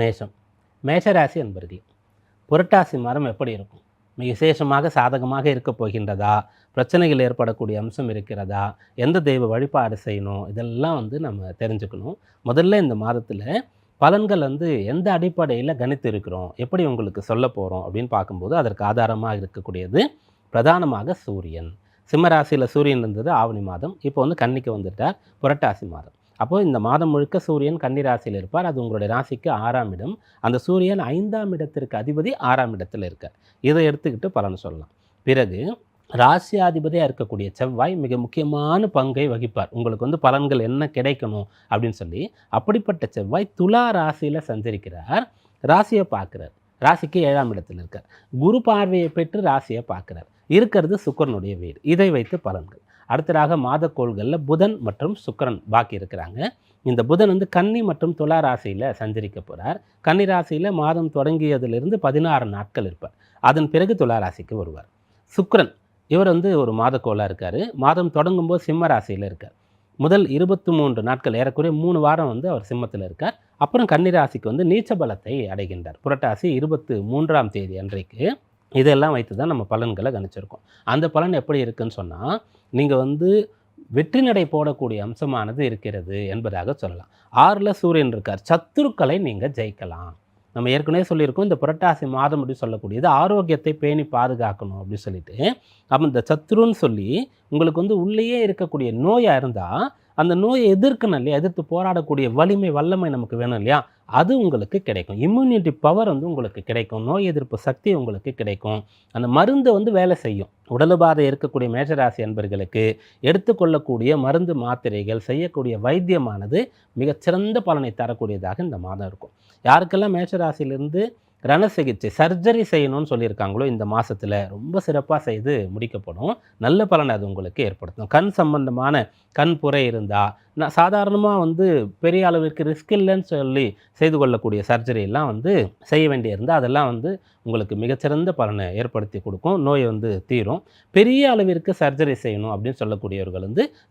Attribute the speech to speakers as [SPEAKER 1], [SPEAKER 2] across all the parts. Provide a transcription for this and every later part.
[SPEAKER 1] மேஷம். மேஷராசி என்பர்கள் புரட்டாசி மாதம் எப்படி இருக்கும்? மிக விசேஷமாக சாதகமாக இருக்கப் போகின்றதா? பிரச்சனைகள் ஏற்படக்கூடிய அம்சம் இருக்கிறதா? எந்த தெய்வ வழிபாடு செய்யணும்? இதெல்லாம் நம்ம தெரிஞ்சுக்கணும். முதல்ல இந்த மாதத்தில் பலன்கள் எந்த அடிப்படையில் கணித்து இருக்கிறோம், எப்படி உங்களுக்கு சொல்ல போகிறோம் அப்படின்னு பார்க்கும்போது அதற்கு ஆதாரமாக இருக்கக்கூடியது பிரதானமாக சூரியன். சிம்ம ராசியில் சூரியன் இருந்தது ஆவணி மாதம். இப்போ கன்னிக்கு வந்துட்டார் புரட்டாசி மாதம். அப்போது இந்த மாதம் முழுக்க சூரியன் கன்னி ராசியில் இருப்பார். அது உங்களுடைய ராசிக்கு 6ஆம் இடம். அந்த சூரியன் 5ஆம் இடத்திற்கு அதிபதி 6ஆம் இடத்தில் இருக்கார். இதை எடுத்துக்கிட்டு பலன் சொல்லலாம். பிறகு ராசியாதிபதியாக இருக்கக்கூடிய செவ்வாய் மிக முக்கியமான பங்கை வகிப்பார். உங்களுக்கு பலன்கள் என்ன கிடைக்கணும் அப்படின்னு சொல்லி. அப்படிப்பட்ட செவ்வாய் துலா ராசியில் சஞ்சரிக்கிறார். ராசியை பார்க்குறார். ராசிக்கு 7ஆம் இடத்தில் இருக்கார். குரு பார்வையை பெற்று ராசியை பார்க்குறார். இருக்கிறது சுக்கிரனுடைய வீடு. இதை வைத்து பலன்கள். அடுத்ததாக மாதக்கோள்களில் புதன் மற்றும் சுக்கிரன் பாக்கி இருக்கிறாங்க. இந்த புதன் கன்னி மற்றும் துலா ராசியில் சஞ்சரிக்க போகிறார். கன்னி ராசியில் மாதம் தொடங்கியதிலிருந்து 16 நாட்கள் இருப்பார். அதன் பிறகு துலா ராசிக்கு வருவார். சுக்கிரன் இவர் ஒரு மாதக்கோளாக இருக்கார். மாதம் தொடங்கும்போது சிம்ம ராசியில் இருக்கார். முதல் 23 நாட்கள் ஏறக்குறைய 3 வாரம் அவர் சிம்மத்தில் இருக்கார். அப்புறம் கன்னி ராசிக்கு நீச்ச பலத்தை அடைகின்றார். புரட்டாசி 23ஆம் தேதி அன்றைக்கு. இதெல்லாம் வைத்து தான் நம்ம பலன்களை கணிச்சிருக்கோம். அந்த பலன் எப்படி இருக்குன்னு சொன்னால், நீங்கள் வெற்றி நடை போடக்கூடிய அம்சமானது இருக்கிறது என்பதாக சொல்லலாம். 6ல் சூரியன் இருக்கார். சத்துருக்களை நீங்கள் ஜெயிக்கலாம். நம்ம ஏற்கனவே சொல்லியிருக்கோம், இந்த புரட்டாசி மாதம் அப்படின்னு சொல்லக்கூடியது ஆரோக்கியத்தை பேணி பாதுகாக்கணும் அப்படின்னு சொல்லிட்டு. அப்போ இந்த சத்துருன்னு சொல்லி உங்களுக்கு உள்ளேயே இருக்கக்கூடிய நோயாக இருந்தால் அந்த நோயை எதிர்க்கணும் இல்லையா, எதிர்த்து போராடக்கூடிய வலிமை வல்லமை நமக்கு வேணும் இல்லையா, அது உங்களுக்கு கிடைக்கும். இம்யூனிட்டி பவர் உங்களுக்கு கிடைக்கும். நோய் எதிர்ப்பு சக்தி உங்களுக்கு கிடைக்கும். அந்த மருந்து வேலை செய்யும். உடலுபாதை இருக்கக்கூடிய மேஷராசி அன்பர்களுக்கு எடுத்துக்கொள்ளக்கூடிய மருந்து மாத்திரைகள் செய்யக்கூடிய வைத்தியமானது மிகச்சிறந்த பலனை தரக்கூடியதாக இந்த மாதம் இருக்கும். யாருக்கெல்லாம் மேஷராசியிலிருந்து ரண சிகிச்சை சர்ஜரி செய்யணும்னு சொல்லியிருக்காங்களோ இந்த மாதத்தில் ரொம்ப சிறப்பாக செய்து முடிக்கப்படும். நல்ல பலனை அது உங்களுக்கு ஏற்படுத்தும். கண் சம்பந்தமான கண் புரை இருந்தால் நான் சாதாரணமாக பெரிய அளவிற்கு ரிஸ்க் இல்லைன்னு சொல்லி செய்து கொள்ளக்கூடிய சர்ஜரியெல்லாம் செய்ய வேண்டிய இருந்தால் அதெல்லாம் உங்களுக்கு மிகச்சிறந்த பலனை ஏற்படுத்தி கொடுக்கும். நோய் தீரும். பெரிய அளவிற்கு சர்ஜரி செய்யணும் அப்படின்னு சொல்லக்கூடியவர்கள்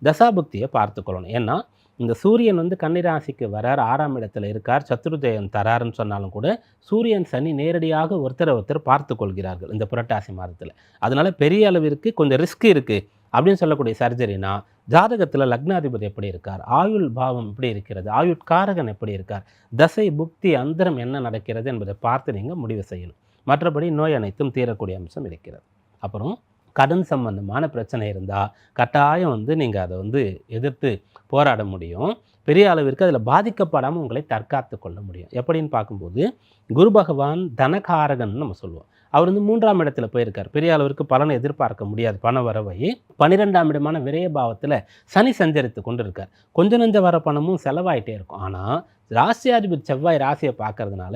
[SPEAKER 1] தசாபுக்தியை பார்த்துக்கொள்ளணும். ஏன்னா இந்த சூரியன் கன்னிராசிக்கு வரார், 6ஆம் இடத்துல இருக்கார், சத்துருஜயம் தராருன்னு சொன்னாலும் கூட சூரியன் சனி நேரடியாக ஒருத்தர் பார்த்து கொள்கிறார்கள் இந்த புரட்டாசி மாதத்தில். அதனால் பெரிய அளவிற்கு கொஞ்சம் ரிஸ்க் இருக்குது அப்படின்னு சொல்லக்கூடிய சர்ஜரினா ஜாதகத்தில் லக்னாதிபதி எப்படி இருக்கார், ஆயுள் பாவம் எப்படி இருக்கிறது, ஆயுட்காரகன் எப்படி இருக்கார், தசை புக்தி அந்தரம் என்ன நடக்கிறது என்பதை பார்த்து நீங்கள் முடிவு செய்யணும். மற்றபடி நோய் அனைத்தும் தீரக்கூடிய அம்சம் இருக்கிறது. அப்புறம் கடன் சம்பந்தமான பிரச்சனை இருந்தால் கட்டாயம் நீங்கள் அதை எதிர்த்து போராட முடியும். பெரிய அளவிற்கு அதில் பாதிக்கப்படாமல் உங்களை தற்காத்து கொள்ள முடியும். எப்படின்னு பார்க்கும்போது குரு பகவான் தனகாரகன் நம்ம சொல்லுவோம். அவர் 3ஆம் இடத்துல போயிருக்கார். பெரிய அளவிற்கு பலனை எதிர்பார்க்க முடியாது. பண வரவை 12ஆம் இடமான விரய பாவத்தில் சனி சஞ்சரித்து கொண்டு இருக்கார். கொஞ்சம் நெஞ்ச வர பணமும் செலவாயிட்டே இருக்கும். ஆனால் ராசியாதிபதி செவ்வாய் ராசியை பார்க்கறதுனால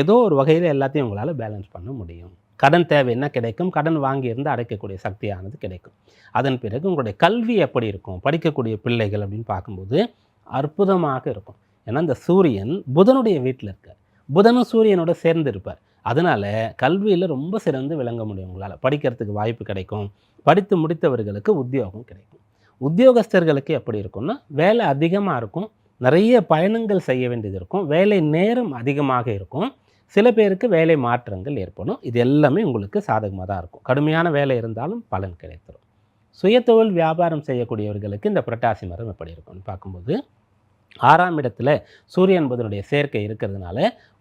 [SPEAKER 1] ஏதோ ஒரு வகையில் எல்லாத்தையும் உங்களால் பேலன்ஸ் பண்ண முடியும். கடன் தேவை என்ன கிடைக்கும், கடன் வாங்கியிருந்து அடைக்கக்கூடிய சக்தியானது கிடைக்கும். அதன் பிறகு உங்களுடைய கல்வி எப்படி இருக்கும், படிக்கக்கூடிய பிள்ளைகள் அப்படின்னு பார்க்கும்போது அற்புதமாக இருக்கும். ஏன்னா இந்த சூரியன் புதனுடைய வீட்டில் இருக்கார். புதனும் சூரியனோட சேர்ந்து இருப்பார். அதனால் கல்வியில் ரொம்ப சிறந்து விளங்க முடியும். உங்களால் படிக்கிறதுக்கு வாய்ப்பு கிடைக்கும். படித்து முடித்தவர்களுக்கு உத்தியோகம் கிடைக்கும். உத்தியோகஸ்தர்களுக்கு எப்படி இருக்கும்னா வேலை அதிகமாக இருக்கும். நிறைய பயணங்கள் செய்ய வேண்டியது இருக்கும். வேலை நேரம் அதிகமாக இருக்கும். சில பேருக்கு வேலை மாற்றங்கள் ஏற்படும். இது எல்லாமே உங்களுக்கு சாதகமாக தான் இருக்கும். கடுமையான வேலை இருந்தாலும் பலன் கிடைத்திடும். சுயதொழில் வியாபாரம் செய்யக்கூடியவர்களுக்கு இந்த புரட்டாசி மாதம் எப்படி இருக்கும்னு பார்க்கும்போது 6ஆம் இடத்துல சூரியன் புதனுடைய சேர்க்கை இருக்கிறதுனால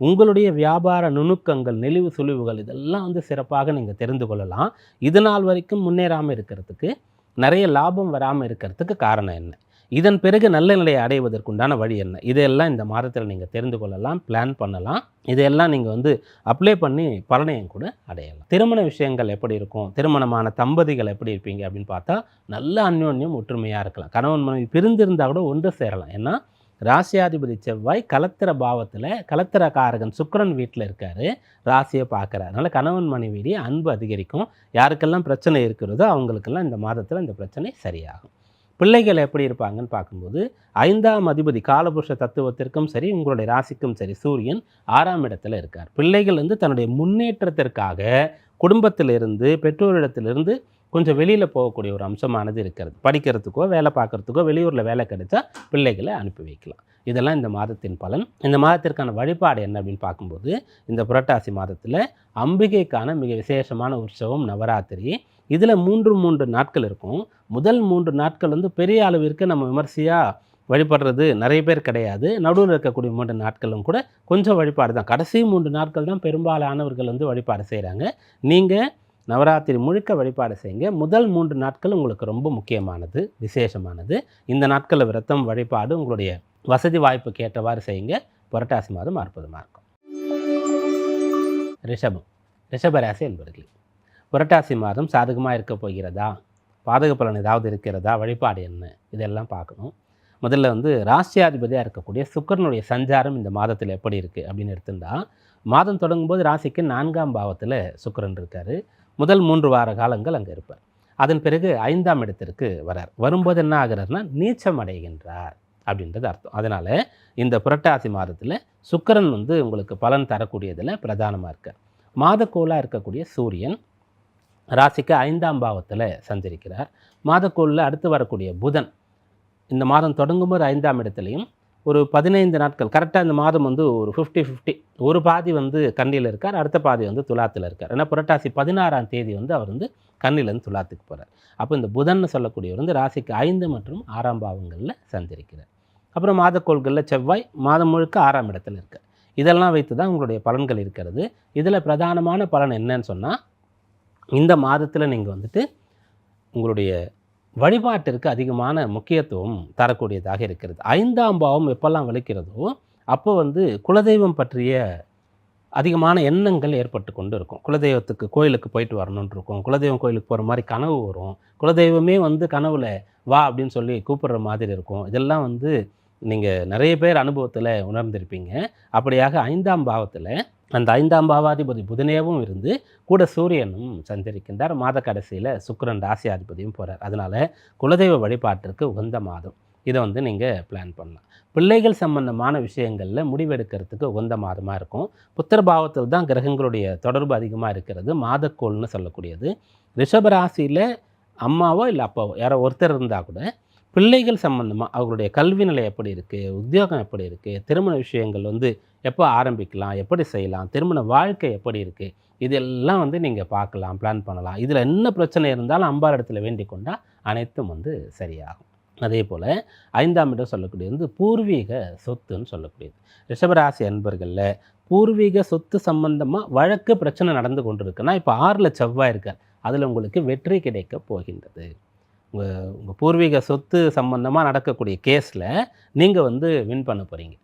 [SPEAKER 1] உங்களுடைய வியாபார நுணுக்கங்கள், நெளிவு சுழிவுகள் இதெல்லாம் சிறப்பாக நீங்கள் தெரிந்து கொள்ளலாம். இது நாள் வரைக்கும் முன்னேறாமல் இருக்கிறதுக்கு, நிறைய லாபம் வராமல் இருக்கிறதுக்கு காரணம் என்ன, இதன் பிறகு நல்ல நிலையை அடைவதற்குண்டான வழி என்ன, இதையெல்லாம் இந்த மாதத்தில் நீங்கள் தெரிந்து கொள்ளலாம், பிளான் பண்ணலாம். இதையெல்லாம் நீங்கள் அப்ளை பண்ணி பலனையும் கூட அடையலாம். திருமண விஷயங்கள் எப்படி இருக்கும், திருமணமான தம்பதிகள் எப்படி இருப்பீங்க அப்படின்னு பார்த்தா நல்ல அந்யோன்யம் ஒற்றுமையாக இருக்கலாம். கணவன் மனைவி பிரிந்திருந்தால் கூட ஒன்று சேரலாம். ஏன்னா ராசியாதிபதி செவ்வாய் கலத்திர பாவத்தில் கலத்திரக்காரகன் சுக்கிரன் வீட்டில் இருக்கார். ராசியை பார்க்குறாரு. அதனால் கணவன் மனைவியிடையே அன்பு அதிகரிக்கும். யாருக்கெல்லாம் பிரச்சனை இருக்கிறதோ அவங்களுக்கெல்லாம் இந்த மாதத்தில் இந்த பிரச்சனை சரியாகும். பிள்ளைகள் எப்படி இருப்பாங்கன்னு பார்க்கும்போது 5ஆம் அதிபதி காலபுருஷ தத்துவத்திற்கும் சரி உங்களுடைய ராசிக்கும் சரி சூரியன் 6ஆம் இடத்துல இருக்கார். பிள்ளைகள் தன்னுடைய முன்னேற்றத்திற்காக குடும்பத்திலிருந்து பெற்றோரிடத்திலிருந்து கொஞ்சம் வெளியில் போகக்கூடிய ஒரு அம்சமானது இருக்கிறது. படிக்கிறதுக்கோ வேலை பார்க்குறதுக்கோ வெளியூரில் வேலை கிடைச்சா பிள்ளைகளை அனுப்பி வைக்கலாம். இதெல்லாம் இந்த மாதத்தின் பலன். இந்த மாதத்திற்கான வழிபாடு என்ன அப்படின்னு பார்க்கும்போது, இந்த புரட்டாசி மாதத்தில் அம்பிகைக்கான மிக விசேஷமான உற்சவம் நவராத்திரி. இதில் 3 நாட்கள் இருக்கும். முதல் 3 நாட்கள் வந்து பெரிய அளவிற்கு நம்ம விமர்சையாக வழிபடுறது நிறைய பேர் கிடையாது. நடுவில் இருக்கக்கூடிய 3 நாட்களும் கூட கொஞ்சம் வழிபாடு தான். கடைசி 3 நாட்கள் தான் பெரும்பாலானவர்கள் வந்து வழிபாடு செய்கிறாங்க. நீங்கள் நவராத்திரி முழுக்க வழிபாடு செய்யுங்க. முதல் 3 நாட்கள் உங்களுக்கு ரொம்ப முக்கியமானது, விசேஷமானது. இந்த நாட்களில் விரதம் வழிபாடு உங்களுடைய வசதி வாய்ப்புக்கு ஏற்றவாறு செய்யுங்க. புரட்டாசி மாதம் அற்புதமாக இருக்கும். ரிஷபராசி என்பவர்களே, புரட்டாசி மாதம் சாதகமாக இருக்க போகிறதா, பாதக பலன் ஏதாவது இருக்கிறதா, வழிபாடு என்ன, இதெல்லாம் பார்க்கணும். முதல்ல வந்து ராசியாதிபதியாக இருக்கக்கூடிய சுக்கிரனுடைய சஞ்சாரம் இந்த மாதத்தில் எப்படி இருக்குது அப்படின்னு எடுத்துட்டா, மாதம் தொடங்கும்போது ராசிக்கு 4ஆம் பாவத்தில் சுக்கிரன் இருக்கார். முதல் 3 வார காலங்கள் அங்கே இருப்பார். அதன் பிறகு 5ஆம் இடத்திற்கு வரார். வரும்போது என்ன ஆகிறார்னா நீச்சம் அடைகின்றார் அப்படின்றது அர்த்தம். அதனால் இந்த புரட்டாசி மாதத்தில் சுக்கிரன் வந்து உங்களுக்கு பலன் தரக்கூடியதில் பிரதானமாக இருக்கார். மாதக்கோளாக இருக்கக்கூடிய சூரியன் ராசிக்கு 5ஆம் பாவத்தில் சஞ்சரிக்கிறார். மாதக்கோளில் அடுத்து வரக்கூடிய புதன் இந்த மாதம் தொடங்கும்போது 5ஆம் இடத்துலையும் ஒரு 15 நாட்கள் கரெக்டாக இந்த மாதம் வந்து ஒரு 50-50, ஒரு பாதி வந்து கன்னியில் இருக்கார், அடுத்த பாதி வந்து துலாத்தில் இருக்கார். ஏன்னா புரட்டாசி 16ஆம் தேதி வந்து அவர் வந்து கன்னிலேருந்து துலாத்துக்கு போகிறார். அப்போ இந்த புதன் சொல்லக்கூடியவர் வந்து ராசிக்கு 5 மற்றும் 6ஆம் பாவங்களில் சஞ்சரிக்கிறார். அப்புறம் மாதக்கோள்களில் செவ்வாய் மாதம் முழுக்க 6ஆம் இடத்துல இருக்கார். இதெல்லாம் வைத்து தான் உங்களுடைய பலன்கள் இருக்கிறது. இதில் பிரதானமான பலன் என்னன்னு சொன்னால், இந்த மாதத்தில் நீங்கள் வந்துட்டு உங்களுடைய வழிபாட்டிற்கு அதிகமான முக்கியத்துவம் தரக்கூடியதாக இருக்கிறது. 5ஆம் பாவம் எப்பெல்லாம் வலிக்கிறதோ அப்போ வந்து குலதெய்வம் பற்றிய அதிகமான எண்ணங்கள் ஏற்பட்டு கொண்டு இருக்கும். குலதெய்வத்துக்கு கோயிலுக்கு போயிட்டு வரணும்னு இருக்கும். குலதெய்வம் கோயிலுக்கு போகிற மாதிரி கனவு வரும். குலதெய்வமே வந்து கனவுல வா அப்படின்னு சொல்லி கூப்பிடுற மாதிரி இருக்கும். இதெல்லாம் வந்து நீங்கள் நிறைய பேர் அனுபவத்தில் உணர்ந்திருப்பீங்க. அப்படியாக 5ஆம் பாவத்தில் அந்த 5ஆம் பாவாதிபதி புதனேவும் இருந்து கூட சூரியனும் சஞ்சரிக்கின்றார். மாத கடைசியில் சுக்கிரன் ராசியாதிபதியும் போகிறார். அதனால் குலதெய்வ வழிபாட்டிற்கு உகந்த மாதம். இதை வந்து நீங்கள் பிளான் பண்ணலாம். பிள்ளைகள் சம்பந்தமான விஷயங்களில் முடிவெடுக்கிறதுக்கு உகந்த மாதமாக இருக்கும். புத்திர பாவத்தில் தான் கிரகங்களுடைய தொடர்பு அதிகமாக இருக்கிறது. மாதக்கோள்னு சொல்லக்கூடியது. ரிஷபராசியில் அம்மாவோ இல்லை அப்பாவோ யாரோ ஒருத்தர் இருந்தால் கூட பிள்ளைகள் சம்பந்தமாக அவர்களுடைய கல்வி நிலை எப்படி இருக்குது, உத்தியோகம் எப்படி இருக்குது, திருமண விஷயங்கள் வந்து எப்போ ஆரம்பிக்கலாம், எப்படி செய்யலாம், திருமண வாழ்க்கை எப்படி இருக்குது, இதெல்லாம் வந்து நீங்கள் பார்க்கலாம், பிளான் பண்ணலாம். இதில் என்ன பிரச்சனை இருந்தாலும் அம்பாள் இடத்துல வேண்டிக் கொண்டால் அனைத்தும் வந்து சரியாகும். அதே போல் 5ஆம் இடம் சொல்லக்கூடியது வந்து பூர்வீக சொத்துன்னு சொல்லக்கூடியது. ரிஷபராசி அன்பர்களில் பூர்வீக சொத்து சம்பந்தமாக வழக்கு பிரச்சனை நடந்து கொண்டு இருக்குன்னா இப்போ 6ல் செவ்வாய் இருக்கார். அதில் உங்களுக்கு வெற்றி கிடைக்க போகின்றது. உங்கள் பூர்வீக சொத்து சம்பந்தமாக நடக்கக்கூடிய கேஸில் நீங்கள் வந்து வின் பண்ண போகிறீங்க.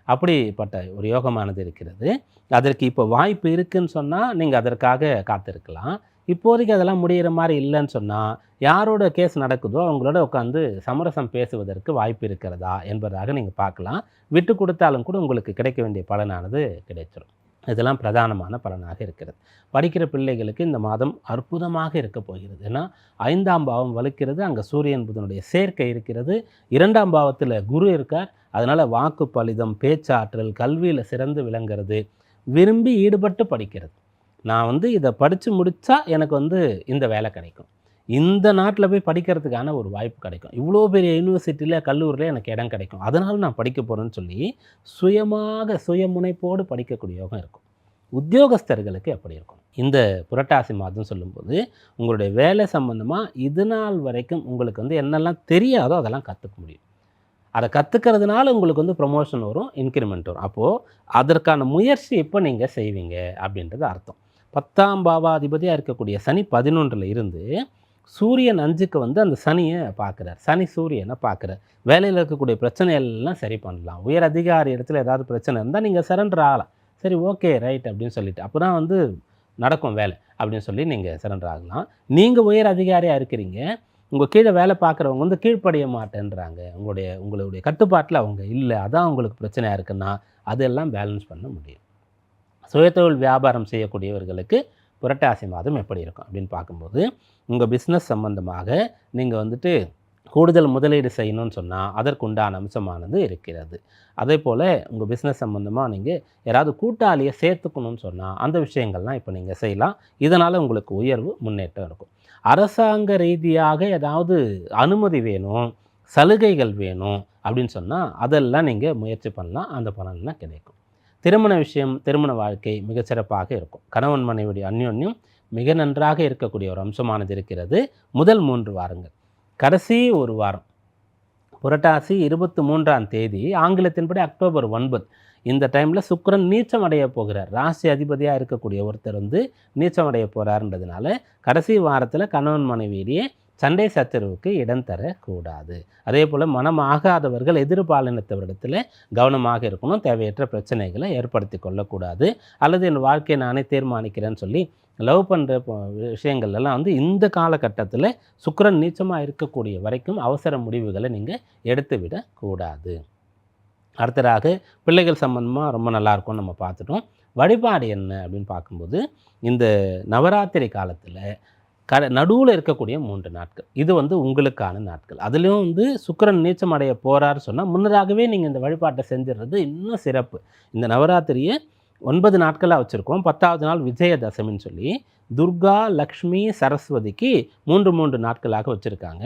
[SPEAKER 1] அப்படிப்பட்ட ஒரு யோகமானது இருக்கிறது. அதற்கு இப்போ வாய்ப்பு இருக்குதுன்னு சொன்னால் நீங்கள் அதற்காக காத்திருக்கலாம். இப்போதைக்கு அதெல்லாம் முடிகிற மாதிரி இல்லைன்னு சொன்னால் யாரோட கேஸ் நடக்குதோ அவங்களோட உட்காந்து சமரசம் பேசுவதற்கு வாய்ப்பு இருக்கிறதா என்பதாக நீங்கள் பார்க்கலாம். விட்டு கொடுத்தாலும் கூட உங்களுக்கு கிடைக்க வேண்டிய பலனானது கிடைச்சிடும். இதெல்லாம் பிரதானமான பலனாக இருக்கிறது. படிக்கிற பிள்ளைகளுக்கு இந்த மாதம் அற்புதமாக இருக்க போகிறது. ஏன்னா 5ஆம் பாவம் வலுக்கிறது, அங்கே சூரியன் புதனுடைய சேர்க்கை இருக்கிறது. 2ஆம் பாவத்தில் குரு இருக்கார். அதனால் வாக்கு பலிதம், பேச்சாற்றல், கல்வியில் சிறந்து விளங்குறது, விரும்பி ஈடுபட்டு படிக்கிறது. நான் வந்து இதை படித்து முடித்தா எனக்கு வந்து இந்த வேலை கிடைக்கும், இந்த நாட்டில் போய் படிக்கிறதுக்கான ஒரு வாய்ப்பு கிடைக்கும், இவ்வளோ பெரிய யூனிவர்சிட்டியில் கல்லூரியில் எனக்கு இடம் கிடைக்கும், அதனால் நான் படிக்க போகிறேன்னு சொல்லி சுயமாக சுயமுனைப்போடு படிக்கக்கூடிய யோகம் இருக்கும். உத்தியோகஸ்தர்களுக்கு எப்படி இருக்கும் இந்த புரட்டாசி மாதம் சொல்லும்போது, உங்களுடைய வேலை சம்பந்தமாக இது நாள் வரைக்கும் உங்களுக்கு வந்து என்னெல்லாம் தெரியாதோ அதெல்லாம் கற்றுக்க முடியும். அதை கற்றுக்கிறதுனால உங்களுக்கு வந்து ப்ரொமோஷன் வரும், இன்க்ரிமெண்ட் வரும். அப்போது அதற்கான முயற்சி இப்போ நீங்கள் செய்வீங்க அப்படின்றது அர்த்தம். 10ஆம் பாவாதிபதியாக இருக்கக்கூடிய சனி 11ல் இருந்து சூரியன் 5க்கு வந்து அந்த சனியை பார்க்குறார். சனி சூரியனை பார்க்குறார். வேலையில் இருக்கக்கூடிய பிரச்சனையெல்லாம் சரி பண்ணலாம். உயர் அதிகாரி இடத்துல ஏதாவது பிரச்சனை இருந்தால் நீங்கள் சரண்டர் ஆகலாம். சரி, ஓகே, ரைட் அப்படின்னு சொல்லிட்டு அப்போ தான் வந்து நடக்கும் வேலை அப்படின்னு சொல்லி நீங்கள் சரண்டர் ஆகலாம். நீங்கள் உயர் அதிகாரியாக இருக்கிறீங்க, உங்கள் கீழே வேலை பார்க்குறவங்க வந்து கீழ்ப்படிய மாட்டேன்றாங்க, உங்களுடைய கட்டுப்பாட்டில் அவங்க இல்லை, அதான் உங்களுக்கு பிரச்சனையாக இருக்குன்னா அதெல்லாம் பேலன்ஸ் பண்ண முடியும். சுயதொழில் வியாபாரம் செய்யக்கூடியவர்களுக்கு புரட்டாசி மாதம் எப்படி இருக்கும் அப்படின்னு பார்க்கும்போது, உங்கள் பிஸ்னஸ் சம்பந்தமாக நீங்கள் வந்துட்டு கூடுதல் முதலீடு செய்யணும்னு சொன்னால் அதற்குண்டான அம்சமானது இருக்கிறது. அதே போல் உங்கள் பிஸ்னஸ் சம்மந்தமாக நீங்கள் யாராவது கூட்டாளியை சேர்த்துக்கணும்னு சொன்னால் அந்த விஷயங்கள்லாம் இப்போ நீங்கள் செய்யலாம். இதனால் உங்களுக்கு உயர்வு முன்னேற்றம் இருக்கும். அரசாங்க ரீதியாக ஏதாவது அனுமதி வேணும், சலுகைகள் வேணும் அப்படின்னு சொன்னால் அதெல்லாம் நீங்கள் முயற்சி பண்ணலாம், அந்த பலன்லாம் கிடைக்கும். திருமண விஷயம், திருமண வாழ்க்கை மிகச்சிறப்பாக இருக்கும். கணவன் மனைவியுடைய அந்யோன்யம் மிக நன்றாக இருக்கக்கூடிய ஒரு அம்சமானது இருக்கிறது முதல் 3 வாரங்கள். கடைசி ஒரு வாரம் புரட்டாசி 23ஆம் தேதி, ஆங்கிலத்தின்படி அக்டோபர் 9, இந்த டைமில் சுக்கிரன் நீச்சம் அடைய போகிறார். ராசி அதிபதியாக இருக்கக்கூடிய ஒருத்தர் வந்து நீச்சம் அடைய போகிறாருன்றதுனால கடைசி வாரத்தில் கணவன் மனைவியிலேயே சண்டை சச்சரவுக்கு இடம் தரக்கூடாது. அதே போல் மனம் ஆகாதவர்கள் எதிர்பாலினத்தவரிடத்தில் கவனமாக இருக்கணும். தேவையற்ற பிரச்சனைகளை ஏற்படுத்தி கொள்ளக்கூடாது. அல்லது என் வாழ்க்கையை நானே தீர்மானிக்கிறேன்னு சொல்லி லவ் பண்ணுற விஷயங்கள்லாம் வந்து இந்த காலகட்டத்தில் சுக்கிரன் நீச்சமாக இருக்கக்கூடிய வரைக்கும் அவசர முடிவுகளை நீங்கள் எடுத்து விடக்கூடாது. அடுத்ததாக பிள்ளைகள் சம்பந்தமாக ரொம்ப நல்லாயிருக்கும்னு நம்ம பார்த்துட்டோம். வழிபாடு என்ன அப்படின்னு பார்க்கும்போது, இந்த நவராத்திரி காலத்தில் நடுவில் இருக்கக்கூடிய 3 நாட்கள் இது வந்து உங்களுக்கான நாட்கள். அதுலேயும் வந்து சுக்கிரன் நீச்சம் அடைய போகிறாரு சொன்னால் முன்னதாகவே நீங்கள் இந்த வழிபாட்டை செஞ்சிடுறது இன்னும் சிறப்பு. இந்த நவராத்திரியை 9 நாட்களாக வச்சுருக்கோம். 10வது நாள் விஜயதசமின்னு சொல்லி துர்கா, லக்ஷ்மி, சரஸ்வதிக்கு 3 நாட்களாக வச்சுருக்காங்க.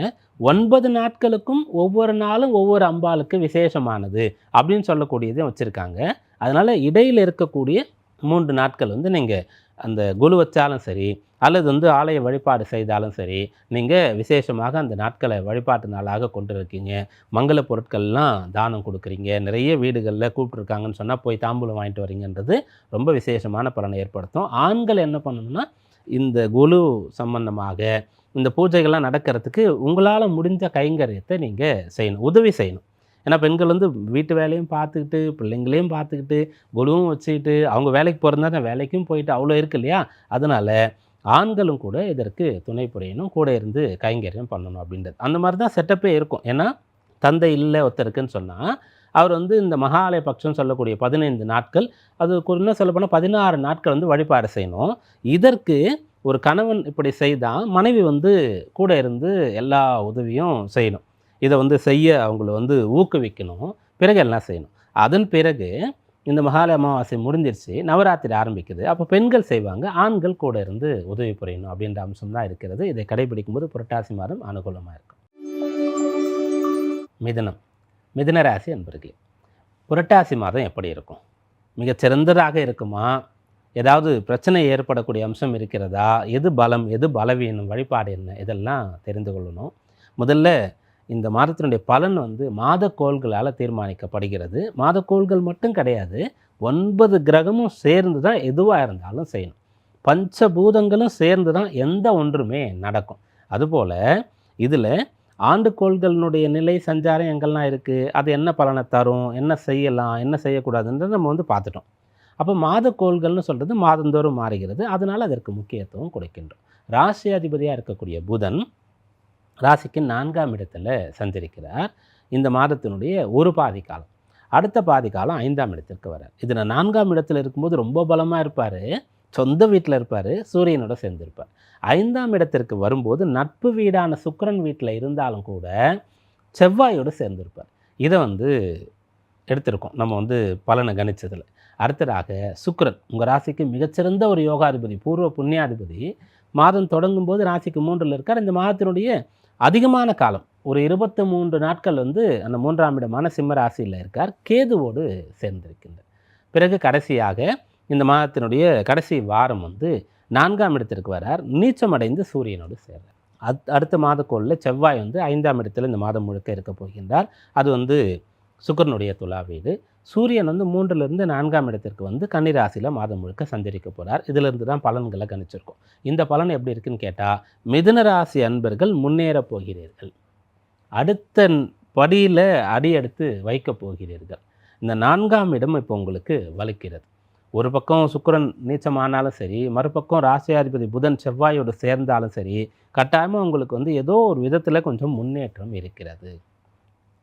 [SPEAKER 1] 9 நாட்களுக்கும் ஒவ்வொரு நாளும் ஒவ்வொரு அம்பாளுக்கு விசேஷமானது அப்படின்னு சொல்லக்கூடியதையும் வச்சுருக்காங்க. அதனால் இடையில் இருக்கக்கூடிய 3 நாட்கள் வந்து நீங்கள் அந்த குழு வச்சாலும் சரி, அல்லது வந்து ஆலய வழிபாடு செய்தாலும் சரி, நீங்கள் விசேஷமாக அந்த நாட்களை வழிபாட்டு நாளாக கொண்டு இருக்கீங்க. மங்கள பொருட்கள்லாம் தானம் கொடுக்குறீங்க. நிறைய வீடுகளில் கூப்பிட்ருக்காங்கன்னு சொன்னால் போய் தாம்பூலம் வாங்கிட்டு வரீங்கன்றது ரொம்ப விசேஷமான பலனை ஏற்படுத்தும். ஆண்கள் என்ன பண்ணணும்னா, இந்த குழு சம்பந்தமாக இந்த பூஜைகள்லாம் நடக்கிறதுக்கு உங்களால் முடிஞ்ச கைங்கரியத்தை நீங்கள் செய்யணும், உதவி செய்யணும். ஏன்னா பெண்கள் வந்து வீட்டு வேலையும் பார்த்துக்கிட்டு, பிள்ளைங்களையும் பார்த்துக்கிட்டு, குழுவும் வச்சுக்கிட்டு, அவங்க வேலைக்கு போகிறதா தான் வேலைக்கும் போயிட்டு அவ்வளோ இருக்கு இல்லையா? அதனால் ஆண்களும் கூட இதற்கு துணை புரியணும், கூட இருந்து கைங்கரியம் பண்ணணும் அப்படின்றது. அந்த மாதிரி தான் செட்டப்பே இருக்கும். ஏன்னா தந்தை இல்லை ஒருத்தருக்குன்னு சொன்னால், அவர் வந்து இந்த மகாலய பட்சம்னு சொல்லக்கூடிய 15 நாட்கள், அது இன்னும் சொல்லப்போனால் 16 நாட்கள் வந்து வழிபாடு செய்யணும். இதற்கு ஒரு கணவன் இப்படி செய்தால் மனைவி வந்து கூட இருந்து எல்லா உதவியும் செய்யணும். இதை வந்து செய்ய அவங்கள வந்து ஊக்குவிக்கணும். பிறகு எல்லாம் செய்யணும். அதன் பிறகு இந்த மகாலய அமாவாசை முடிஞ்சிருச்சு, நவராத்திரி ஆரம்பிக்குது. அப்போ பெண்கள் செய்வாங்க, ஆண்கள் கூட இருந்து உதவி புரியணும் அப்படின்ற அம்சம் தான் இருக்கிறது. இதை கடைபிடிக்கும்போது புரட்டாசி மாதம் அனுகூலமாக இருக்கும். மிதுனம், மிதுன ராசி அன்பர்களே, புரட்டாசி மாதம் எப்படி இருக்கும்? மிகச்சிறந்ததாக இருக்குமா? ஏதாவது பிரச்சனை ஏற்படக்கூடிய அம்சம் இருக்கிறதா? எது பலம், எது பலவீனம், வழிபாடு என்ன, இதெல்லாம் தெரிந்து கொள்ளணும். முதல்ல இந்த மாதத்தினுடைய பலன் வந்து மாதக்கோள்களால் தீர்மானிக்கப்படுகிறது. மாதக்கோள்கள் மட்டும் கிடையாது, 9 கிரகமும் சேர்ந்து தான் எதுவாக இருந்தாலும் செய்யணும். பஞ்சபூதங்களும் சேர்ந்து தான் எந்த ஒன்றுமே நடக்கும். அதுபோல் இதில் ஆண்டுக்கோள்களினுடைய நிலை சஞ்சாரம் எங்கெல்லாம் இருக்குது, அது என்ன பலனை தரும், என்ன செய்யலாம், என்ன செய்யக்கூடாதுன்றதை நம்ம வந்து பார்த்துட்டோம். அப்போ மாதக்கோள்கள்னு சொல்கிறது மாதந்தோறும் மாறுகிறது. அதனால் அதற்கு முக்கியத்துவம் கொடுக்கின்றோம். ராசி அதிபதியாக இருக்கக்கூடிய புதன் ராசிக்கு 4ஆம் இடத்துல சஞ்சரிக்கிறார். இந்த மாதத்தினுடைய ஒரு பாதி காலம், அடுத்த பாதி காலம் 5ஆம் இடத்திற்கு வரார். இதில் 4ஆம் இடத்துல இருக்கும்போது ரொம்ப பலமாக இருப்பார், சொந்த வீட்டில் இருப்பார், சூரியனோட சேர்ந்திருப்பார். 5ஆம் இடத்திற்கு வரும்போது நட்பு வீடான சுக்கிரன் வீட்டில் இருந்தாலும் கூட செவ்வாயோடு சேர்ந்திருப்பார். இதை வந்து எடுத்திருக்கோம் நம்ம வந்து பலனை கணிச்சதில். அடுத்ததாக சுக்கிரன் உங்கள் ராசிக்கு மிகச்சிறந்த ஒரு யோகாதிபதி, பூர்வ புண்ணியாதிபதி. மாதம் தொடங்கும் போது ராசிக்கு 3ல் இருக்கார். இந்த மாதத்தினுடைய அதிகமான காலம் ஒரு 23 நாட்கள் வந்து அந்த 3ஆம் இடமான சிம்ம ராசியில் இருக்கார், கேதுவோடு சேர்ந்திருக்கின்றார். பிறகு கடைசியாக இந்த மாதத்தினுடைய கடைசி வாரம் வந்து 4ஆம் இடத்திற்கு வரார், நீச்சமடைந்து சூரியனோடு சேர்றார். அடுத்த மாதக்கோளில் செவ்வாய் வந்து 5ஆம் இடத்தில் இந்த மாதம் முழுக்க இருக்க போகின்றார். அது வந்து சுக்கிரனுடைய துலா வீடு. சூரியன் வந்து 3லிருந்து 4ஆம் இடத்திற்கு வந்து கன்னி ராசியில் மாதம் முழுக்க சஞ்சரிக்க போகிறார். இதிலிருந்து தான் பலன்களை கணிச்சிருக்கோம். இந்த பலன் எப்படி இருக்குன்னு கேட்டால், மிதுன ராசி அன்பர்கள் முன்னேற போகிறீர்கள், அடுத்த படியில் அடி எடுத்து வைக்க போகிறீர்கள். இந்த 4ஆம் இடம் இப்போ உங்களுக்கு வலிக்கிறது. ஒரு பக்கம் சுக்கிரன் நீச்சமானாலும் சரி, மறுபக்கம் ராசியாதிபதி புதன் செவ்வாயோடு சேர்ந்தாலும் சரி, கட்டாயமாக உங்களுக்கு வந்து ஏதோ ஒரு விதத்தில் கொஞ்சம் முன்னேற்றம் இருக்கிறது.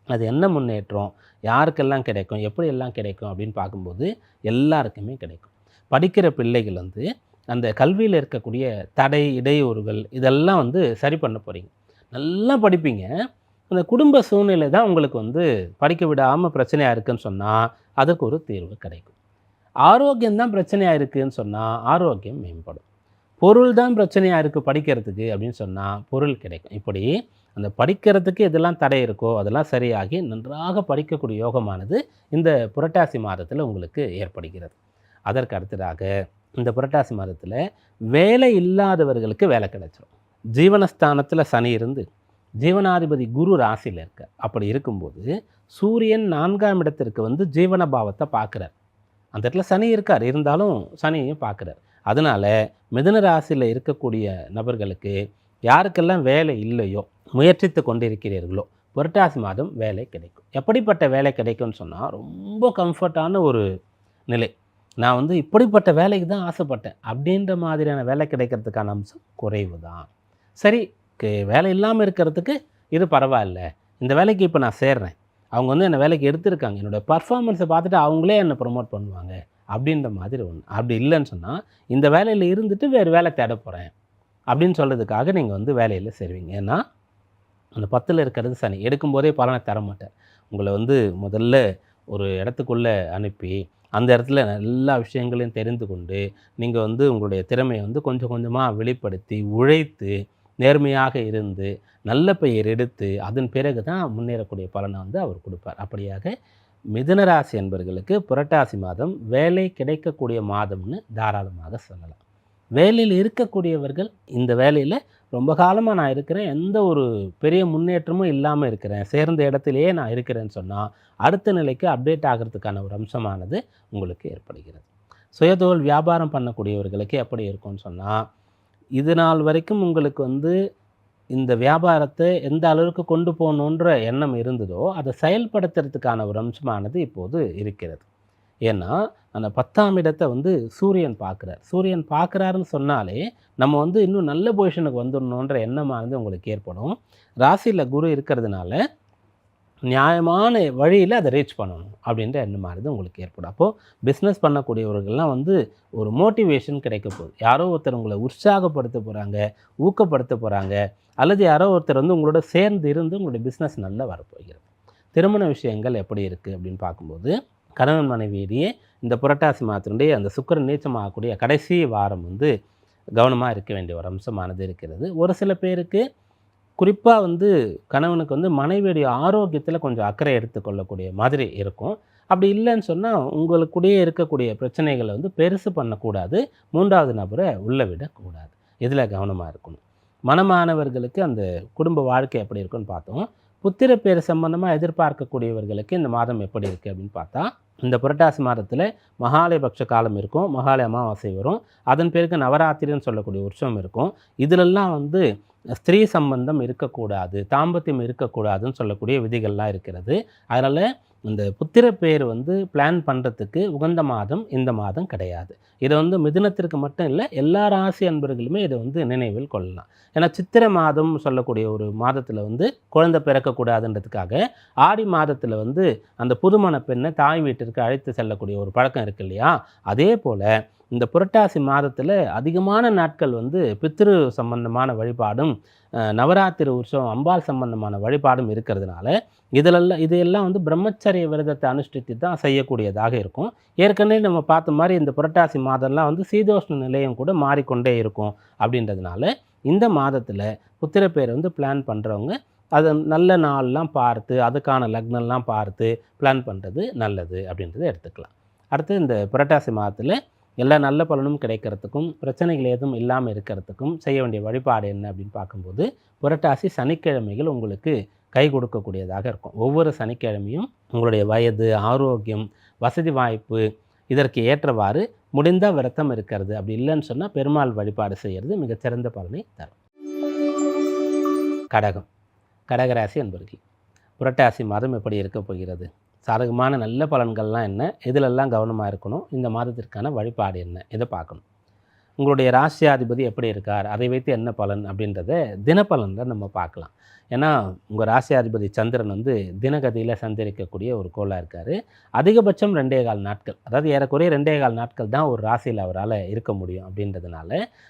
[SPEAKER 1] அது என்ன முன்னேற்றம், யாருக்கெல்லாம் கிடைக்கும், எப்படியெல்லாம் கிடைக்கும் அப்படின்னு பார்க்கும்போது எல்லாருக்குமே கிடைக்கும். படிக்கிற பிள்ளைகள் வந்து அந்த கல்வியில் இருக்கக்கூடிய தடை, இடையூறுகள் இதெல்லாம் வந்து சரி பண்ண போகிறீங்க. நல்லா படிப்பீங்க. அந்த குடும்ப சூழ்நிலை தான் உங்களுக்கு வந்து படிக்க விடாமல் பிரச்சனையாக இருக்குதுன்னு சொன்னால் அதுக்கு ஒரு தீர்வு கிடைக்கும். ஆரோக்கியம் தான் பிரச்சனையாக இருக்குதுன்னு சொன்னால் ஆரோக்கியம் மேம்படும். பொருள் தான் பிரச்சனையாக இருக்குது படிக்கிறதுக்கு அப்படின்னு சொன்னால் பொருள் கிடைக்கும். இப்படி அந்த படிக்கிறதுக்கு எதெல்லாம் தடை இருக்கோ அதெல்லாம் சரியாகி நன்றாக படிக்கக்கூடிய யோகமானது இந்த புரட்டாசி மாதத்தில் உங்களுக்கு ஏற்படுகிறது. அதற்கு அடுத்ததாக இந்த புரட்டாசி மாதத்தில் வேலை இல்லாதவர்களுக்கு வேலை கிடைச்சிடும். ஜீவனஸ்தானத்தில் சனி இருந்து ஜீவனாதிபதி குரு ராசியில் இருக்க. அப்படி இருக்கும்போது சூரியன் 4ஆம் இடத்திற்கு வந்து ஜீவன பாவத்தை பார்க்குறார். அந்த இடத்துல சனி இருக்கார், இருந்தாலும் சனியையும் பார்க்குறார். அதனால் மிதுன ராசியில் இருக்கக்கூடிய நபர்களுக்கு யாருக்கெல்லாம் வேலை இல்லையோ, முயற்சித்து கொண்டிருக்கிறீர்களோ, புரட்டாசி மாதம் வேலை கிடைக்கும். எப்படிப்பட்ட வேலை கிடைக்கும்னு சொன்னால், ரொம்ப கம்ஃபர்ட்டான ஒரு நிலை. நான் வந்து இப்படிப்பட்ட வேலைக்கு தான் ஆசைப்பட்டேன் அப்படின்ற மாதிரியான வேலை கிடைக்கிறதுக்கான அம்சம் குறைவு தான். சரி, வேலை இல்லாமல் இருக்கிறதுக்கு இது பரவாயில்ல, இந்த வேலைக்கு இப்போ நான் சேர்றேன், அவங்க வந்து என்னை வேலைக்கு எடுத்திருக்காங்க, என்னோடய பர்ஃபார்மன்ஸை பார்த்துட்டு அவங்களே என்னை ப்ரொமோட் பண்ணுவாங்க அப்படின்ற மாதிரி ஒன்று. அப்படி இல்லைன்னு சொன்னால், இந்த வேலையில் இருந்துட்டு வேறு வேலை தேட போகிறேன் அப்படின்னு சொல்கிறதுக்காக நீங்கள் வந்து வேலையில் சேருவீங்க. ஏன்னா அந்த 10ல் இருக்கிறது சனி. எடுக்கும்போதே பலனை தர மாட்டார். உங்களை வந்து முதல்ல ஒரு இடத்துக்குள்ளே அனுப்பி அந்த இடத்துல எல்லா விஷயங்களையும் தெரிந்து கொண்டு நீங்கள் வந்து உங்களுடைய திறமையை வந்து கொஞ்சம் கொஞ்சமாக வெளிப்படுத்தி உழைத்து நேர்மையாக இருந்து நல்ல பெயர் எடுத்து அதன் பிறகு தான் முன்னேறக்கூடிய பலனை வந்து அவர் கொடுப்பார். அப்படியாக மிதுனராசி என்பவர்களுக்கு புரட்டாசி மாதம் வேலை கிடைக்கக்கூடிய மாதம்னு தாராளமாக சொல்லலாம். வேலையில் இருக்கக்கூடியவர்கள் இந்த வேலையில் ரொம்ப காலமாக நான் இருக்கிறேன், எந்த ஒரு பெரிய முன்னேற்றமும் இல்லாமல் இருக்கிறேன், சேர்ந்த இடத்திலேயே நான் இருக்கிறேன்னு சொன்னால் அடுத்த நிலைக்கு அப்டேட் ஆகிறதுக்கான ஒரு அம்சமானது உங்களுக்கு ஏற்படுகிறது. சுயதொழில் வியாபாரம் பண்ணக்கூடியவர்களுக்கு எப்படி இருக்கும்னு சொன்னால், இது நாள் வரைக்கும் உங்களுக்கு வந்து இந்த வியாபாரத்தை எந்த அளவுக்கு கொண்டு போகணுன்ற எண்ணம் இருந்ததோ அதை செயல்படுத்துறதுக்கான ஒரு அம்சமானது இப்போது இருக்கிறது. ஏன்னா அந்த 10ஆம் இடத்தை வந்து சூரியன் பார்க்குறார். சூரியன் பார்க்குறாருன்னு சொன்னாலே நம்ம வந்து இன்னும் நல்ல பொசிஷனுக்கு வந்துடணுன்ற எண்ணமானது உங்களுக்கு ஏற்படும். ராசியில் குரு இருக்கிறதுனால நியாயமான வழியில் அதை ரீச் பண்ணணும் அப்படின்ற எண்ணமானது உங்களுக்கு ஏற்படும். அப்போது பிஸ்னஸ் பண்ணக்கூடியவர்கள்லாம் வந்து ஒரு மோட்டிவேஷன் கிடைக்க போகுது. யாரோ ஒருத்தர் உங்களை உற்சாகப்படுத்த போகிறாங்க, ஊக்கப்படுத்த போகிறாங்க, அல்லது யாரோ ஒருத்தர் வந்து உங்களோட சேர்ந்து இருந்து உங்களுடைய பிஸ்னஸ் நல்லா வரப்போகிறது. திருமண விஷயங்கள் எப்படி இருக்குது அப்படின்னு பார்க்கும்போது, கணவன் மனைவியிடையே இந்த புரட்டாசி மாதத்தினுடைய அந்த சுக்கிரன் நீச்சமாகக்கூடிய கடைசி வாரம் வந்து கவனமாக இருக்க வேண்டிய ஒரு அம்சமானது இருக்கிறது. ஒரு சில பேருக்கு குறிப்பாக வந்து கணவனுக்கு வந்து மனைவியுடைய ஆரோக்கியத்தில் கொஞ்சம் அக்கறை எடுத்துக்கொள்ளக்கூடிய மாதிரி இருக்கும். அப்படி இல்லைன்னு சொன்னால் உங்களுக்குடைய இருக்கக்கூடிய பிரச்சனைகளை வந்து பெருசு பண்ணக்கூடாது, 3வது நபரை உள்ளே விடக்கூடாது. இதில் கவனமாக இருக்கணும். மனமானவர்களுக்கு அந்த குடும்ப வாழ்க்கை எப்படி இருக்குன்னு பார்த்தோம். புத்திர பேர் சம்பந்தமாக எதிர்பார்க்கக்கூடியவர்களுக்கு இந்த மாதம் எப்படி இருக்குது அப்படின்னு பார்த்தா, இந்த புரட்டாசி மாதத்தில் மகாலயபக்ஷ காலம் இருக்கும், மகாலய அமாவாசை வரும், அதன் பிறகு நவராத்திரின்னு சொல்லக்கூடிய உற்சவம் இருக்கும். இதிலெல்லாம் வந்து ஸ்திரீ சம்பந்தம் இருக்கக்கூடாது, தாம்பத்தியம் இருக்கக்கூடாதுன்னு சொல்லக்கூடிய விதிகள்லாம் இருக்கிறது. அதனால் இந்த புத்திர பேர் வந்து பிளான் பண்ணுறதுக்கு உகந்த மாதம் இந்த மாதம் கிடையாது. இதை வந்து மிதுனத்திற்கு மட்டும் இல்லை, எல்லா ராசி அன்பர்களுமே இதை வந்து நினைவில் கொள்ளலாம். ஏன்னா சித்திரை மாதம் சொல்லக்கூடிய ஒரு மாதத்தில் வந்து குழந்தை பிறக்கக்கூடாதுன்றதுக்காக ஆடி மாதத்தில் வந்து அந்த புதுமண பெண்ணை தாய் வீட்டிற்கு அழைத்து செல்லக்கூடிய ஒரு பழக்கம் இருக்கு இல்லையா? அதே போல் இந்த புரட்டாசி மாதத்தில் அதிகமான நாட்கள் வந்து பித்ரு சம்பந்தமான வழிபாடும் நவராத்திரி உற்சவம் அம்பாள் சம்பந்தமான வழிபாடும் இருக்கிறதுனால இதையெல்லாம் வந்து பிரம்மச்சரிய விரதத்தை அனுஷ்டித்து தான் செய்யக்கூடியதாக இருக்கும். ஏற்கனவே நம்ம பார்த்த மாதிரி இந்த புரட்டாசி மாதம்லாம் வந்து சீதோஷ்ண நிலையம் கூட மாறிக்கொண்டே இருக்கும். அப்படின்றதுனால இந்த மாதத்தில் புத்திர பேர் வந்து பிளான் பண்ணுறவங்க அதை நல்ல நாள்லாம் பார்த்து அதுக்கான லக்னம்லாம் பார்த்து பிளான் பண்ணுறது நல்லது அப்படின்றத எடுத்துக்கலாம். அடுத்து இந்த புரட்டாசி மாதத்தில் எல்லா நல்ல பலனும் கிடைக்கிறதுக்கும் பிரச்சனைகள் எதுவும் இல்லாமல் இருக்கிறதுக்கும் செய்ய வேண்டிய வழிபாடு என்ன அப்படின்னு பார்க்கும்போது, புரட்டாசி சனிக்கிழமைகள் உங்களுக்கு கை கொடுக்கக்கூடியதாக இருக்கும். ஒவ்வொரு சனிக்கிழமையும் உங்களுடைய வயது, ஆரோக்கியம், வசதி வாய்ப்பு இதற்கு ஏற்றவாறு முடிந்தால் விரதம் இருக்கிறது, அப்படி இல்லைன்னு சொன்னால் பெருமாள் வழிபாடு செய்கிறது மிகச்சிறந்த பலனை தரும். கடகம், கடகராசி என்பர்கள் புரட்டாசி மாதம் எப்படி இருக்க போகிறது? சாதகமான நல்ல பலன்கள்லாம் என்ன, இதிலெல்லாம் கவனமாக இருக்கணும், இந்த மாதத்திற்கான வழிபாடு என்ன, இதை பார்க்கணும். உங்களுடைய ராசியாதிபதி எப்படி இருக்கார், அதை வைத்து என்ன பலன் அப்படின்றத தினப்பலனில் நம்ம பார்க்கலாம். ஏன்னா உங்கள் ராசியாதிபதி சந்திரன் வந்து தினகதியில் சஞ்சரிக்கக்கூடிய ஒரு கோளாக இருக்கார். அதிகபட்சம் 2.25 நாட்கள், அதாவது ஏறக்குறைய 2.25 நாட்கள் தான் ஒரு ராசியில் அவரால் இருக்க முடியும். அப்படின்றதுனால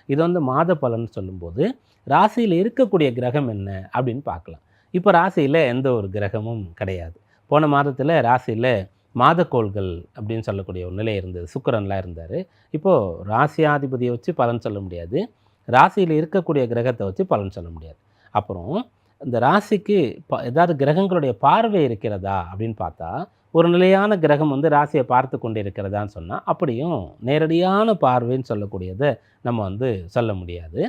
[SPEAKER 1] இது வந்து மாத பலன் சொல்லும்போது ராசியில் இருக்கக்கூடிய கிரகம் என்ன அப்படின்னு பார்க்கலாம். இப்போ ராசியில் எந்த ஒரு கிரகமும் கிடையாது. போன மாதத்தில் ராசியில் மாதக்கோள்கள் அப்படின்னு சொல்லக்கூடிய ஒரு நிலை இருந்தது, சுக்கிரன்லாம் இருந்தார். இப்போது ராசியாதிபதியை வச்சு பலன் சொல்ல முடியாது, ராசியில் இருக்கக்கூடிய கிரகத்தை வச்சு பலன் சொல்ல முடியாது. அப்புறம் இந்த ராசிக்கு ஏதாவது கிரகங்களுடைய பார்வை இருக்கிறதா அப்படின்னு பார்த்தா, ஒரு நிலையான கிரகம் வந்து ராசியை பார்த்து கொண்டு இருக்கிறதான்னு சொன்னால் அப்படியும் நேரடியான பார்வைன்னு சொல்லக்கூடியதை நம்ம வந்து சொல்ல முடியாது.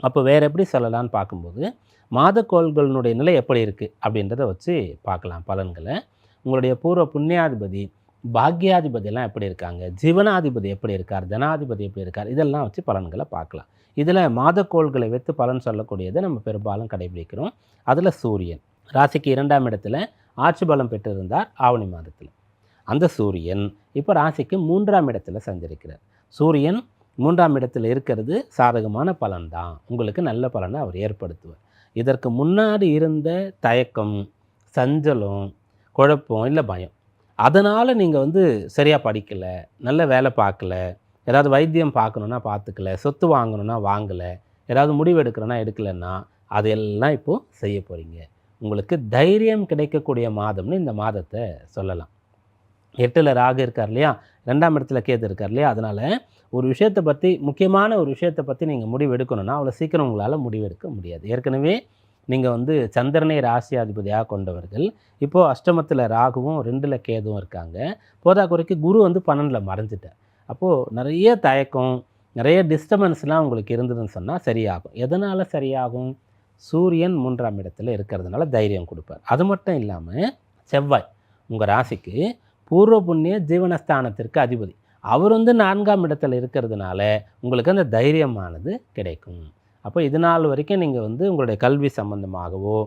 [SPEAKER 1] அப்போ வேறு எப்படி சொல்லலான்னு பார்க்கும்போது, மாதக்கோள்களினுடைய நிலை எப்படி இருக்குது அப்படின்றத வச்சு பார்க்கலாம் பலன்களை. உங்களுடைய பூர்வ புண்ணியாதிபதி, பாக்யாதிபதியெல்லாம் எப்படி இருக்காங்க, ஜீவனாதிபதி எப்படி இருக்கார், தனாதிபதி எப்படி இருக்கார், இதெல்லாம் வச்சு பலன்களை பார்க்கலாம். இதில் மாதக்கோள்களை வைத்து பலன் சொல்லக்கூடியதை நம்ம பெரும்பாலும் கடைபிடிக்கிறோம். அதில் சூரியன் ராசிக்கு 2ஆம் இடத்துல ஆட்சி பலம் பெற்றிருந்தார் ஆவணி மாதத்தில். அந்த சூரியன் இப்போ ராசிக்கு 3ஆம் இடத்துல சஞ்சரிக்கிறார். சூரியன் 3ஆம் இடத்தில் இருக்கிறது சாதகமான பலன்தான், உங்களுக்கு நல்ல பலனை அவர் ஏற்படுத்துவார். இதற்கு முன்னாடி இருந்த தயக்கம், சஞ்சலம், குழப்பம் இல்லை பயம், அதனால் நீங்கள் வந்து சரியாக படிக்கலை, நல்ல வேலை பார்க்கல, ஏதாவது வைத்தியம் பார்க்கணுன்னா பார்த்துக்கல, சொத்து வாங்கணுன்னா வாங்கலை, ஏதாவது முடிவு எடுக்கணுன்னா எடுக்கலைன்னா அதெல்லாம் இப்போது செய்ய போகிறீங்க. உங்களுக்கு தைரியம் கிடைக்கக்கூடிய மாதம்னு இந்த மாதத்தை சொல்லலாம். 8ல் ராகு இருக்கார் இல்லையா, 2ஆம் இடத்துல கேது இருக்கார் இல்லையா, அதனால் ஒரு விஷயத்தை பற்றி, முக்கியமான ஒரு விஷயத்தை பற்றி நீங்கள் முடிவு எடுக்கணுன்னா அவ்வளோ சீக்கிரம் உங்களால் முடிவெடுக்க முடியாது. ஏற்கனவே நீங்கள் வந்து சந்திரனை ராசியாதிபதியாக கொண்டவர்கள். இப்போது அஷ்டமத்தில் ராகுவும் 2ல் கேதுவும் இருக்காங்க. போதாக்குறைக்கு குரு வந்து 12ல் மறைஞ்சிட்டார். அப்போது நிறைய தயக்கம், நிறைய டிஸ்டர்பன்ஸ்லாம் உங்களுக்கு இருந்ததுன்னு சொன்னால் சரியாகும். எதனால் சரியாகும்? சூரியன் 3ஆம் இடத்துல இருக்கிறதுனால தைரியம் கொடுப்பார். அது மட்டும் இல்லாமல் செவ்வாய் உங்கள் ராசிக்கு பூர்வ புண்ணிய ஜீவனஸ்தானத்திற்கு அதிபதி. அவர் வந்து 4ஆம் இடத்துல இருக்கிறதுனால உங்களுக்கு அந்த தைரியமானது கிடைக்கும். அப்போ இது நாள் வரைக்கும் நீங்கள் வந்து உங்களுடைய கல்வி சம்பந்தமாகவோ,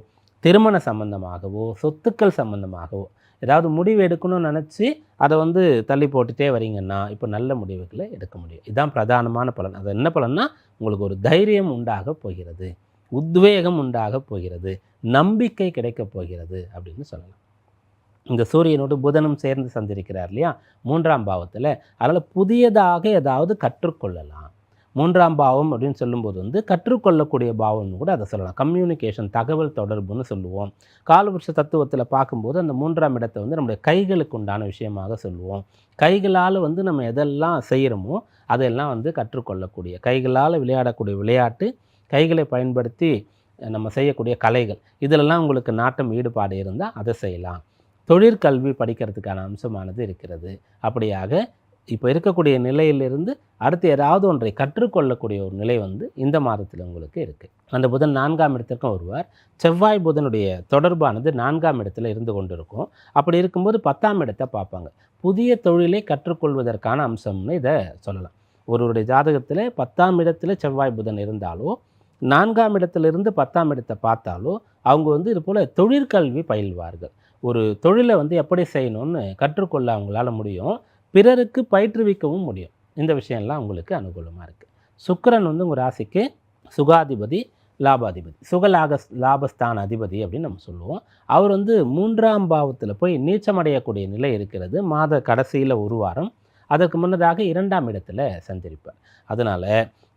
[SPEAKER 1] திருமண சம்பந்தமாகவோ, சொத்துக்கள் சம்பந்தமாகவோ ஏதாவது முடிவு எடுக்கணும்னு நினச்சி அதை வந்து தள்ளி போட்டுகிட்டே வரீங்கன்னா இப்போ நல்ல முடிவுகளை எடுக்க முடியும். இதுதான் பிரதானமான பலன். அது என்ன பலன்னா, உங்களுக்கு ஒரு தைரியம் உண்டாக போகிறது, உத்வேகம் உண்டாக போகிறது, நம்பிக்கை கிடைக்கப் போகிறது அப்படின்னு சொல்லலாம். இந்த சூரியனோடு புதனும் சேர்ந்து சஞ்சரிக்கிறார் இல்லையா 3ஆம் பாவத்தில். அதனால் புதியதாக ஏதாவது கற்றுக்கொள்ளலாம். 3ஆம் பாவம் அப்படின்னு சொல்லும்போது வந்து கற்றுக்கொள்ளக்கூடிய பாவம்னு கூட அதை சொல்லலாம். கம்யூனிகேஷன், தகவல் தொடர்புன்னு சொல்லுவோம். காலபுருஷ தத்துவத்தில் பார்க்கும்போது அந்த 3ஆம் இடத்தை வந்து நம்முடைய கைகளுக்கு உண்டான விஷயமாக சொல்லுவோம். கைகளால் வந்து நம்ம எதெல்லாம் செய்கிறோமோ அதெல்லாம் வந்து கற்றுக்கொள்ளக்கூடிய, கைகளால் விளையாடக்கூடிய விளையாட்டு, கைகளை பயன்படுத்தி நம்ம செய்யக்கூடிய கலைகள், இதிலெல்லாம் உங்களுக்கு நாட்டம், ஈடுபாடு இருந்தால் அதை செய்யலாம். தொழிற்கல்வி படிக்கிறதுக்கான அம்சமானது இருக்கிறது. அப்படியாக இப்போ இருக்கக்கூடிய நிலையிலிருந்து அடுத்து ஏதாவது ஒன்றை கற்றுக்கொள்ளக்கூடிய ஒரு நிலை வந்து இந்த மாதத்தில் உங்களுக்கு இருக்குது. அந்த புதன் 4ஆம் இடத்திற்கும் வருவார். செவ்வாய் புதனுடைய தொடர்பானது 4ஆம் இடத்துல இருந்து கொண்டு இருக்கும். அப்படி இருக்கும்போது 10ஆம் இடத்தை பார்ப்பாங்க. புதிய தொழிலை கற்றுக்கொள்வதற்கான அம்சம்னு இதை சொல்லலாம். ஒருவருடைய ஜாதகத்தில் 10ஆம் இடத்துல செவ்வாய் புதன் இருந்தாலோ, 4ஆம் இடத்திலிருந்து 10ஆம் இடத்தை பார்த்தாலோ அவங்க வந்து இது போல் தொழிற்கல்வி பயில்வார்கள். ஒரு தொழிலை வந்து எப்படி செய்யணும்னு கற்றுக்கொள்ள அவங்களால முடியும், பிறருக்கு பயிற்றுவிக்கவும் முடியும். இந்த விஷயம்லாம் உங்களுக்கு அனுகூலமாக இருக்குது. சுக்கிரன் வந்து உங்கள் ராசிக்கு சுகாதிபதி, லாபாதிபதி, லாபஸ்தான அதிபதி அப்படின்னு நம்ம சொல்லுவோம். அவர் வந்து 3ஆம் பாவத்தில் போய் நீச்சமடையக்கூடிய நிலை இருக்கிறது. மாத கடைசியில் ஒரு வாரம். அதற்கு முன்னதாக 2ஆம் இடத்துல சஞ்சரிப்பார். அதனால்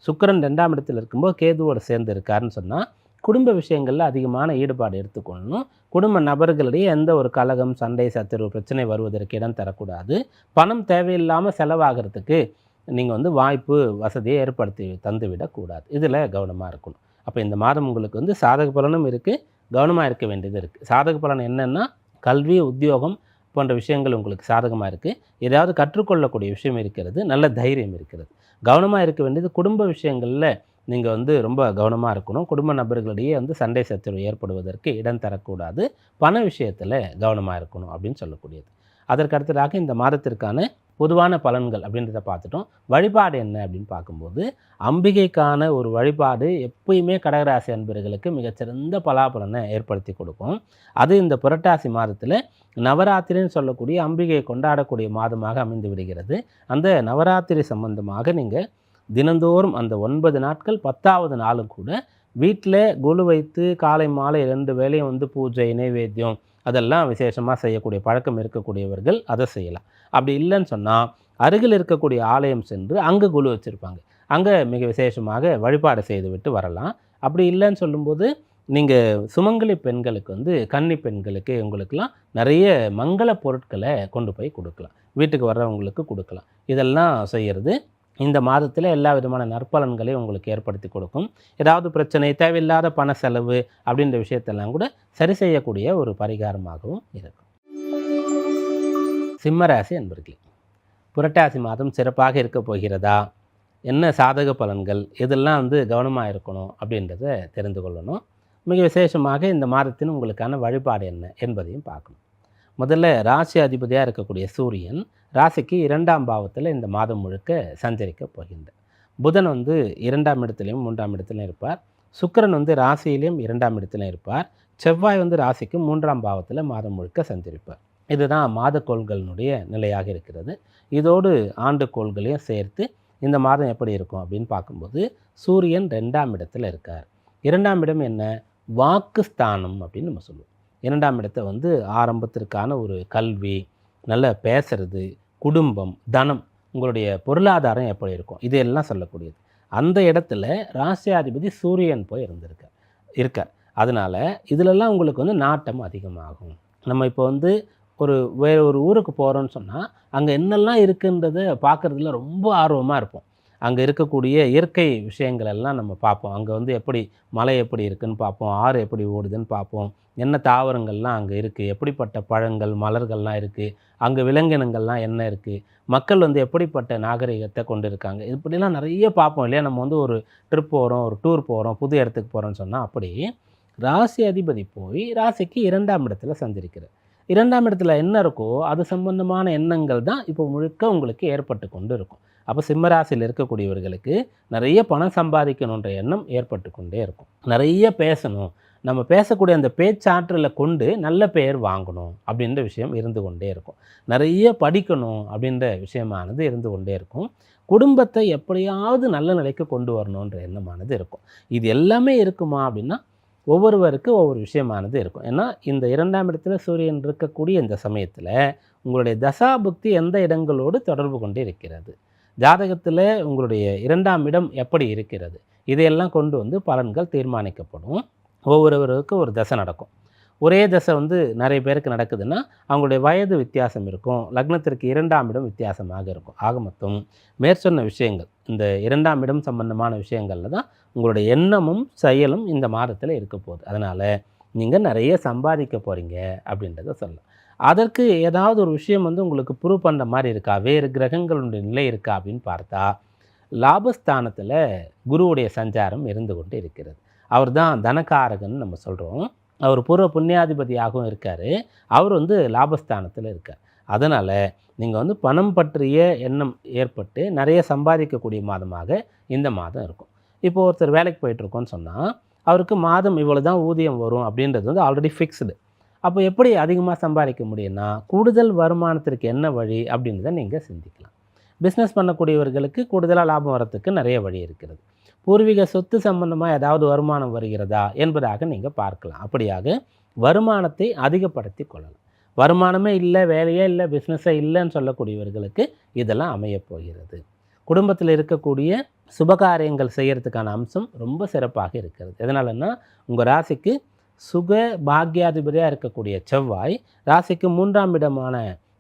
[SPEAKER 1] சுக்கிரன் 2ஆம் இடத்தில் இருக்கும்போது கேதுவோடு சேர்ந்து இருக்காருன்னு சொன்னால் குடும்ப விஷயங்களில் அதிகமான ஈடுபாடு எடுத்துக்கொள்ளணும். குடும்ப நபர்களிடையே எந்த ஒரு கலகம், சண்டை, சச்சரவு, பிரச்சனை வருவதற்கு இடம் தரக்கூடாது. பணம் தேவையில்லாமல் செலவாகிறதுக்கு நீங்கள் வந்து வாய்ப்பு, வசதியை ஏற்படுத்தி தந்துவிடக்கூடாது. இதில் கவனமாக இருக்கணும். அப்போ இந்த மாதம் உங்களுக்கு வந்து சாதக பலனும் இருக்குது, கவனமாக இருக்க வேண்டியது இருக்குது. சாதக பலன் என்னென்னா, கல்வி, உத்தியோகம் போன்ற விஷயங்கள் உங்களுக்கு சாதகமாக இருக்குது. ஏதாவது கற்றுக்கொள்ளக்கூடிய விஷயம் இருக்கிறது, நல்ல தைரியம் இருக்கிறது. கவனமாக இருக்க வேண்டியது குடும்ப விஷயங்களில் நீங்கள் வந்து ரொம்ப கவனமாக இருக்கணும். குடும்ப நபர்களிடையே வந்து சண்டை சச்சரவு ஏற்படுவதற்கு இடம் தரக்கூடாது. பண விஷயத்தில் கவனமாக இருக்கணும் அப்படின்னு சொல்லக்கூடியது. அதற்கு அடுத்ததாக இந்த மாதத்திற்கான பொதுவான பலன்கள் அப்படின்றத பார்த்துட்டோம். வழிபாடு என்ன அப்படின்னு பார்க்கும்போது, அம்பிகைக்கான ஒரு வழிபாடு எப்பயுமே கடகராசி அன்பர்களுக்கு மிகச்சிறந்த பலாபலனை ஏற்படுத்தி கொடுக்கும். அது இந்த புரட்டாசி மாதத்தில் நவராத்திரின்னு சொல்லக்கூடிய அம்பிகையை கொண்டாடக்கூடிய மாதமாக அமைந்து விடுகிறது. அந்த நவராத்திரி சம்பந்தமாக நீங்கள் தினந்தோறும் அந்த 9 நாட்கள் 10ஆவது நாளும் கூட வீட்டில் குழு வைத்து காலை மாலை 2 வேளையும் வந்து பூஜை, நைவேத்தியம் அதெல்லாம் விசேஷமாக செய்யக்கூடிய பழக்கம் இருக்கக்கூடியவர்கள் அதை செய்யலாம். அப்படி இல்லைன்னு சொன்னால் அருகில் இருக்கக்கூடிய ஆலயம் சென்று அங்கே குழு வச்சுருப்பாங்க, அங்கே மிக விசேஷமாக வழிபாடு செய்துவிட்டு வரலாம். அப்படி இல்லைன்னு சொல்லும்போது நீங்கள் சுமங்கலி பெண்களுக்கு வந்து, கன்னி பெண்களுக்கு உங்களுக்கெல்லாம் நிறைய மங்கள பொருட்களை கொண்டு போய் கொடுக்கலாம், வீட்டுக்கு வர்றவங்களுக்கு கொடுக்கலாம். இதெல்லாம் செய்கிறது இந்த மாதத்தில் எல்லா விதமான நற்பலன்களையும் உங்களுக்கு ஏற்படுத்தி கொடுக்கும். ஏதாவது பிரச்சனை, தேவையில்லாத பண செலவு அப்படின்ற விஷயத்தெல்லாம் கூட சரி செய்யக்கூடிய ஒரு பரிகாரமாகவும் இருக்கும். சிம்மராசி அன்பர்களே, புரட்டாசி மாதம் சிறப்பாக இருக்க போகிறதா? என்ன சாதக பலன்கள், இதெல்லாம் கவனமாக இருக்கணும் அப்படின்றத தெரிந்து கொள்ளணும். மிக விசேஷமாக இந்த மாதத்தின் உங்களுக்கான வழிபாடு என்ன என்பதையும் பார்க்கணும். முதல்ல ராசி அதிபதியாக இருக்கக்கூடிய சூரியன் ராசிக்கு 2ஆம் பாவத்தில் இந்த மாதம் முழுக்க சஞ்சரிக்க போகின்றார். புதன் 2ஆம் இடத்துலையும் 3ஆம் இடத்துலையும் இருப்பார். சுக்கிரன் ராசியிலையும் 2ஆம் இடத்துலையும் இருப்பார். செவ்வாய் ராசிக்கு 3ஆம் பாவத்தில் மாதம் முழுக்க சஞ்சரிப்பார். இதுதான் மாதக்கோள்களினுடைய நிலையாக இருக்கிறது. இதோடு ஆண்டு கோள்களையும் சேர்த்து இந்த மாதம் எப்படி இருக்கும் அப்படின்னு பார்க்கும்போது, சூரியன் 2ஆம் இடத்துல இருக்கார். 2ஆம் இடம் என்ன? வாக்குஸ்தானம் அப்படின்னு நம்ம சொல்லுவோம். 2ஆம் இடத்தை ஆரம்பத்திற்கான ஒரு கல்வி, நல்ல பேசுறது, குடும்பம், தனம், உங்களுடைய பொருளாதாரம் எப்படி இருக்கும், இதையெல்லாம் சொல்லக்கூடியது. அந்த இடத்துல ராசியாதிபதி சூரியன் போய் இருக்கார். அதனால் இதிலெல்லாம் உங்களுக்கு நாட்டம் அதிகமாகும். நம்ம இப்போ வேறு ஒரு ஊருக்கு போகிறோன்னு சொன்னால் அங்கே என்னெல்லாம் இருக்குன்றதை பார்க்குறதுல ரொம்ப ஆர்வமாக இருப்போம். அங்கே இருக்கக்கூடிய இயற்கை விஷயங்கள் எல்லாம் நம்ம பார்ப்போம். அங்கே எப்படி மலை எப்படி இருக்குதுன்னு பார்ப்போம், ஆறு எப்படி ஓடுதுன்னு பார்ப்போம், என்ன தாவரங்கள்லாம் அங்கே இருக்குது, எப்படிப்பட்ட பழங்கள் மலர்கள்லாம் இருக்குது, அங்கே விலங்கினங்கள்லாம் என்ன இருக்குது, மக்கள் எப்படிப்பட்ட நாகரிகத்தை கொண்டு இருக்காங்க, இப்படிலாம் நிறைய பார்ப்போம் இல்லையா? நம்ம ஒரு ட்ரிப் போகிறோம், ஒரு டூர் போகிறோம், புது இடத்துக்கு போகிறோன்னு சொன்னால் அப்படி ராசி அதிபதி போய் ராசிக்கு 2ஆம் இடத்துல சஞ்சரிக்கிறார். 2ஆம் இடத்துல என்ன இருக்கோ அது சம்பந்தமான எண்ணங்கள் தான் இப்போ முழுக்க உங்களுக்கு ஏற்பட்டு கொண்டு இருக்கும். அப்போ சிம்மராசியில் இருக்கக்கூடியவர்களுக்கு நிறைய பணம் சம்பாதிக்கணுன்ற எண்ணம் ஏற்பட்டு கொண்டே இருக்கும். நிறைய பேசணும், நம்ம பேசக்கூடிய அந்த பேச்சாற்றலை கொண்டு நல்ல பெயர் வாங்கணும் அப்படின்ற விஷயம் இருந்து கொண்டே இருக்கும். நிறைய படிக்கணும் அப்படின்ற விஷயமானது இருந்து கொண்டே இருக்கும். குடும்பத்தை எப்படியாவது நல்ல நிலைக்கு கொண்டு வரணுன்ற எண்ணமானது இருக்கும். இது எல்லாமே இருக்குமா அப்படின்னா ஒவ்வொருவருக்கு ஒவ்வொரு விஷயமானது இருக்கும். ஏன்னா இந்த 2ஆம் இடத்துல சூரியன் இருக்கக்கூடிய இந்த சமயத்தில் உங்களுடைய தசாபுக்தி எந்த இடங்களோடு தொடர்பு கொண்டு இருக்கிறது, ஜாதகத்தில் உங்களுடைய 2ஆம் இடம் எப்படி இருக்கிறது, இதையெல்லாம் கொண்டு பலன்கள் தீர்மானிக்கப்படும். ஒவ்வொருவருக்கு ஒரு தசை நடக்கும். ஒரே தசை நிறைய பேருக்கு நடக்குதுன்னா அவங்களுடைய வயது வித்தியாசம் இருக்கும். லக்னத்திற்கு 2ஆம் இடம் வித்தியாசமாக இருக்கும். ஆக மொத்தம் மேற்சொன்ன விஷயங்கள், இந்த 2ஆம் இடம் சம்பந்தமான விஷயங்களில் தான் உங்களுடைய எண்ணமும் செயலும் இந்த மாதத்தில் இருக்க போகுது. அதனால் நீங்கள் நிறைய சம்பாதிக்க போகிறீங்க அப்படின்றத சொல்லலாம். அதற்கு ஏதாவது ஒரு விஷயம் உங்களுக்கு ப்ரூவ் பண்ணுற மாதிரி இருக்கா, வேறு கிரகங்களுடைய நிலை இருக்கா அப்படின்னு பார்த்தா, லாபஸ்தானத்தில் குருவுடைய சஞ்சாரம் இருந்து கொண்டு இருக்கிறது. அவர் தான் தனகாரகன் நம்ம சொல்கிறோம். அவர் பூர்வ புண்ணியாதிபதியாகவும் இருக்கார். அவர் லாபஸ்தானத்தில் இருக்கார். அதனால் நீங்கள் பணம் பற்றிய எண்ணம் ஏற்பட்டு நிறைய சம்பாதிக்கக்கூடிய மாதமாக இந்த மாதம் இருக்கும். இப்போது ஒருத்தர் வேலைக்கு போயிட்டுருக்கோன்னு சொன்னால் அவருக்கு மாதம் இவ்வளோ தான் ஊதியம் வரும் அப்படின்றது ஆல்ரெடி ஃபிக்ஸ்டு. அப்போ எப்படி அதிகமாக சம்பாதிக்க முடியும்னா கூடுதல் வருமானத்திற்கு என்ன வழி அப்படின்றத நீங்கள் சிந்திக்கலாம். பிஸ்னஸ் பண்ணக்கூடியவர்களுக்கு கூடுதலாக லாபம் வரத்துக்கு நிறைய வழி இருக்கிறது. பூர்வீக சொத்து சம்பந்தமாக ஏதாவது வருமானம் வருகிறதா என்பதாக நீங்கள் பார்க்கலாம். அப்படியாக வருமானத்தை அதிகப்படுத்தி கொள்ளலாம். வருமானமே இல்லை, வேலையே இல்லை, பிஸ்னஸே இல்லைன்னு சொல்லக்கூடியவர்களுக்கு இதெல்லாம் அமையப்போகிறது. குடும்பத்தில் இருக்கக்கூடிய சுபகாரியங்கள் செய்கிறதுக்கான அம்சம் ரொம்ப சிறப்பாக இருக்கிறது. எதனாலன்னா உங்கள் ராசிக்கு சுக பாக்யாதிபதியாக இருக்கக்கூடிய செவ்வாய் ராசிக்கு 3ஆம் இடமான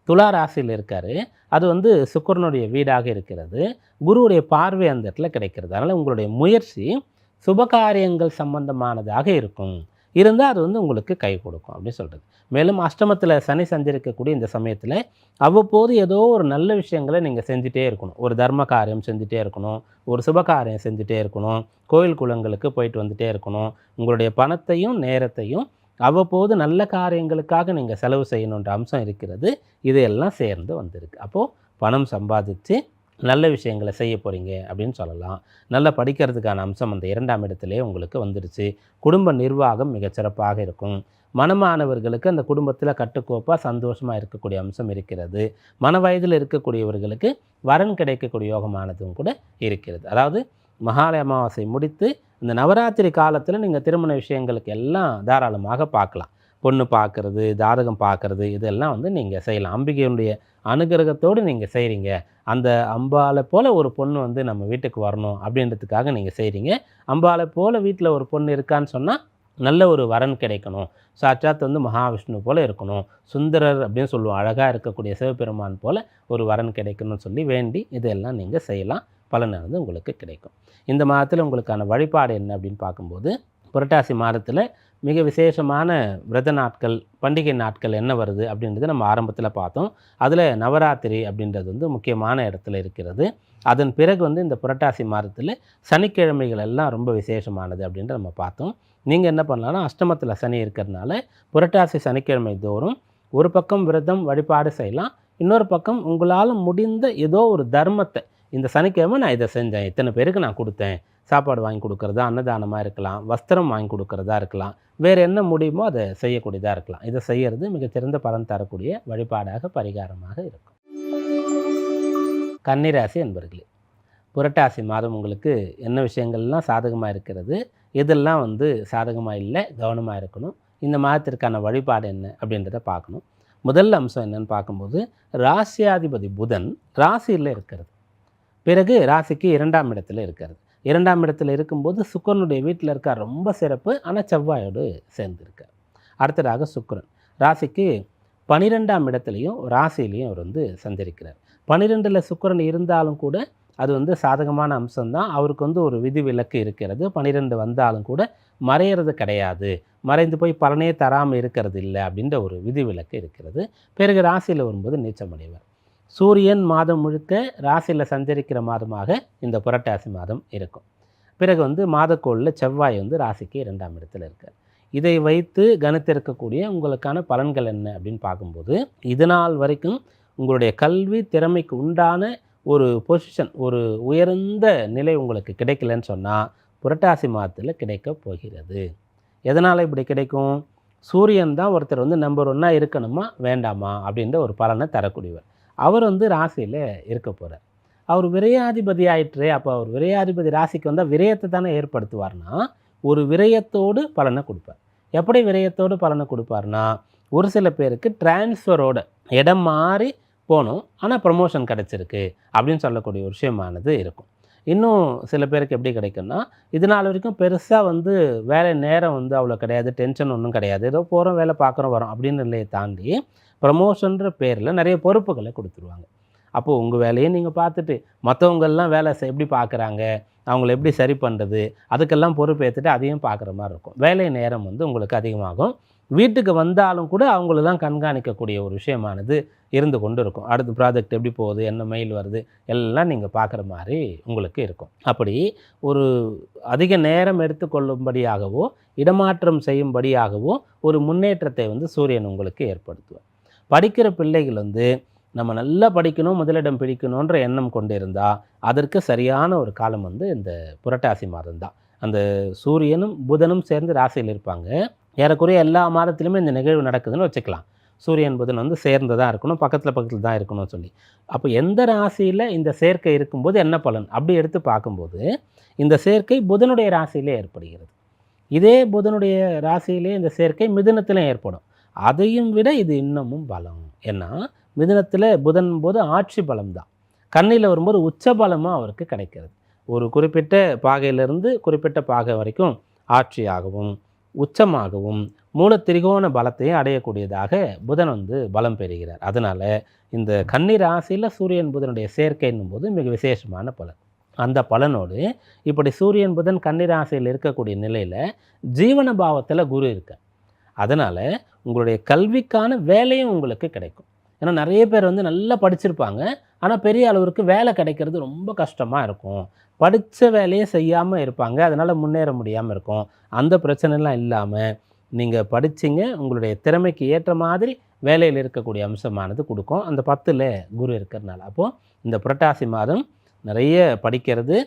[SPEAKER 1] துலா ராசியில் இருக்கார். அது சுக்கிரனுடைய வீடாக இருக்கிறது. குருவுடைய பார்வை அந்த இடத்துல கிடைக்கிறது. அதனால் உங்களுடைய முயற்சி சுபகாரியங்கள் சம்பந்தமானதாக இருக்கும். இருந்தால் அது உங்களுக்கு கை கொடுக்கும் அப்படின்னு சொல்கிறது. மேலும் அஷ்டமத்தில் சனி சஞ்சரிக்கக்கூடிய இந்த சமயத்தில் அவ்வப்போது ஏதோ ஒரு நல்ல விஷயங்களை நீங்கள் செஞ்சுட்டே இருக்கணும். ஒரு தர்ம காரியம் செஞ்சுட்டே இருக்கணும், ஒரு சுபகாரியம் செஞ்சுட்டே இருக்கணும், கோயில் குளங்களுக்கு போயிட்டு வந்துட்டே இருக்கணும். உங்களுடைய பணத்தையும் நேரத்தையும் அவ்வப்போது நல்ல காரியங்களுக்காக நீங்கள் செலவு செய்யணுன்ற அம்சம் இருக்கிறது. இதையெல்லாம் சேர்ந்து வந்திருக்கு. அப்போது பணம் சம்பாதிச்சு நல்ல விஷயங்களை செய்ய போகிறீங்க அப்படின்னு சொல்லலாம். நல்லா படிக்கிறதுக்கான அம்சம் அந்த 2ஆம் இடத்துலேயே உங்களுக்கு வந்துடுச்சு. குடும்ப நிர்வாகம் மிகச்சிறப்பாக இருக்கும். மனமானவர்களுக்கு அந்த குடும்பத்தில் கட்டுக்கோப்பாக சந்தோஷமாக இருக்கக்கூடிய அம்சம் இருக்கிறது. மன வயதில் இருக்கக்கூடியவர்களுக்கு வரன் கிடைக்கக்கூடிய யோகமானதும் கூட இருக்கிறது. அதாவது மகாலய அமாவாசை முடித்து இந்த நவராத்திரி காலத்தில் நீங்கள் திருமண விஷயங்களுக்கு எல்லாம் தாராளமாக பார்க்கலாம். பொண்ணு பார்க்குறது, ஜாதகம் பார்க்குறது, இதெல்லாம் நீங்கள் செய்யலாம். அம்பிகையுடைய அனுகிரகத்தோடு நீங்கள் செய்கிறீங்க. அந்த அம்பாளை போல் ஒரு பொண்ணு நம்ம வீட்டுக்கு வரணும் அப்படின்றதுக்காக நீங்கள் செய்கிறீங்க. அம்பாளை போல் வீட்டில் ஒரு பொண்ணு இருக்கான்னு சொன்னால் நல்ல ஒரு வரன் கிடைக்கணும், சாட்சாத் வந்து மகாவிஷ்ணு போல் இருக்கணும், சுந்தரர் அப்படின்னு சொல்லுவோம், அழகாக இருக்கக்கூடிய சிவபெருமான் போல் ஒரு வரன் கிடைக்கணும்னு சொல்லி வேண்டி இதெல்லாம் நீங்கள் செய்யலாம். பலனானது உங்களுக்கு கிடைக்கும். இந்த மாதத்தில் உங்களுக்கான வழிபாடு என்ன அப்படின்னு பார்க்கும்போது, புரட்டாசி மாதத்தில் மிக விசேஷமான விரத நாட்கள், பண்டிகை நாட்கள் என்ன வருது அப்படின்றத நம்ம ஆரம்பத்தில் பார்த்தோம். அதில் நவராத்திரி அப்படின்றது வந்து முக்கியமான இடத்துல இருக்கிறது. அதன் பிறகு வந்து இந்த புரட்டாசி மாதத்தில் சனிக்கிழமைகள் எல்லாம் ரொம்ப விசேஷமானது அப்படின்ட்டு நம்ம பார்த்தோம். நீங்கள் என்ன பண்ணலான்னா, அஷ்டமத்தில் சனி இருக்கிறதுனால புரட்டாசி சனிக்கிழமை தோறும் ஒரு பக்கம் விரதம் வழிபாடு செய்யலாம், இன்னொரு பக்கம் உங்களால் முடிந்த ஏதோ ஒரு தர்மத்தை, இந்த சனிக்கிழமை நான் இதை செஞ்சேன், இத்தனை பேருக்கு நான் கொடுத்தேன், சாப்பாடு வாங்கி கொடுக்குறதா, அன்னதானமாக இருக்கலாம், வஸ்திரம் வாங்கி கொடுக்குறதா இருக்கலாம், வேறு என்ன முடியுமோ அதை செய்யக்கூடியதாக இருக்கலாம். இதை செய்கிறது மிகச்சிறந்த பலன் தரக்கூடிய வழிபாடாக, பரிகாரமாக இருக்கும். கன்னிராசி என்பர்களே, புரட்டாசி மாதம் உங்களுக்கு என்ன விஷயங்கள்லாம் சாதகமாக இருக்கிறது, எதெல்லாம் வந்து சாதகமாக இல்லை, கவனமாக இருக்கணும். இந்த மாதத்திற்கான வழிபாடு என்ன அப்படின்றத பார்க்கணும். முதல் அம்சம் என்னன்னு பார்க்கும்போது, ராசியாதிபதி புதன் ராசியில் இருக்கிறது. பிறகு ராசிக்கு 2ஆம் இடத்துல இருக்கிறது. 2ஆம் இடத்துல இருக்கும்போது சுக்கிரனுடைய வீட்டில் இருக்கார், ரொம்ப சிறப்பு. ஆனால் செவ்வாயோடு சேர்ந்துருக்கார். அடுத்ததாக சுக்கிரன் ராசிக்கு 12ஆம் இடத்துலையும் ராசியிலையும் அவர் வந்து சஞ்சரிக்கிறார். 12இல் சுக்கிரன் இருந்தாலும் கூட அது வந்து சாதகமான அம்சம்தான். அவருக்கு வந்து ஒரு விதிவிலக்கு இருக்கிறது. 12 வந்தாலும் கூட மறையிறது கிடையாது, மறைந்து போய் பலனே தராமல் இருக்கிறது இல்லை அப்படின்ற ஒரு விதிவிலக்கு இருக்கிறது. பிறகு ராசியில் வரும்போது நீச்சமடைவார். சூரியன் மாதம் முழுக்க ராசியில் சஞ்சரிக்கிற மாதமாக இந்த புரட்டாசி மாதம் இருக்கும். பிறகு வந்து மாதக்கோளில் செவ்வாய் வந்து ராசிக்கு 2ஆம் இடத்துல இருக்கார். இதை வைத்து கணித்திருக்கக்கூடிய உங்களுக்கான பலன்கள் என்ன அப்படின்னு பார்க்கும்போது, இதனால் வரைக்கும் உங்களுடைய கல்வி திறமைக்கு உண்டான ஒரு பொசிஷன், ஒரு உயர்ந்த நிலை உங்களுக்கு கிடைக்கலன்னு சொன்னால் புரட்டாசி மாதத்தில் கிடைக்க போகிறது. எதனால் இப்படி கிடைக்கும்? சூரியன் தான் ஒருத்தர் வந்து நம்பர் 1 இருக்கணுமா வேண்டாமா அப்படின்ற ஒரு பலனை தரக்கூடியவர். அவர் வந்து ராசியில் இருக்க போகிறார். அவர் விரையாதிபதி ஆயிற்றே. அப்போ அவர் விரையாதிபதி ராசிக்கு வந்தால் விரயத்தை தானே ஏற்படுத்துவார்னா, ஒரு விரயத்தோடு பலனை கொடுப்பார். எப்படி விரயத்தோடு பலனை கொடுப்பார்னா, ஒரு சில பேருக்கு டிரான்ஸ்ஃபரோட இடம் மாறி போகணும், ஆனால் ப்ரமோஷன் கிடச்சிருக்கு அப்படின்னு சொல்லக்கூடிய ஒரு விஷயமானது இருக்கும். இன்னும் சில பேருக்கு எப்படி கிடைக்கும்னா, இது நாள் வரைக்கும் பெருசாக வந்து வேலை நேரம் வந்து அவ்வளோ கிடையாது, டென்ஷன் ஒன்றும் கிடையாது, ஏதோ போகிறோம் வேலை பார்க்குறோம் வரோம் அப்படின்னு நிலையை தாண்டி ப்ரமோஷன்ற பேரில் நிறைய பொறுப்புகளை கொடுத்துருவாங்க. அப்போது உங்கள் வேலையை நீங்கள் பார்த்துட்டு மற்றவங்கெல்லாம் வேலை எப்படி பார்க்குறாங்க, அவங்கள எப்படி சரி பண்ணுறது, அதுக்கெல்லாம் பொறுப்பேற்றுட்டு அதையும் பார்க்குற மாதிரி இருக்கும். வேலை நேரம் வந்து உங்களுக்கு அதிகமாகும். வீட்டுக்கு வந்தாலும் கூட அவங்களெல்லாம் கண்காணிக்கக்கூடிய ஒரு விஷயமானது இருந்து கொண்டு இருக்கும். அடுத்த ப்ராஜெக்ட் எப்படி போகுது, என்ன மெயில் வருது, எல்லாம் நீங்கள் பார்க்குற மாதிரி உங்களுக்கு இருக்கும். அப்படி ஒரு அதிக நேரம் எடுத்துக்கொள்ளும்படியாகவோ இடமாற்றம் செய்யும்படியாகவோ ஒரு முன்னேற்றத்தை வந்து சூரியன் உங்களுக்கு ஏற்படுத்துவார். படிக்கிற பிள்ளைகள் வந்து நம்ம நல்லா படிக்கணும், முதலிடம் பிடிக்கணுன்ற எண்ணம் கொண்டு இருந்தால் அதற்கு சரியான ஒரு காலம் வந்து இந்த புரட்டாசி மாதம் தான். அந்த சூரியனும் புதனும் சேர்ந்து ராசியில் இருப்பாங்க. ஏறக்குறைய எல்லா மாதத்துலையுமே இந்த நிகழ்வு நடக்குதுன்னு வச்சுக்கலாம். சூரியன் புதன் வந்து சேர்ந்து தான் இருக்கணும், பக்கத்தில் தான் இருக்கணும்னு சொல்லி. அப்போ எந்த ராசியில் இந்த சேர்க்கை இருக்கும்போது என்ன பலன் அப்படி எடுத்து பார்க்கும்போது, இந்த சேர்க்கை புதனுடைய ராசியிலே ஏற்படுகிறது. இதே புதனுடைய ராசியிலே இந்த சேர்க்கை மிதுனத்திலும் ஏற்படும். அதையும் விட இது இன்னமும் பலம். ஏன்னா மிதுனத்தில் புதன் போது ஆட்சி பலம் தான், கண்ணியில் வரும்போது உச்ச பலமாக அவருக்கு கிடைக்கிறது. ஒரு குறிப்பிட்ட பாகையிலிருந்து குறிப்பிட்ட பாகை வரைக்கும் ஆட்சியாகவும் உச்சமாகவும் மூல திரிகோண பலத்தையும் அடையக்கூடியதாக புதன் வந்து பலம் பெறுகிறார். அதனால் இந்த கன்னி ராசியில் சூரியன் புதனுடைய சேர்க்கைன்னும் போது மிக விசேஷமான பலன். அந்த பலனோடு இப்படி சூரியன் புதன் கன்னி ராசியில் இருக்கக்கூடிய நிலையில் ஜீவன பாவத்தில் குரு இருக்க, அதனால் உங்களுடைய கல்விக்கான வேலையும் உங்களுக்கு கிடைக்கும். ஏன்னா நிறைய பேர் வந்து நல்லா படிச்சிருப்பாங்க, ஆனால் பெரிய அளவிற்கு வேலை கிடைக்கிறது ரொம்ப கஷ்டமாக இருக்கும். படித்த வேலையை செய்யாமல் இருப்பாங்க, அதனால் முன்னேற முடியாமல் இருக்கும். அந்த பிரச்சனைலாம் இல்லாமல் நீங்கள் படிச்சிங்க, உங்களுடைய திறமைக்கு ஏற்ற மாதிரி வேலையில் இருக்கக்கூடிய அம்சமானது கொடுக்கும் அந்த 10ல் குரு இருக்கிறதுனால. அப்போது இந்த புரட்டாசி மாதம் நிறைய படிக்கிறது,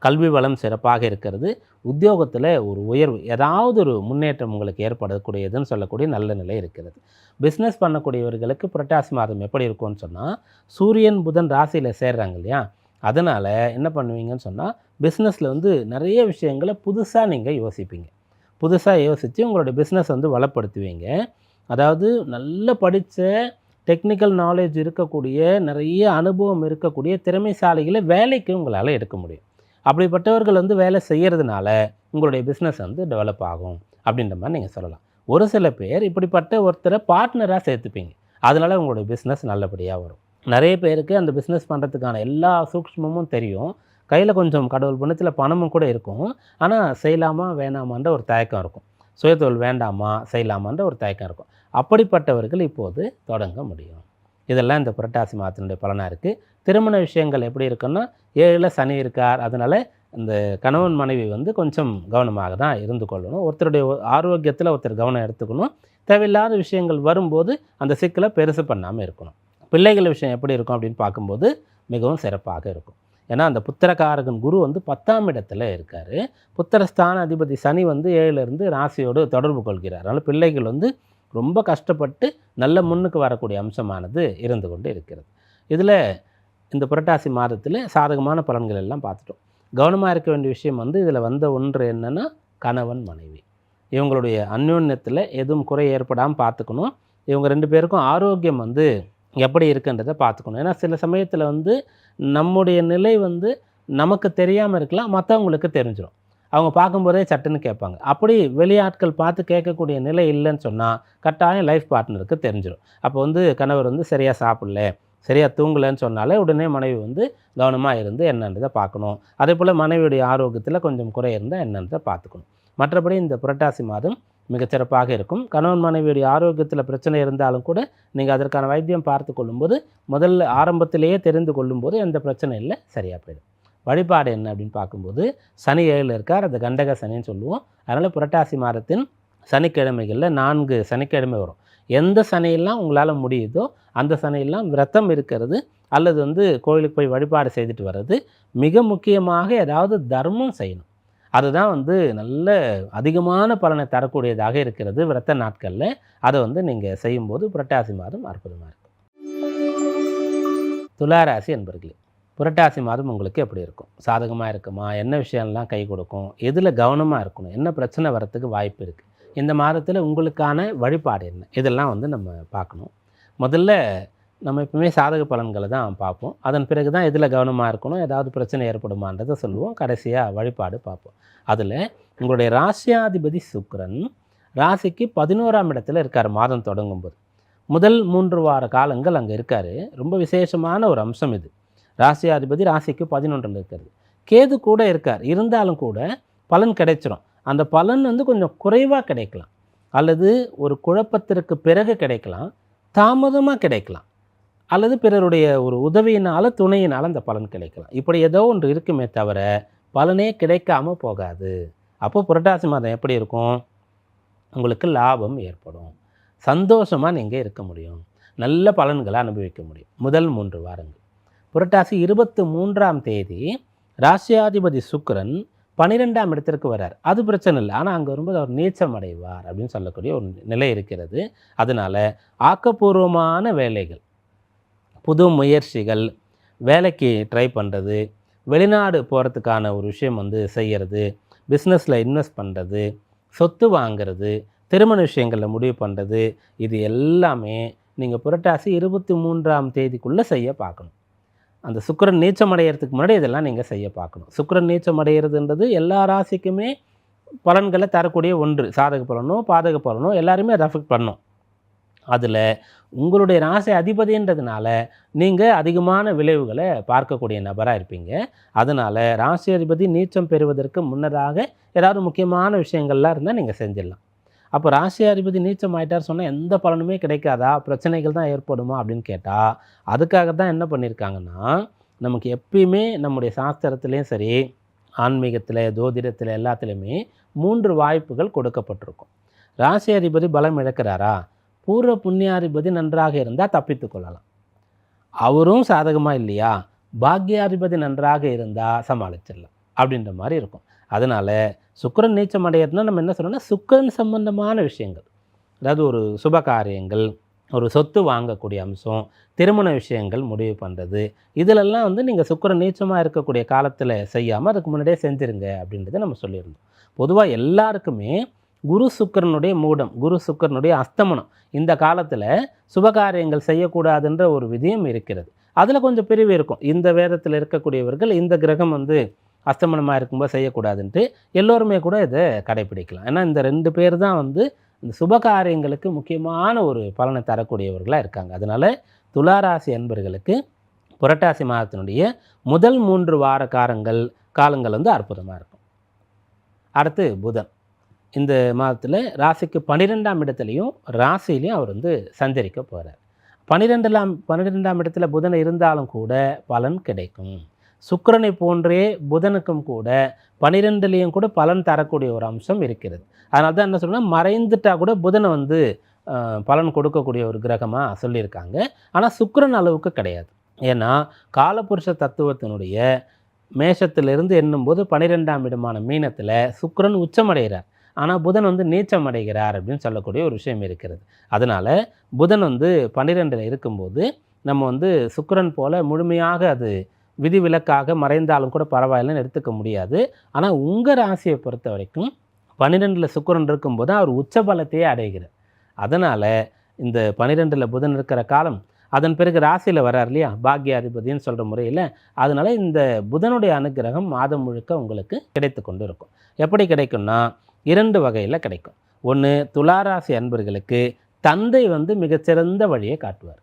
[SPEAKER 1] கல்வி வளம் சிறப்பாக இருக்கிறது, உத்தியோகத்தில் ஒரு உயர்வு, ஏதாவது ஒரு முன்னேற்றம் உங்களுக்கு ஏற்படக்கூடியதுன்னு சொல்லக்கூடிய நல்ல நிலை இருக்கிறது. பிஸ்னஸ் பண்ணக்கூடியவர்களுக்கு புரட்டாசி மாதம் எப்படி இருக்கும்னு சொன்னால், சூரியன் புதன் ராசியில் சேர்றாங்க இல்லையா, அதனால் என்ன பண்ணுவீங்கன்னு சொன்னால், பிஸ்னஸில் வந்து நிறைய விஷயங்களை புதுசாக நீங்கள் யோசிப்பீங்க. புதுசாக யோசித்து உங்களுடைய பிஸ்னஸ் வந்து வளப்படுத்துவீங்க. அதாவது நல்ல படித்த டெக்னிக்கல் நாலேஜ் இருக்கக்கூடிய, நிறைய அனுபவம் இருக்கக்கூடிய திறமைசாலிகளை வேலைக்கு உங்களால் எடுக்க முடியும். அப்படிப்பட்டவர்கள் வந்து வேலை செய்கிறதுனால உங்களுடைய பிஸ்னஸ் வந்து டெவலப் ஆகும் அப்படின்ற மாதிரி நீங்கள் சொல்லலாம். ஒரு சில பேர் இப்படிப்பட்ட ஒருத்தரை பார்ட்னராக சேர்த்துப்பீங்க. அதனால் உங்களுடைய பிஸ்னஸ் நல்லபடியாக வரும். நிறைய பேருக்கு அந்த பிஸ்னஸ் பண்ணுறதுக்கான எல்லா சூக்ஷ்மமும் தெரியும். கையில் கொஞ்சம் கடவுள் புண்ணியத்தில் பணமும் கூட இருக்கும். ஆனால் செய்யலாமா வேணாமான்ற ஒரு தயக்கம் இருக்கும். சுயதொழில் வேண்டாமா செய்யலாமான்ற ஒரு தயக்கம் இருக்கும். அப்படிப்பட்டவர்கள் இப்போது தொடங்க முடியும். இதெல்லாம் இந்த புரட்டாசி மாதத்தினுடைய பலனாக இருக்குது. திருமண விஷயங்கள் எப்படி இருக்குன்னா, 7ல் சனி இருக்கார். அதனால் இந்த கணவன் மனைவி வந்து கொஞ்சம் கவனமாக தான் இருந்து கொள்ளணும். ஒருத்தருடைய ஆரோக்கியத்தில் ஒருத்தர் கவனம் எடுத்துக்கணும். தேவையில்லாத விஷயங்கள் வரும்போது அந்த சிக்கலை பெருசு பண்ணாமல் இருக்கணும். பிள்ளைகள் விஷயம் எப்படி இருக்கும் அப்படின்னு பார்க்கும்போது மிகவும் சிறப்பாக இருக்கும். ஏன்னா அந்த புத்திரகாரகன் குரு வந்து 10ஆம் இடத்துல இருக்கார். புத்திரஸ்தான அதிபதி சனி வந்து 7லேருந்து ராசியோடு தொடர்பு கொள்கிறார். அதனால் பிள்ளைகள் வந்து ரொம்ப கஷ்டப்பட்டு நல்ல முன்னுக்கு வரக்கூடிய அம்சமானது இருந்து கொண்டு இருக்கிறது. இதில் இந்த புரட்டாசி மாதத்தில் சாதகமான பலன்கள் எல்லாம் பார்த்துட்டோம். கவனமாக இருக்க வேண்டிய விஷயம் வந்து இதில் வந்த ஒன்று என்னென்னா, கணவன் மனைவி இவங்களுடைய அந்யோன்யத்தில் எதுவும் குறை ஏற்படாமல் பார்த்துக்கணும். இவங்க 2 பேருக்கும் ஆரோக்கியம் வந்து எப்படி இருக்குன்றதை பார்த்துக்கணும். ஏன்னா சில சமயத்தில் வந்து நம்முடைய நிலை வந்து நமக்கு தெரியாமல் இருக்கலாம், மற்றவங்களுக்கு தெரிஞ்சிடும். அவங்க பார்க்கும்போதே சட்டுன்னு கேட்பாங்க. அப்படி வெளியாட்கள் பார்த்து கேட்கக்கூடிய நிலை இல்லைன்னு சொன்னால் கட்டாயம் லைஃப் பார்ட்னருக்கு தெரிஞ்சிடும். அப்போ வந்து கணவர் வந்து சரியாக சாப்பிடல, சரியாக தூங்கலைன்னு சொன்னாலே உடனே மனைவி வந்து கவனமாக இருந்து என்னன்றதை பார்க்கணும். அதே போல் மனைவியுடைய ஆரோக்கியத்தில் கொஞ்சம் குறை இருந்தால் என்னன்றதை பார்த்துக்கணும். மற்றபடி இந்த புரட்டாசி மாதம் மிகச்சிறப்பாக இருக்கும். கணவன் மனைவியுடைய ஆரோக்கியத்தில் பிரச்சனை இருந்தாலும் கூட நீங்கள் அதற்கான வைத்தியம் பார்த்து கொள்ளும்போது முதல்ல ஆரம்பத்திலேயே தெரிந்து கொள்ளும்போது எந்த பிரச்சனை இல்லை, சரியாக போயிடும். வழிபாடு என்ன அப்படின்னு பார்க்கும்போது சனி 7ல் இருக்கார். அது கண்டக சனின்னு சொல்லுவோம். அதனால் புரட்டாசி மாதத்தின் சனிக்கிழமைகளில் 4 சனிக்கிழமை வரும். எந்த சனியெல்லாம் உங்களால் முடியுதோ அந்த சனியெல்லாம் விரதம் இருக்கிறது அல்லது வந்து கோயிலுக்கு போய் வழிபாடு செய்துட்டு வர்றது, மிக முக்கியமாக ஏதாவது தர்மம் செய்யணும். அதுதான் வந்து நல்ல அதிகமான பலனை தரக்கூடியதாக இருக்கிறது விரத நாட்களில். அதை வந்து நீங்கள் செய்யும்போது புரட்டாசி மாதம் அற்புதமாக இருக்கும். துளாராசி என்பர்களே, புரட்டாசி மாதம் உங்களுக்கு எப்படி இருக்கும்? சாதகமாக இருக்குமா? என்ன விஷயம்லாம் கை கொடுக்கும்? எதில் கவனமாக இருக்கணும்? என்ன பிரச்சனை வரத்துக்கு வாய்ப்பு இருக்குது? இந்த மாதத்தில் உங்களுக்கான வழிபாடு என்ன? இதெல்லாம் வந்து நம்ம பார்க்கணும். முதல்ல நம்ம எப்பவுமே சாதக பலன்களை தான் பார்ப்போம். அதன் பிறகு தான் எதில் கவனமாக இருக்கணும், ஏதாவது பிரச்சனை ஏற்படுமான்றதை சொல்லுவோம். கடைசியாக வழிபாடு பார்ப்போம். அதில் உங்களுடைய ராசியாதிபதி சுக்கிரன் ராசிக்கு 11ஆம் இடத்துல இருக்கார். மாதம் தொடங்கும்போது முதல் 3 வார காலங்கள் அங்கே இருக்கார். ரொம்ப விசேஷமான ஒரு அம்சம் இது. ராசியாதிபதி ராசிக்கு 11ல் இருக்கிறது. கேது கூட இருக்கார். இருந்தாலும் கூட பலன் கிடைச்சிரும். அந்த பலன் வந்து கொஞ்சம் குறைவாக கிடைக்கலாம், அல்லது ஒரு குழப்பத்திற்கு பிறகு கிடைக்கலாம், தாமதமாக கிடைக்கலாம், அல்லது பிறருடைய ஒரு உதவியினால் துணையினால் அந்த பலன் கிடைக்கலாம். இப்படி ஏதோ ஒன்று இருக்குமே தவிர பலனே கிடைக்காம போகாது. அப்போ புரட்டாசி மாதம் எப்படி இருக்கும்? உங்களுக்கு லாபம் ஏற்படும், சந்தோஷமாக நீங்கள் இருக்க முடியும், நல்ல பலன்களை அனுபவிக்க முடியும் முதல் 3 வாரங்கள். புரட்டாசி 23ஆம் தேதி ராசியாதிபதி சுக்கிரன் 12ஆம் இடத்திற்கு வரார். அது பிரச்சனை இல்லை. ஆனால் அங்கே வரும்போது அவர் நீச்சம் அடைவார் அப்படின்னு சொல்லக்கூடிய ஒரு நிலை இருக்கிறது. அதனால் ஆக்கப்பூர்வமான வேலைகள், புது முயற்சிகள், வேலைக்கு ட்ரை பண்ணுறது, வெளிநாடு போகிறதுக்கான ஒரு விஷயம் வந்து செய்கிறது, பிஸ்னஸில் இன்வெஸ்ட் பண்ணுறது, சொத்து வாங்கிறது, திருமண விஷயங்களில் முடிவு பண்ணுறது, இது எல்லாமே நீங்கள் புரட்டாசி 23ஆம் தேதிக்குள்ளே செய்ய பார்க்கணும். அந்த சுக்கிரன் நீச்சம் அடைகிறதுக்கு முன்னாடி இதெல்லாம் நீங்கள் செய்ய பார்க்கணும். சுக்கிரன் நீச்சம் அடைகிறதுன்றது எல்லா ராசிக்குமே பலன்களை தரக்கூடிய ஒன்று. சாதக பலனோ பாதக பலனோ எல்லாருமே அதை அஃபெக்ட் பண்ணும். அதில் உங்களுடைய ராசி அதிபதின்றதுனால நீங்கள் அதிகமான விளைவுகளை பார்க்கக்கூடிய நபராக இருப்பீங்க. அதனால் ராசி அதிபதி நீச்சம் பெறுவதற்கு முன்னதாக ஏதாவது முக்கியமான விஷயங்கள்லாம் இருந்தால் நீங்கள் செஞ்சிடலாம். அப்போ ராசி அதிபதி நீச்சம் ஆகிட்டார் சொன்னால் எந்த பலனுமே கிடைக்காதா, பிரச்சனைகள் தான் ஏற்படுமா அப்படின்னு கேட்டால், அதுக்காக தான் என்ன பண்ணியிருக்காங்கன்னா, நமக்கு எப்பயுமே நம்முடைய சாஸ்திரத்துலேயும் சரி, ஆன்மீகத்தில், ஜோதிடத்தில் எல்லாத்துலேயுமே 3 வாய்ப்புகள் கொடுக்கப்பட்டிருக்கும். ராசி அதிபதி பலம் இழக்கிறாரா, பூர்வ புண்ணியாதிபதி நன்றாக இருந்தால் தப்பித்து கொள்ளலாம். அவரும் சாதகமாக இல்லையா, பாக்யாதிபதி நன்றாக இருந்தால் சமாளிச்சிடலாம் அப்படின்ற மாதிரி இருக்கும். அதனால் சுக்கிரன் நீச்சம் அடையிறதுனா நம்ம என்ன சொல்கிறோம்னா, சுக்கிரன் சம்பந்தமான விஷயங்கள், அதாவது ஒரு சுப காரியங்கள், ஒரு சொத்து வாங்கக்கூடிய அம்சம், திருமண விஷயங்கள் முடிவு பண்ணுறது, இதிலெல்லாம் வந்து நீங்கள் சுக்கிரன் நீச்சமாக இருக்கக்கூடிய காலத்தில் செய்யாமல் அதுக்கு முன்னாடியே செஞ்சுருங்க அப்படின்றத நம்ம சொல்லியிருந்தோம். பொதுவாக எல்லாருக்குமே குரு சுக்கிரனுடைய மூடம், குரு சுக்கிரனுடைய அஸ்தமனம் இந்த காலத்தில் சுபகாரியங்கள் செய்யக்கூடாதுன்ற ஒரு விதியும் இருக்கிறது. அதில் கொஞ்சம் பிரிவு இருக்கும். இந்த வேதத்தில் இருக்கக்கூடியவர்கள் இந்த கிரகம் வந்து அஸ்தமனமாக இருக்கும்போது செய்யக்கூடாதுன்ட்டு எல்லோருமே கூட இதை கடைப்பிடிக்கலாம். ஏன்னா இந்த 2 பேர் தான் வந்து இந்த சுபகாரியங்களுக்கு முக்கியமான ஒரு பலனை தரக்கூடியவர்களாக இருக்காங்க. அதனால் துளாராசி அன்பர்களுக்கு புரட்டாசி மாதத்தினுடைய முதல் 3 வார காலங்கள் வந்து அற்புதமாக இருக்கும். அடுத்து புதன். இந்த மாதத்தில் ராசிக்கு 12ஆம் இடத்துலையும் ராசிலையும் அவர் வந்து சஞ்சரிக்க போகிறார். 12ஆம் இடத்துல புதன் இருந்தாலும் கூட பலன் கிடைக்கும். சுக்கிரனை போன்றே புதனுக்கும் கூட 12லேயும் கூட பலன் தரக்கூடிய ஒரு அம்சம் இருக்கிறது. அதனால தான் என்ன சொல்கிறேன்னா, மறைந்துட்டால் கூட புதனை வந்து பலன் கொடுக்கக்கூடிய ஒரு கிரகமாக சொல்லியிருக்காங்க. ஆனால் சுக்கிரன் அளவுக்கு கிடையாது. ஏன்னா காலபுருஷ தத்துவத்தினுடைய மேஷத்திலிருந்து எண்ணும்போது 12ஆம் இடமான மீனத்தில் சுக்கிரன் உச்சமடைகிறார். ஆனால் புதன் வந்து நீச்சம் அடைகிறார் அப்படின்னு சொல்லக்கூடிய ஒரு விஷயம் இருக்கிறது. அதனால் புதன் வந்து 12இல் இருக்கும்போது நம்ம வந்து சுக்கிரன் போல் முழுமையாக அது விதிவிலக்காக மறைந்தாலும் கூட பரவாயில்லைன்னு எடுத்துக்க முடியாது. ஆனால் உங்கள் ராசியை பொறுத்த வரைக்கும் 12இல் சுக்கிரன் இருக்கும்போது அவர் உச்சபலத்தையே அடைகிறார். அதனால் இந்த 12இல் புதன் இருக்கிற காலம், அதன் பிறகு ராசியில் வரார் இல்லையா, பாக்யாதிபதினு சொல்கிற முறையில், அதனால் இந்த புதனுடைய அனுகிரகம் மாதம் முழுக்க உங்களுக்கு கிடைத்து கொண்டு இருக்கும். எப்படி கிடைக்கும்னா 2 வகையில் கிடைக்கும். ஒன்று, துளாராசி அன்பர்களுக்கு தந்தை வந்து மிகச்சிறந்த வழியை காட்டுவார்.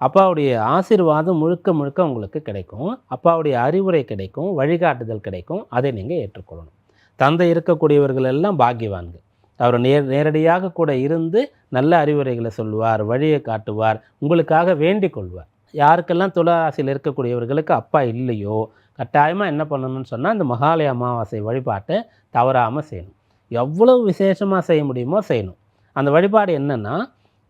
[SPEAKER 1] அப்பாவுடைய ஆசீர்வாதம் முழுக்க முழுக்க உங்களுக்கு கிடைக்கும். அப்பாவுடைய அறிவுரை கிடைக்கும், வழிகாட்டுதல் கிடைக்கும். அதை நீங்கள் ஏற்றுக்கொள்ளணும். தந்தை இருக்கக்கூடியவர்கள் எல்லாம் பாக்கியவான்கள். அவர் நேரடியாக கூட இருந்து நல்ல அறிவுரைகளை சொல்லுவார், வழியை காட்டுவார், உங்களுக்காக வேண்டிக் கொள்வார். யாருக்கெல்லாம் துளாராசியில் இருக்கக்கூடியவர்களுக்கு அப்பா இல்லையோ, கட்டாயமாக என்ன பண்ணணும்னு சொன்னால், இந்த மகாலய அமாவாசை வழிபாட்டை தவறாமல் செய்யணும். எவ்வளவு விசேஷமாக செய்ய முடியுமோ செய்யணும். அந்த வழிபாடு என்னென்னா,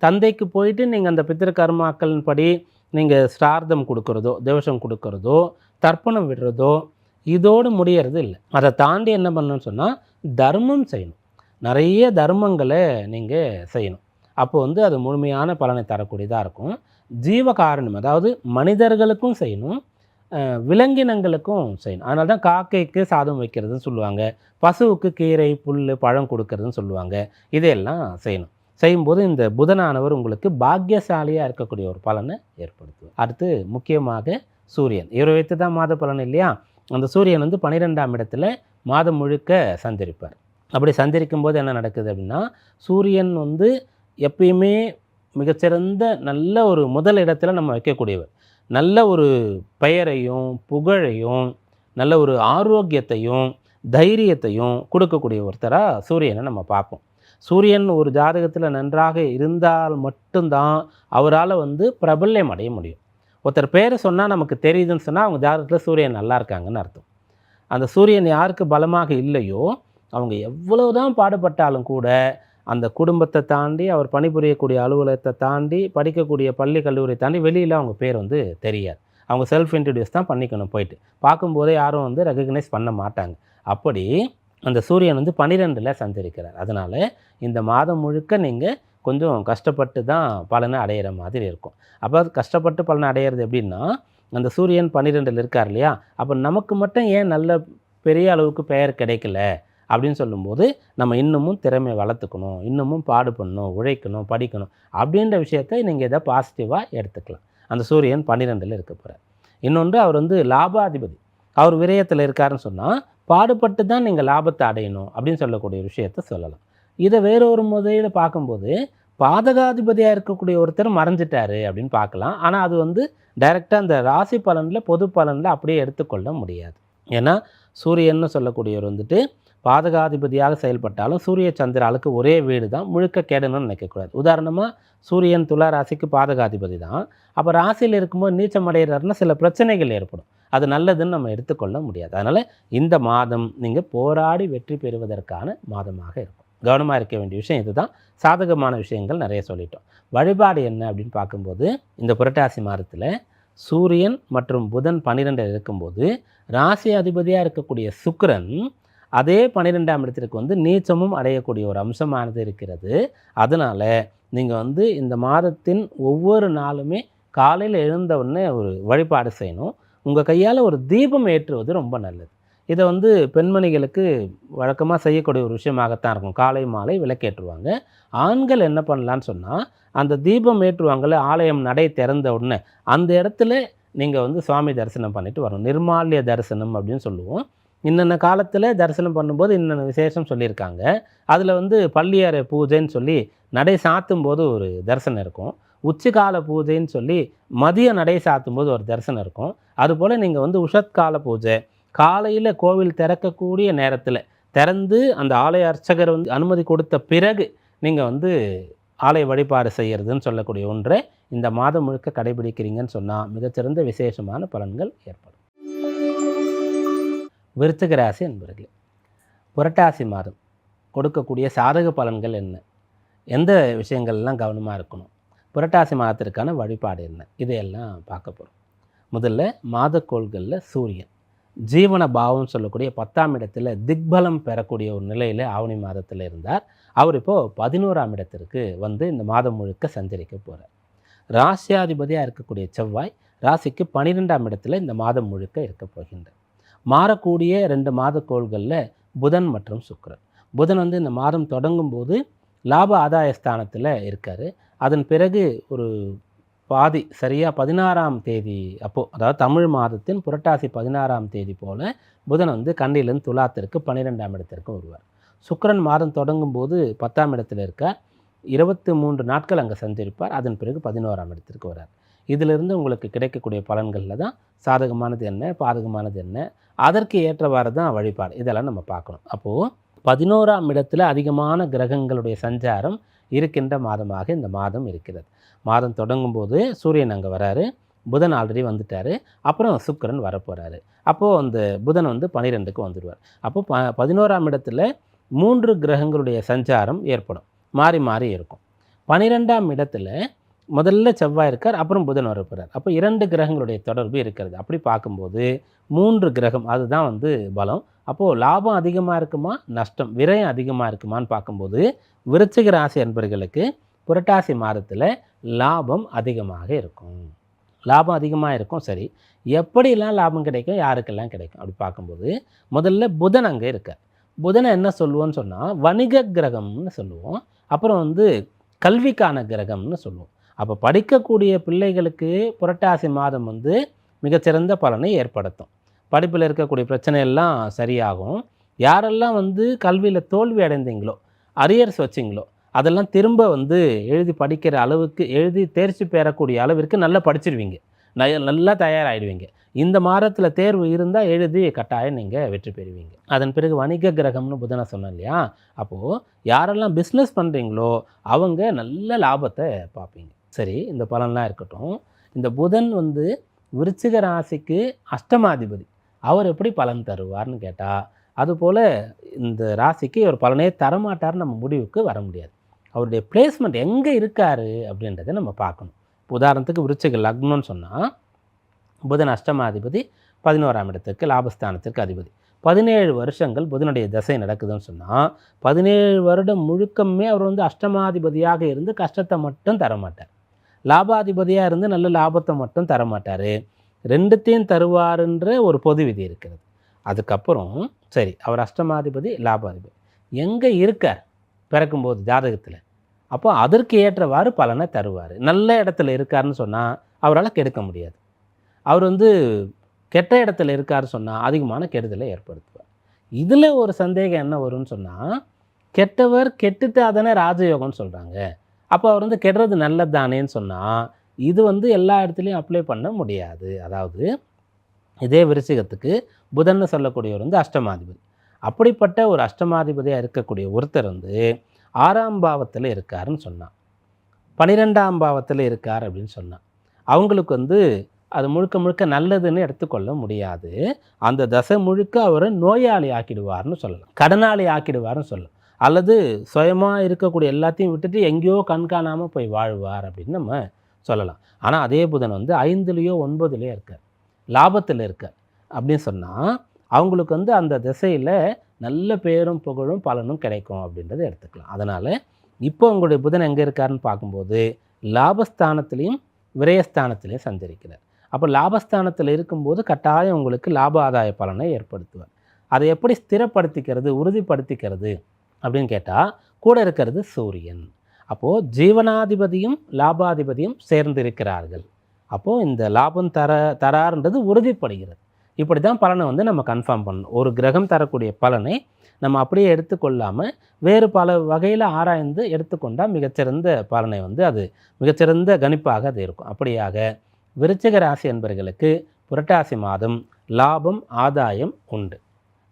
[SPEAKER 1] தந்தைக்கு போயிட்டு நீங்கள் அந்த பித்திருக்கர்மாக்களின் படி நீங்கள் ஸ்ரார்த்தம் கொடுக்குறதோ, தேவசம் கொடுக்குறதோ, தர்ப்பணம் விடுறதோ இதோடு முடியறது இல்லை. அதை தாண்டி என்ன பண்ணணும்னு சொன்னால், தர்மம் செய்யணும். நிறைய தர்மங்களை நீங்கள் செய்யணும். அப்போ வந்து அது முழுமையான பலனை தரக்கூடியதாக இருக்கும். ஜீவகாரணம், அதாவது மனிதர்களுக்கும் செய்யணும், விலங்கினங்களுக்கும் செய்யணும். அதனால தான் காக்கைக்கு சாதம் வைக்கிறதுன்னு சொல்லுவாங்க, பசுவுக்கு கீரை புல் பழம் கொடுக்கறதுன்னு சொல்லுவாங்க. இதையெல்லாம் செய்யணும். செய்யும்போது இந்த புதனானவர் உங்களுக்கு பாக்கியசாலியாக இருக்கக்கூடிய ஒரு பலனை ஏற்படுத்தும். அடுத்து முக்கியமாக சூரியன். இவரை வைத்து தான் மாத பலன் இல்லையா. அந்த சூரியன் வந்து 12ஆம் இடத்துல மாதம் முழுக்க சஞ்சரிப்பார். அப்படி சஞ்சரிக்கும் போது என்ன நடக்குது அப்படின்னா, சூரியன் வந்து எப்பயுமே மிகச்சிறந்த நல்ல ஒரு முதல் இடத்துல நம்ம வைக்கக்கூடியவர். நல்ல ஒரு பெயரையும் புகழையும் நல்ல ஒரு ஆரோக்கியத்தையும் தைரியத்தையும் கொடுக்கக்கூடிய ஒருத்தராக சூரியனை நம்ம பார்ப்போம். சூரியன் ஒரு ஜாதகத்தில் நன்றாக இருந்தால் மட்டும்தான் அவரால் வந்து பிரபல்யம் அடைய முடியும். ஒருத்தர் பேரை சொன்னால் நமக்கு தெரியுதுன்னு சொன்னால் அவங்க ஜாதகத்தில் சூரியன் நல்லா இருக்காங்கன்னு அர்த்தம். அந்த சூரியன் யாருக்கு பலமாக இல்லையோ அவங்க எவ்வளவுதான் பாடுபட்டாலும் கூட அந்த குடும்பத்தை தாண்டி, அவர் பணிபுரியக்கூடிய அலுவலகத்தை தாண்டி, படிக்கக்கூடிய பள்ளி கல்லூரி தாண்டி வெளியில் அவங்க பேர் வந்து தெரியாது. அவங்க செல்ஃப் இன்ட்ரடியூஸ் தான் பண்ணிக்கணும். போயிட்டு பார்க்கும்போதே யாரும் வந்து ரெகக்னைஸ் பண்ண மாட்டாங்க. அப்படி அந்த சூரியன் வந்து 12இல் சஞ்சரிக்கிறார். அதனால் இந்த மாதம் முழுக்க நீங்கள் கொஞ்சம் கஷ்டப்பட்டு தான் பலனை அடையிற மாதிரி இருக்கும். அப்போ கஷ்டப்பட்டு பலனை அடையிறது எப்படின்னா, அந்த சூரியன் 12இல் இருக்கார் இல்லையா, அப்போ நமக்கு மட்டும் ஏன் நல்ல பெரிய அளவுக்கு பெயர் கிடைக்கல அப்படின்னு சொல்லும்போது, நம்ம இன்னமும் திறமையை வளர்த்துக்கணும், இன்னமும் பாடுபடணும், உழைக்கணும், படிக்கணும் அப்படின்ற விஷயத்தை நீங்கள் இதை பாசிட்டிவாக எடுத்துக்கலாம். அந்த சூரியன் 12இல் இருக்க போகிறார். இன்னொன்று, அவர் வந்து லாபாதிபதி. அவர் விரயத்தில் இருக்காருன்னு சொன்னால் பாடுபட்டு தான் நீங்கள் லாபத்தை அடையணும் அப்படின்னு சொல்லக்கூடிய விஷயத்தை சொல்லலாம். இதை வேறொரு முறையில் பார்க்கும்போது, பாதகாதிபதியாக இருக்கக்கூடிய ஒருத்தர் மறைஞ்சிட்டாரு அப்படின்னு பார்க்கலாம். ஆனால் அது வந்து டைரெக்டாக அந்த ராசி பலனில் பொது பலனில் அப்படியே எடுத்துக்கொள்ள முடியாது. ஏன்னா சூரியன்னு சொல்லக்கூடியவர் வந்துட்டு பாதகாதிபதியாக செயல்பட்டாலும் சூரிய சந்திராளுக்கு ஒரே வீடு தான், முழுக்க கேடணும்னு நினைக்கக்கூடாது. உதாரணமாக சூரியன் துலா ராசிக்கு பாதகாதிபதி தான். அப்போ ராசியில் இருக்கும்போது நீச்சம் அடைகிறாருன்னா சில பிரச்சனைகள் ஏற்படும். அது நல்லதுன்னு நம்ம எடுத்துக்கொள்ள முடியாது. அதனால் இந்த மாதம் நீங்கள் போராடி வெற்றி பெறுவதற்கான மாதமாக இருக்கும். கவனமாக இருக்க வேண்டிய விஷயம் இதுதான். சாதகமான விஷயங்கள் நிறைய சொல்லிட்டோம். வழிபாடு என்ன அப்படின்னு பார்க்கும்போது, இந்த புரட்டாசி மாதத்தில் சூரியன் மற்றும் புதன் 12இல் இருக்கும்போது ராசி அதிபதியாக இருக்கக்கூடிய சுக்கிரன் அதே 12ஆம் இடத்திற்கு வந்து நீச்சமும் அடையக்கூடிய ஒரு அம்சமானது இருக்கிறது. அதனால் நீங்கள் வந்து இந்த மாதத்தின் ஒவ்வொரு நாளுமே காலையில் எழுந்த உடனே ஒரு வழிபாடு செய்யணும். உங்கள் கையால் ஒரு தீபம் ஏற்றுவது ரொம்ப நல்லது. இதை வந்து பெண்மணிகளுக்கு வழக்கமாக செய்யக்கூடிய ஒரு விஷயமாகத்தான் இருக்கும். காலை மாலை விளக்கேற்றுவாங்க. ஆண்கள் என்ன பண்ணலான்னு சொன்னால், அந்த தீபம் ஏற்றுவாங்கள்ல, ஆலயம் நடை திறந்த உடனே அந்த இடத்துல நீங்கள் வந்து சுவாமி தரிசனம் பண்ணிவிட்டு வரணும். நிர்மால்ய தரிசனம் அப்படின்னு சொல்லுவோம். இன்னென்ன காலத்தில் தரிசனம் பண்ணும்போது இன்னென்ன விசேஷம் சொல்லியிருக்காங்க. அதில் வந்து பள்ளியறை பூஜைன்னு சொல்லி நடை சாத்தும் போது ஒரு தரிசனம் இருக்கும். உச்சிக்கால பூஜைன்னு சொல்லி மதிய நடை சாத்தும் போது ஒரு தரிசனம் இருக்கும். அதுபோல் நீங்கள் வந்து உஷத்கால பூஜை காலையில் கோவில் திறக்கக்கூடிய நேரத்தில் திறந்து அந்த ஆலய அர்ச்சகர் வந்து அனுமதி கொடுத்த பிறகு நீங்கள் வந்து ஆலய வழிபாடு செய்கிறதுன்னு சொல்லக்கூடிய ஒன்றை இந்த மாதம் முழுக்க கடைபிடிக்கிறீங்கன்னு சொன்னால் மிகச்சிறந்த விசேஷமான பலன்கள் ஏற்படும். விருச்சிக ராசி என்பவர்களே, புரட்டாசி மாதம் கொடுக்கக்கூடிய சாதக பலன்கள் என்ன, எந்த விஷயங்கள்லாம் கவனமாக இருக்கணும், புரட்டாசி மாதத்திற்கான வழிபாடு என்ன, இதையெல்லாம் பார்க்க போகிறோம். முதல்ல மாதக்கோள்களில் சூரியன் ஜீவன பாவம் சொல்லக்கூடிய 10ஆம் இடத்துல திக்பலம் பெறக்கூடிய ஒரு நிலையில் ஆவணி மாதத்தில் இருந்தார். அவர் இப்போது 11ஆம் இடத்திற்கு வந்து இந்த மாதம் முழுக்க சஞ்சரிக்க போகிறார். ராசியாதிபதியாக இருக்கக்கூடிய செவ்வாய் ராசிக்கு 12ஆம் இடத்துல இந்த மாதம் முழுக்க இருக்க போகின்றார். மாறக்கூடிய 2 மாதக்கோள்களில் புதன் மற்றும் சுக்கிரன். புதன் வந்து இந்த மாதம் தொடங்கும் போது லாப ஆதாய ஸ்தானத்தில் இருக்கார். அதன் பிறகு ஒரு பாதி சரியாக 16ஆம் தேதி அப்போது, அதாவது தமிழ் மாதத்தின் புரட்டாசி 16ஆம் தேதி போல் புதன் வந்து கன்னியிலிருந்து துலாத்திற்கு 12ஆம் இடத்திற்கு வருவார். சுக்கிரன் மாதம் தொடங்கும் போது 10ஆம் இடத்தில் இருக்கார். 23 நாட்கள் அங்கே சஞ்சரிப்பார். அதன் பிறகு 11ஆம் இடத்திற்கு வரார். இதிலிருந்து உங்களுக்கு கிடைக்கக்கூடிய பலன்களில் தான் சாதகமானது என்ன, பாதகமானது என்ன, அதற்கு ஏற்றவாறு தான் வழிபாடு, இதெல்லாம் நம்ம பார்க்கணும். அப்போது 11ஆம் இடத்துல அதிகமான கிரகங்களுடைய சஞ்சாரம் இருக்கின்ற மாதமாக இந்த மாதம் இருக்கிறது. மாதம் தொடங்கும் போது சூரியன் அங்கே வராரு, புதன் ஆல்ரெடி வந்துட்டார், அப்புறம் சுக்கிரன் வரப்போகிறாரு. அப்போது அந்த புதன் வந்து 12க்கு வந்துடுவார். அப்போது 11ஆம் இடத்துல 3 கிரகங்களுடைய சஞ்சாரம் ஏற்படும், மாறி மாறி இருக்கும். 12ஆம் இடத்துல முதல்ல செவ்வாய் இருக்கார், அப்புறம் புதன் வரப்போகிறார். அப்போ 2 கிரகங்களுடைய தொடர்பு இருக்கிறது. அப்படி பார்க்கும்போது 3 கிரகம் அதுதான் வந்து பலம். அப்போது லாபம் அதிகமாக இருக்குமா, நஷ்டம் விரயம் அதிகமாக இருக்குமான்னு பார்க்கும்போது விருச்சிக ராசி என்பவர்களுக்கு புரட்டாசி மாதத்தில் லாபம் அதிகமாக இருக்கும். லாபம் அதிகமாக இருக்கும். சரி, எப்படிலாம் லாபம் கிடைக்கும், யாருக்கெல்லாம் கிடைக்கும் அப்படி பார்க்கும்போது முதல்ல புதன் அங்கே இருக்கார். புதனை என்ன சொல்லுவோன்னு சொன்னால் வணிக கிரகம்னு சொல்லுவோம், அப்புறம் வந்து கல்விக்கான கிரகம்னு சொல்லுவோம். அப்போ படிக்கக்கூடிய பிள்ளைகளுக்கு புரட்டாசி மாதம் வந்து மிகச்சிறந்த பலனை ஏற்படுத்தும். படிப்பில் இருக்கக்கூடிய பிரச்சனையெல்லாம் சரியாகும். யாரெல்லாம் வந்து கல்வியில் தோல்வி அடைந்தீங்களோ, அரியர்ஸ் வச்சிங்களோ, அதெல்லாம் திரும்ப வந்து எழுதி படிக்கிற அளவுக்கு, எழுதி தேர்ச்சி பெறக்கூடிய அளவிற்கு நல்லா படிச்சிருவீங்க, நல்லா தயாராகிடுவீங்க. இந்த மாதத்தில் தேர்வு இருந்தால் எழுதி கட்டாயம் நீங்கள் வெற்றி பெறுவீங்க. அதன் பிறகு வணிக கிரகம்னு புதனை சொன்னேன் இல்லையா, அப்போது யாரெல்லாம் பிஸ்னஸ் பண்ணுறீங்களோ அவங்க நல்ல லாபத்தை பார்ப்பீங்க. சரி, இந்த பலன்லாம் இருக்கட்டும். இந்த புதன் வந்து விருச்சிக ராசிக்கு அஷ்டமாதிபதி, அவர் எப்படி பலன் தருவார்னு கேட்டால், அதுபோல் இந்த ராசிக்கு ஒரு பலனே தரமாட்டார்னு நம்ம முடிவுக்கு வர முடியாது. அவருடைய பிளேஸ்மெண்ட் எங்கே இருக்கார் அப்படின்றத நம்ம பார்க்கணும். உதாரணத்துக்கு விருச்சிக லக்னம்னு சொன்னால் புதன் அஷ்டமாதிபதி, 11ஆம் இடத்துக்கு லாபஸ்தானத்திற்கு அதிபதி. 17 வருஷங்கள் புதனுடைய தசை நடக்குதுன்னு சொன்னால் 17 வருடம் முழுக்கமே அவர் வந்து அஷ்டமாதிபதியாக இருந்து கஷ்டத்தை மட்டும் தரமாட்டார், லாபாதிபதியாக இருந்து நல்ல லாபத்தை மட்டும் தரமாட்டார். 2த்தையும் தருவாருன்ற ஒரு பொது விதி இருக்கிறது. அதுக்கப்புறம் சரி, அவர் அஷ்டமாதிபதி லாபாதிபதி எங்கே இருக்கார் பிறக்கும்போது ஜாதகத்தில், அப்போ அதற்கு ஏற்றவாறு பலனை தருவார். நல்ல இடத்துல இருக்காருன்னு சொன்னால் அவரால் கெடுக்க முடியாது. அவர் வந்து கெட்ட இடத்துல இருக்காருன்னு சொன்னால் அதிகமான கெடுதலை ஏற்படுத்துவார். இதில் ஒரு சந்தேகம் என்ன வரும்னு சொன்னால், கெட்டவர் கெட்டுட்டா தானே ராஜயோகம்னு சொல்கிறாங்க, அப்போ அவர் வந்து கெடுறது நல்லது தானேன்னு சொன்னால் இது வந்து எல்லா இடத்துலையும் அப்ளை பண்ண முடியாது. அதாவது இதே விருச்சிகத்துக்கு புதன்னு சொல்லக்கூடியவர் வந்து அஷ்டமாதிபதி. அப்படிப்பட்ட ஒரு அஷ்டமாதிபதியாக இருக்கக்கூடிய ஒருத்தர் வந்து 6ஆம் பாவத்தில் இருக்காருன்னு சொன்னான், 12ஆம் பாவத்தில் இருக்கார் அப்படின்னு சொன்னான், அவங்களுக்கு வந்து அது முழுக்க முழுக்க நல்லதுன்னு எடுத்துக்கொள்ள முடியாது. அந்த தசை முழுக்க அவரை நோயாளி ஆக்கிடுவார்னு சொல்லலாம், கடனாளி ஆக்கிடுவார்னு சொல்லலாம், அல்லது சுயமாக இருக்கக்கூடிய எல்லாத்தையும் விட்டுட்டு எங்கேயோ கண்காணாமல் போய் வாழ்வார் அப்படின்னு நம்ம சொல்லலாம். ஆனால் அதே புதன் வந்து 5லேயோ 9லேயோ இருக்கார், லாபத்தில் இருக்கார் அப்படின்னு சொன்னால் அவங்களுக்கு வந்து அந்த திசையில் நல்ல பேரும் புகழும் பலனும் கிடைக்கும் அப்படின்றத எடுத்துக்கலாம். அதனால் இப்போ உங்களுடைய புதன் எங்கே இருக்காருன்னு பார்க்கும்போது லாபஸ்தானத்திலையும் விரயஸ்தானத்திலையும் சஞ்சரிக்கிறார். அப்போ லாபஸ்தானத்தில் இருக்கும்போது கட்டாயம் உங்களுக்கு லாப ஆதாய பலனை ஏற்படுத்துவார். அதை எப்படி ஸ்திரப்படுத்திக்கிறது, உறுதிப்படுத்திக்கிறது அப்படின்னு கேட்டால் கூட இருக்கிறது சூரியன். அப்போது ஜீவனாதிபதியும் லாபாதிபதியும் சேர்ந்து இருக்கிறார்கள். அப்போது இந்த லாபம் தரார்ன்றது உறுதிப்படுகிறது. இப்படி தான் பலனை வந்து நம்ம கன்ஃபார்ம் பண்ணணும். ஒரு கிரகம் தரக்கூடிய பலனை நம்ம அப்படியே எடுத்துக்கொள்ளாமல் வேறு பல வகையில் ஆராய்ந்து எடுத்துக்கொண்டால் மிகச்சிறந்த பலனை வந்து அது மிகச்சிறந்த கணிப்பாக அது இருக்கும். அப்படியாக விருச்சிக ராசி என்பவர்களுக்கு புரட்டாசி மாதம் லாபம் ஆதாயம் உண்டு.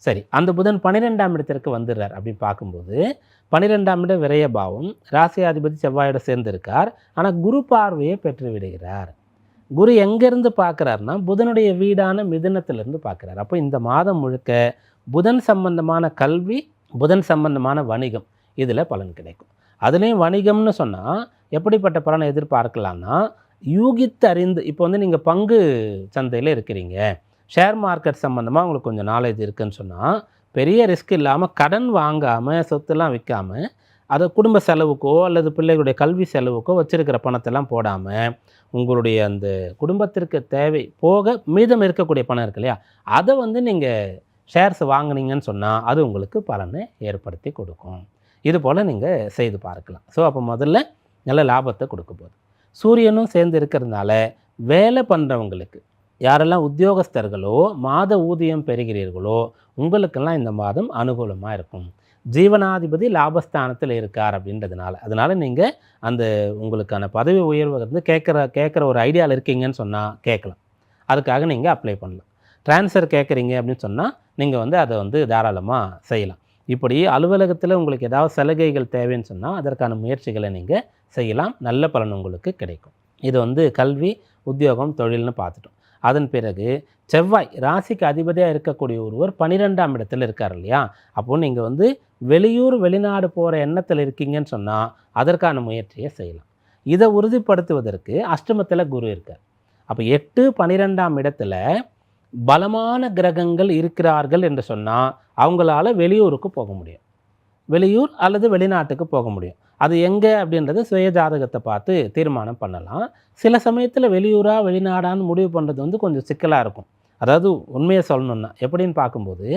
[SPEAKER 1] சரி, அந்த புதன் 12ஆம் இடத்திற்கு வந்துடுறார் அப்படின்னு பார்க்கும்போது 12ஆம் இடம் விரயபாவம், ராசியாதிபதி செவ்வாயோட சேர்ந்து இருக்கார். ஆனால் குரு பார்வையை பெற்று விடுகிறார். குரு எங்கேருந்து பார்க்குறாருன்னா புதனுடைய வீடான மிதுனத்திலிருந்து பார்க்குறார். அப்போ இந்த மாதம் முழுக்க புதன் சம்பந்தமான கல்வி, புதன் சம்பந்தமான வணிகம், இதில் பலன் கிடைக்கும். அதுலேயும் வணிகம்னு சொன்னால் எப்படிப்பட்ட பலனை எதிர்பார்க்கலான்னா, யூகித்து அறிந்து, இப்போ வந்து நீங்கள் பங்கு சந்தையில் இருக்கிறீங்க, ஷேர் மார்க்கெட் சம்மந்தமாக உங்களுக்கு கொஞ்சம் நாலேஜ் இருக்குதுன்னு சொன்னால், பெரிய ரிஸ்க் இல்லாமல் கடன் வாங்காமல் சொத்துலாம் விற்காமல் அதை குடும்ப செலவுக்கோ அல்லது பிள்ளைகளுடைய கல்வி செலவுக்கோ வச்சுருக்கிற பணத்தெல்லாம் போடாமல் உங்களுடைய அந்த குடும்பத்திற்கு தேவை போக மீதம் இருக்கக்கூடிய பணம் இருக்கு இல்லையா, அதை வந்து நீங்கள் ஷேர்ஸ் வாங்கினீங்கன்னு சொன்னால் அது உங்களுக்கு பலனை ஏற்படுத்தி கொடுக்கும். இது போல் நீங்கள் செய்து பார்க்கலாம். ஸோ அப்போ முதல்ல நல்ல லாபத்தை கொடுக்க போகுது. சூரியனும் சேர்ந்து இருக்கிறதுனால வேலை பண்ணுறவங்களுக்கு, யாரெல்லாம் உத்தியோகஸ்தர்களோ மாத ஊதியம் பெறுகிறீர்களோ உங்களுக்கெல்லாம் இந்த மாதம் அனுகூலமாக இருக்கும். ஜீவனாதிபதி லாபஸ்தானத்தில் இருக்கார் அப்படின்றதுனால, அதனால் நீங்கள் அந்த உங்களுக்கான பதவி உயர்வு வந்து கேட்குற ஒரு ஐடியாவில் இருக்கீங்கன்னு சொன்னால் கேட்கலாம். அதுக்காக நீங்கள் அப்ளை பண்ணலாம். ட்ரான்ஸ்ஃபர் கேட்குறீங்க அப்படின்னு சொன்னால் நீங்கள் வந்து அதை வந்து தாராளமாக செய்யலாம். இப்படி அலுவலகத்தில் உங்களுக்கு ஏதாவது சலுகைகள் தேவைன்னு சொன்னால் அதற்கான முயற்சிகளை நீங்கள் செய்யலாம். நல்ல பலன் உங்களுக்கு கிடைக்கும். இது வந்து கல்வி, உத்தியோகம், தொழில்னு பார்த்துட்டோம். அதன் பிறகு செவ்வாய் ராசிக்கு அதிபதியாக இருக்கக்கூடிய ஒருவர் 12ஆம் இடத்துல இருக்கார் இல்லையா, அப்போது நீங்கள் வந்து வெளியூர் வெளிநாடு போகிற எண்ணத்தில் இருக்கீங்கன்னு சொன்னால் அதற்கான முயற்சியை செய்யலாம். இதை உறுதிப்படுத்துவதற்கு அஷ்டமத்தில் குரு இருக்கார். அப்போ 8, 12ஆம் இடத்துல பலமான கிரகங்கள் இருக்கிறார்கள் என்று சொன்னால் அவங்களால வெளியூருக்கு போக முடியும், வெளியூர் அல்லது வெளிநாட்டுக்கு போக முடியும். அது எங்கே அப்படின்றது சுய ஜாதகத்தை பார்த்து தீர்மானம் பண்ணலாம். சில சமயத்தில் வெளியூராக வெளிநாடான்னு முடிவு பண்ணுறது வந்து கொஞ்சம் சிக்கலாக இருக்கும். அதாவது உண்மையை சொல்லணுன்னா எப்படின்னு பார்க்கும்போது,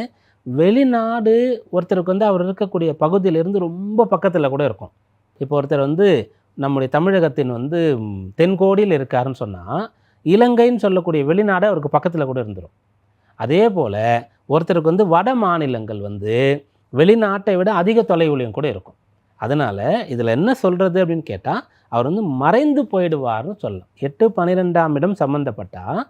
[SPEAKER 1] வெளிநாடு ஒருத்தருக்கு வந்து அவர் இருக்கக்கூடிய பகுதியிலிருந்து ரொம்ப பக்கத்தில் கூட இருக்கும். இப்போ ஒருத்தர் வந்து நம்முடைய தமிழகத்தின் வந்து தென்கோடியில் இருக்காருன்னு சொன்னால் இலங்கைன்னு சொல்லக்கூடிய வெளிநாடு அவருக்கு பக்கத்தில் கூட இருந்துடும். அதே போல் ஒருத்தருக்கு வந்து வட மாநிலங்கள் வந்து வெளிநாட்டை விட அதிக தொலைவுலையும் கூட இருக்கும். அதனால் இதில் என்ன சொல்கிறது அப்படின்னு கேட்டால், அவர் வந்து மறைந்து போயிடுவார்னு சொல்லலாம். 8, 12ஆம் இடம் சம்மந்தப்பட்டால்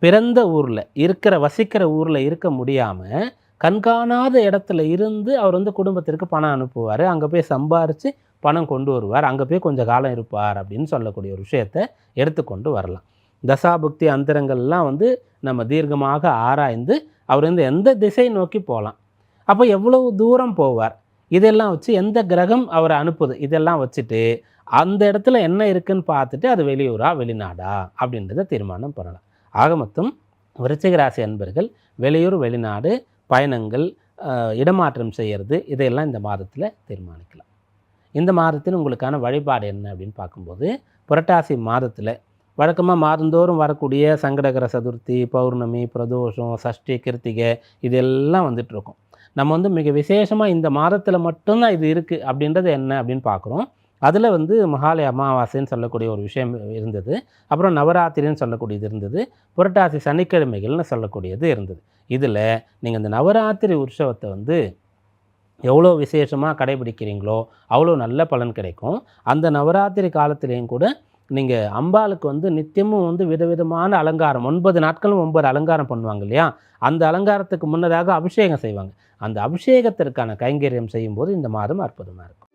[SPEAKER 1] பிறந்த ஊரில் வசிக்கிற ஊரில் இருக்க முடியாமல் கண்காணாத இடத்துல இருந்து அவர் வந்து குடும்பத்திற்கு பணம் அனுப்புவார். அங்கே போய் சம்பாரித்து பணம் கொண்டு வருவார். அங்கே போய் கொஞ்சம் காலம் இருப்பார் அப்படின்னு சொல்லக்கூடிய ஒரு விஷயத்தை எடுத்துக்கொண்டு வரலாம். தசாபுக்தி அந்தரங்கள்லாம் வந்து நம்ம தீர்க்கமாக ஆராய்ந்து அவர் வந்து எந்த திசை நோக்கி போகலாம், அப்போ எவ்வளவு தூரம் போவார், இதெல்லாம் வச்சு எந்த கிரகம் அவரை அனுப்புது, இதெல்லாம் வச்சுட்டு அந்த இடத்துல என்ன இருக்குன்னு பார்த்துட்டு அது வெளியூரா வெளிநாடா அப்படின்றத தீர்மானம் பண்ணலாம். ஆக மொத்தம் விருச்சிக ராசி அன்பர்கள் வெளியூர் வெளிநாடு பயணங்கள், இடமாற்றம் செய்கிறது, இதையெல்லாம் இந்த மாதத்தில் தீர்மானிக்கலாம். இந்த மாதத்தில் உங்களுக்கான வழிபாடு என்ன அப்படின்னு பார்க்கும்போது, புரட்டாசி மாதத்தில் வழக்கமாக மாதந்தோறும் வரக்கூடிய சங்கடகர சதுர்த்தி, பௌர்ணமி, பிரதோஷம், சஷ்டி, கிருத்திகை இதெல்லாம் வந்துட்டுருக்கும். நம்ம வந்து மிக விசேஷமாக இந்த மாதத்தில் மட்டும்தான் இது இருக்குது அப்படின்றது என்ன அப்படின்னு பார்க்குறோம். அதில் வந்து மகாலய அமாவாசைன்னு சொல்லக்கூடிய ஒரு விஷயம் இருந்தது. அப்புறம் நவராத்திரின்னு சொல்லக்கூடியது இருந்தது. புரட்டாசி சனிக்கிழமைகள்னு சொல்லக்கூடியது இருந்தது. இதில் நீங்கள் இந்த நவராத்திரி உற்சவத்தை வந்து எவ்வளோ விசேஷமாக கடைபிடிக்கிறீங்களோ அவ்வளோ நல்ல பலன் கிடைக்கும். அந்த நவராத்திரி காலத்திலையும் கூட நீங்கள் அம்பாளுக்கு வந்து நித்தியமும் வந்து விதவிதமான அலங்காரம், 9 நாட்களும் 9 அலங்காரம் பண்ணுவாங்க இல்லையா, அந்த அலங்காரத்துக்கு முன்னதாக அபிஷேகம் செய்வாங்க. அந்த அபிஷேகத்திற்கான கைங்கரியம் செய்யும்போது இந்த மாதம் அற்புதமாக இருக்கும்.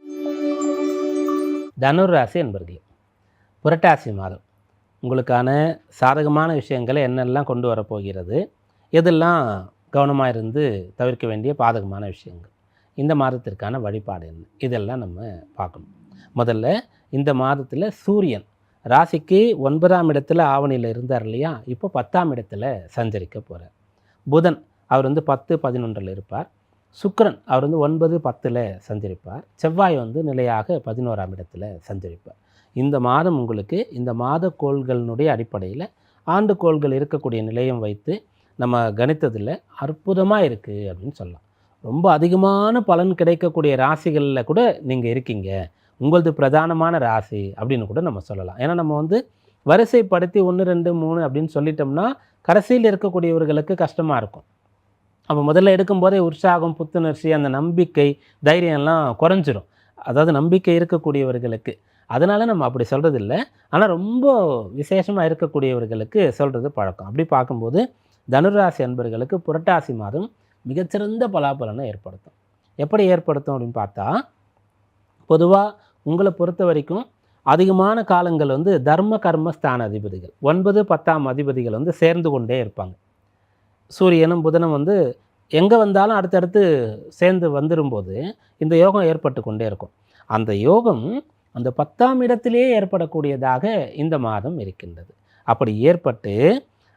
[SPEAKER 1] தனுர் ராசி என்பர்களே, புரட்டாசி மாதம் உங்களுக்கான சாதகமான விஷயங்களை என்னெல்லாம் கொண்டு வரப்போகிறது, எதெல்லாம் கவனமாக இருந்து தவிர்க்க வேண்டிய பாதகமான விஷயங்கள், இந்த மாதத்திற்கான வழிபாடு என்ன, இதெல்லாம் நம்ம பார்க்கணும். முதல்ல இந்த மாதத்தில் சூரியன் ராசிக்கு 9ஆம் இடத்துல ஆவணியில் இருந்தார் இல்லையா, இப்போ 10ஆம் இடத்துல சஞ்சரிக்க போகிறார். புதன் அவர் வந்து 10, 11 இருப்பார். சுக்கிரன் அவர் வந்து 9, 10 சஞ்சரிப்பார். செவ்வாய் வந்து நிலையாக 11ஆம் இடத்துல சஞ்சரிப்பார். இந்த மாதம் உங்களுக்கு இந்த மாத கோள்களினுடைய அடிப்படையில் ஆண்டு கோள்கள் இருக்கக்கூடிய நிலையம் வைத்து நம்ம கணித்ததில் அற்புதமாக இருக்குது அப்படின்னு சொல்லலாம். ரொம்ப அதிகமான பலன் கிடைக்கக்கூடிய ராசிகளில் கூட நீங்கள் இருக்கீங்க, உங்களது பிரதானமான ராசி அப்படின்னு கூட நம்ம சொல்லலாம். ஏன்னா நம்ம வந்து வரிசைப்படுத்தி 1, 2, 3 அப்படின்னு சொல்லிட்டோம்னா கடைசியில் இருக்கக்கூடியவர்களுக்கு கஷ்டமாக இருக்கும். அப்போ முதல்ல எடுக்கும்போதே உற்சாகம், புத்துணர்ச்சி, அந்த நம்பிக்கை, தைரியம்லாம் குறைஞ்சிரும். அதாவது நம்பிக்கை இருக்கக்கூடியவர்களுக்கு. அதனால் நம்ம அப்படி சொல்கிறது இல்லை. ஆனால் ரொம்ப விசேஷமாக இருக்கக்கூடியவர்களுக்கு சொல்கிறது பழக்கம். அப்படி பார்க்கும்போது தனுராசி அன்பர்களுக்கு புரட்டாசி மாதம் மிகச்சிறந்த பலாபலனை ஏற்படுத்தும். எப்படி ஏற்படுத்தும் அப்படின்னு பார்த்தா, பொதுவாக உங்களை பொறுத்த வரைக்கும் அதிகமான காலங்கள் தர்ம கர்ம ஸ்தான அதிபதிகள் 9, 10ஆம் அதிபதிகள் சேர்ந்து கொண்டே இருப்பாங்க. சூரியனும் புதனும் எங்கே வந்தாலும் அடுத்தடுத்து சேர்ந்து வந்துடும்போது இந்த யோகம் ஏற்பட்டு கொண்டே இருக்கும். அந்த யோகம் அந்த 10ஆம் இடத்திலேயே ஏற்படக்கூடியதாக இந்த மாதம் இருக்கின்றது. அப்படி ஏற்பட்டு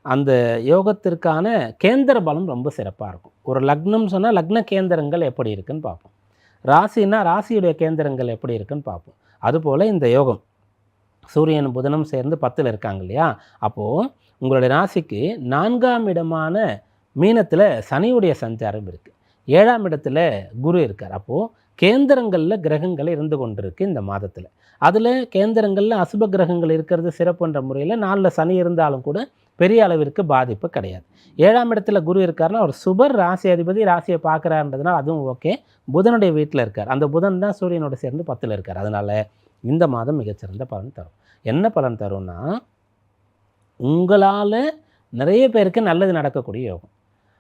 [SPEAKER 1] அந்த யோகத்திற்கான கேந்திர பலம் ரொம்ப சிறப்பாக இருக்கும். ஒரு லக்னம் சொன்னால் லக்ன கேந்திரங்கள் எப்படி இருக்குன்னு பார்ப்போம். ராசின்னா ராசியுடைய கேந்திரங்கள் எப்படி இருக்குன்னு பார்ப்போம். அதுபோல் இந்த யோகம் சூரியனும் புதனும் சேர்ந்து 10ல் இருக்காங்க இல்லையா? அப்போது உங்களுடைய ராசிக்கு 4ஆம் இடமான மீனத்தில் சனியுடைய சஞ்சாரம் இருக்குது. 7ஆம் இடத்துல குரு இருக்கார். அப்போது கேந்திரங்களில் கிரகங்கள் இருந்து கொண்டிருக்கு இந்த மாதத்தில். அதில் கேந்திரங்களில் அசுப கிரகங்கள் இருக்கிறது சிறப்புன்ற முறையில் 4ல் சனி இருந்தாலும் கூட பெரிய அளவிற்கு பாதிப்பு கிடையாது. 7ஆம் இடத்துல குரு இருக்காருன்னா ஒரு சுபர் ராசி அதிபதி ராசியை பார்க்குறாருன்றதுனால அதுவும் ஓகே. புதனுடைய வீட்டில் இருக்கார். அந்த புதன் தான் சூரியனோடு சேர்ந்து 10ல் இருக்கார். அதனால் இந்த மாதம் மிகச்சிறந்த பலன் தரும். என்ன பலன் தரும்னா, உங்களால் நிறைய பேருக்கு நல்லது நடக்கக்கூடிய யோகம்.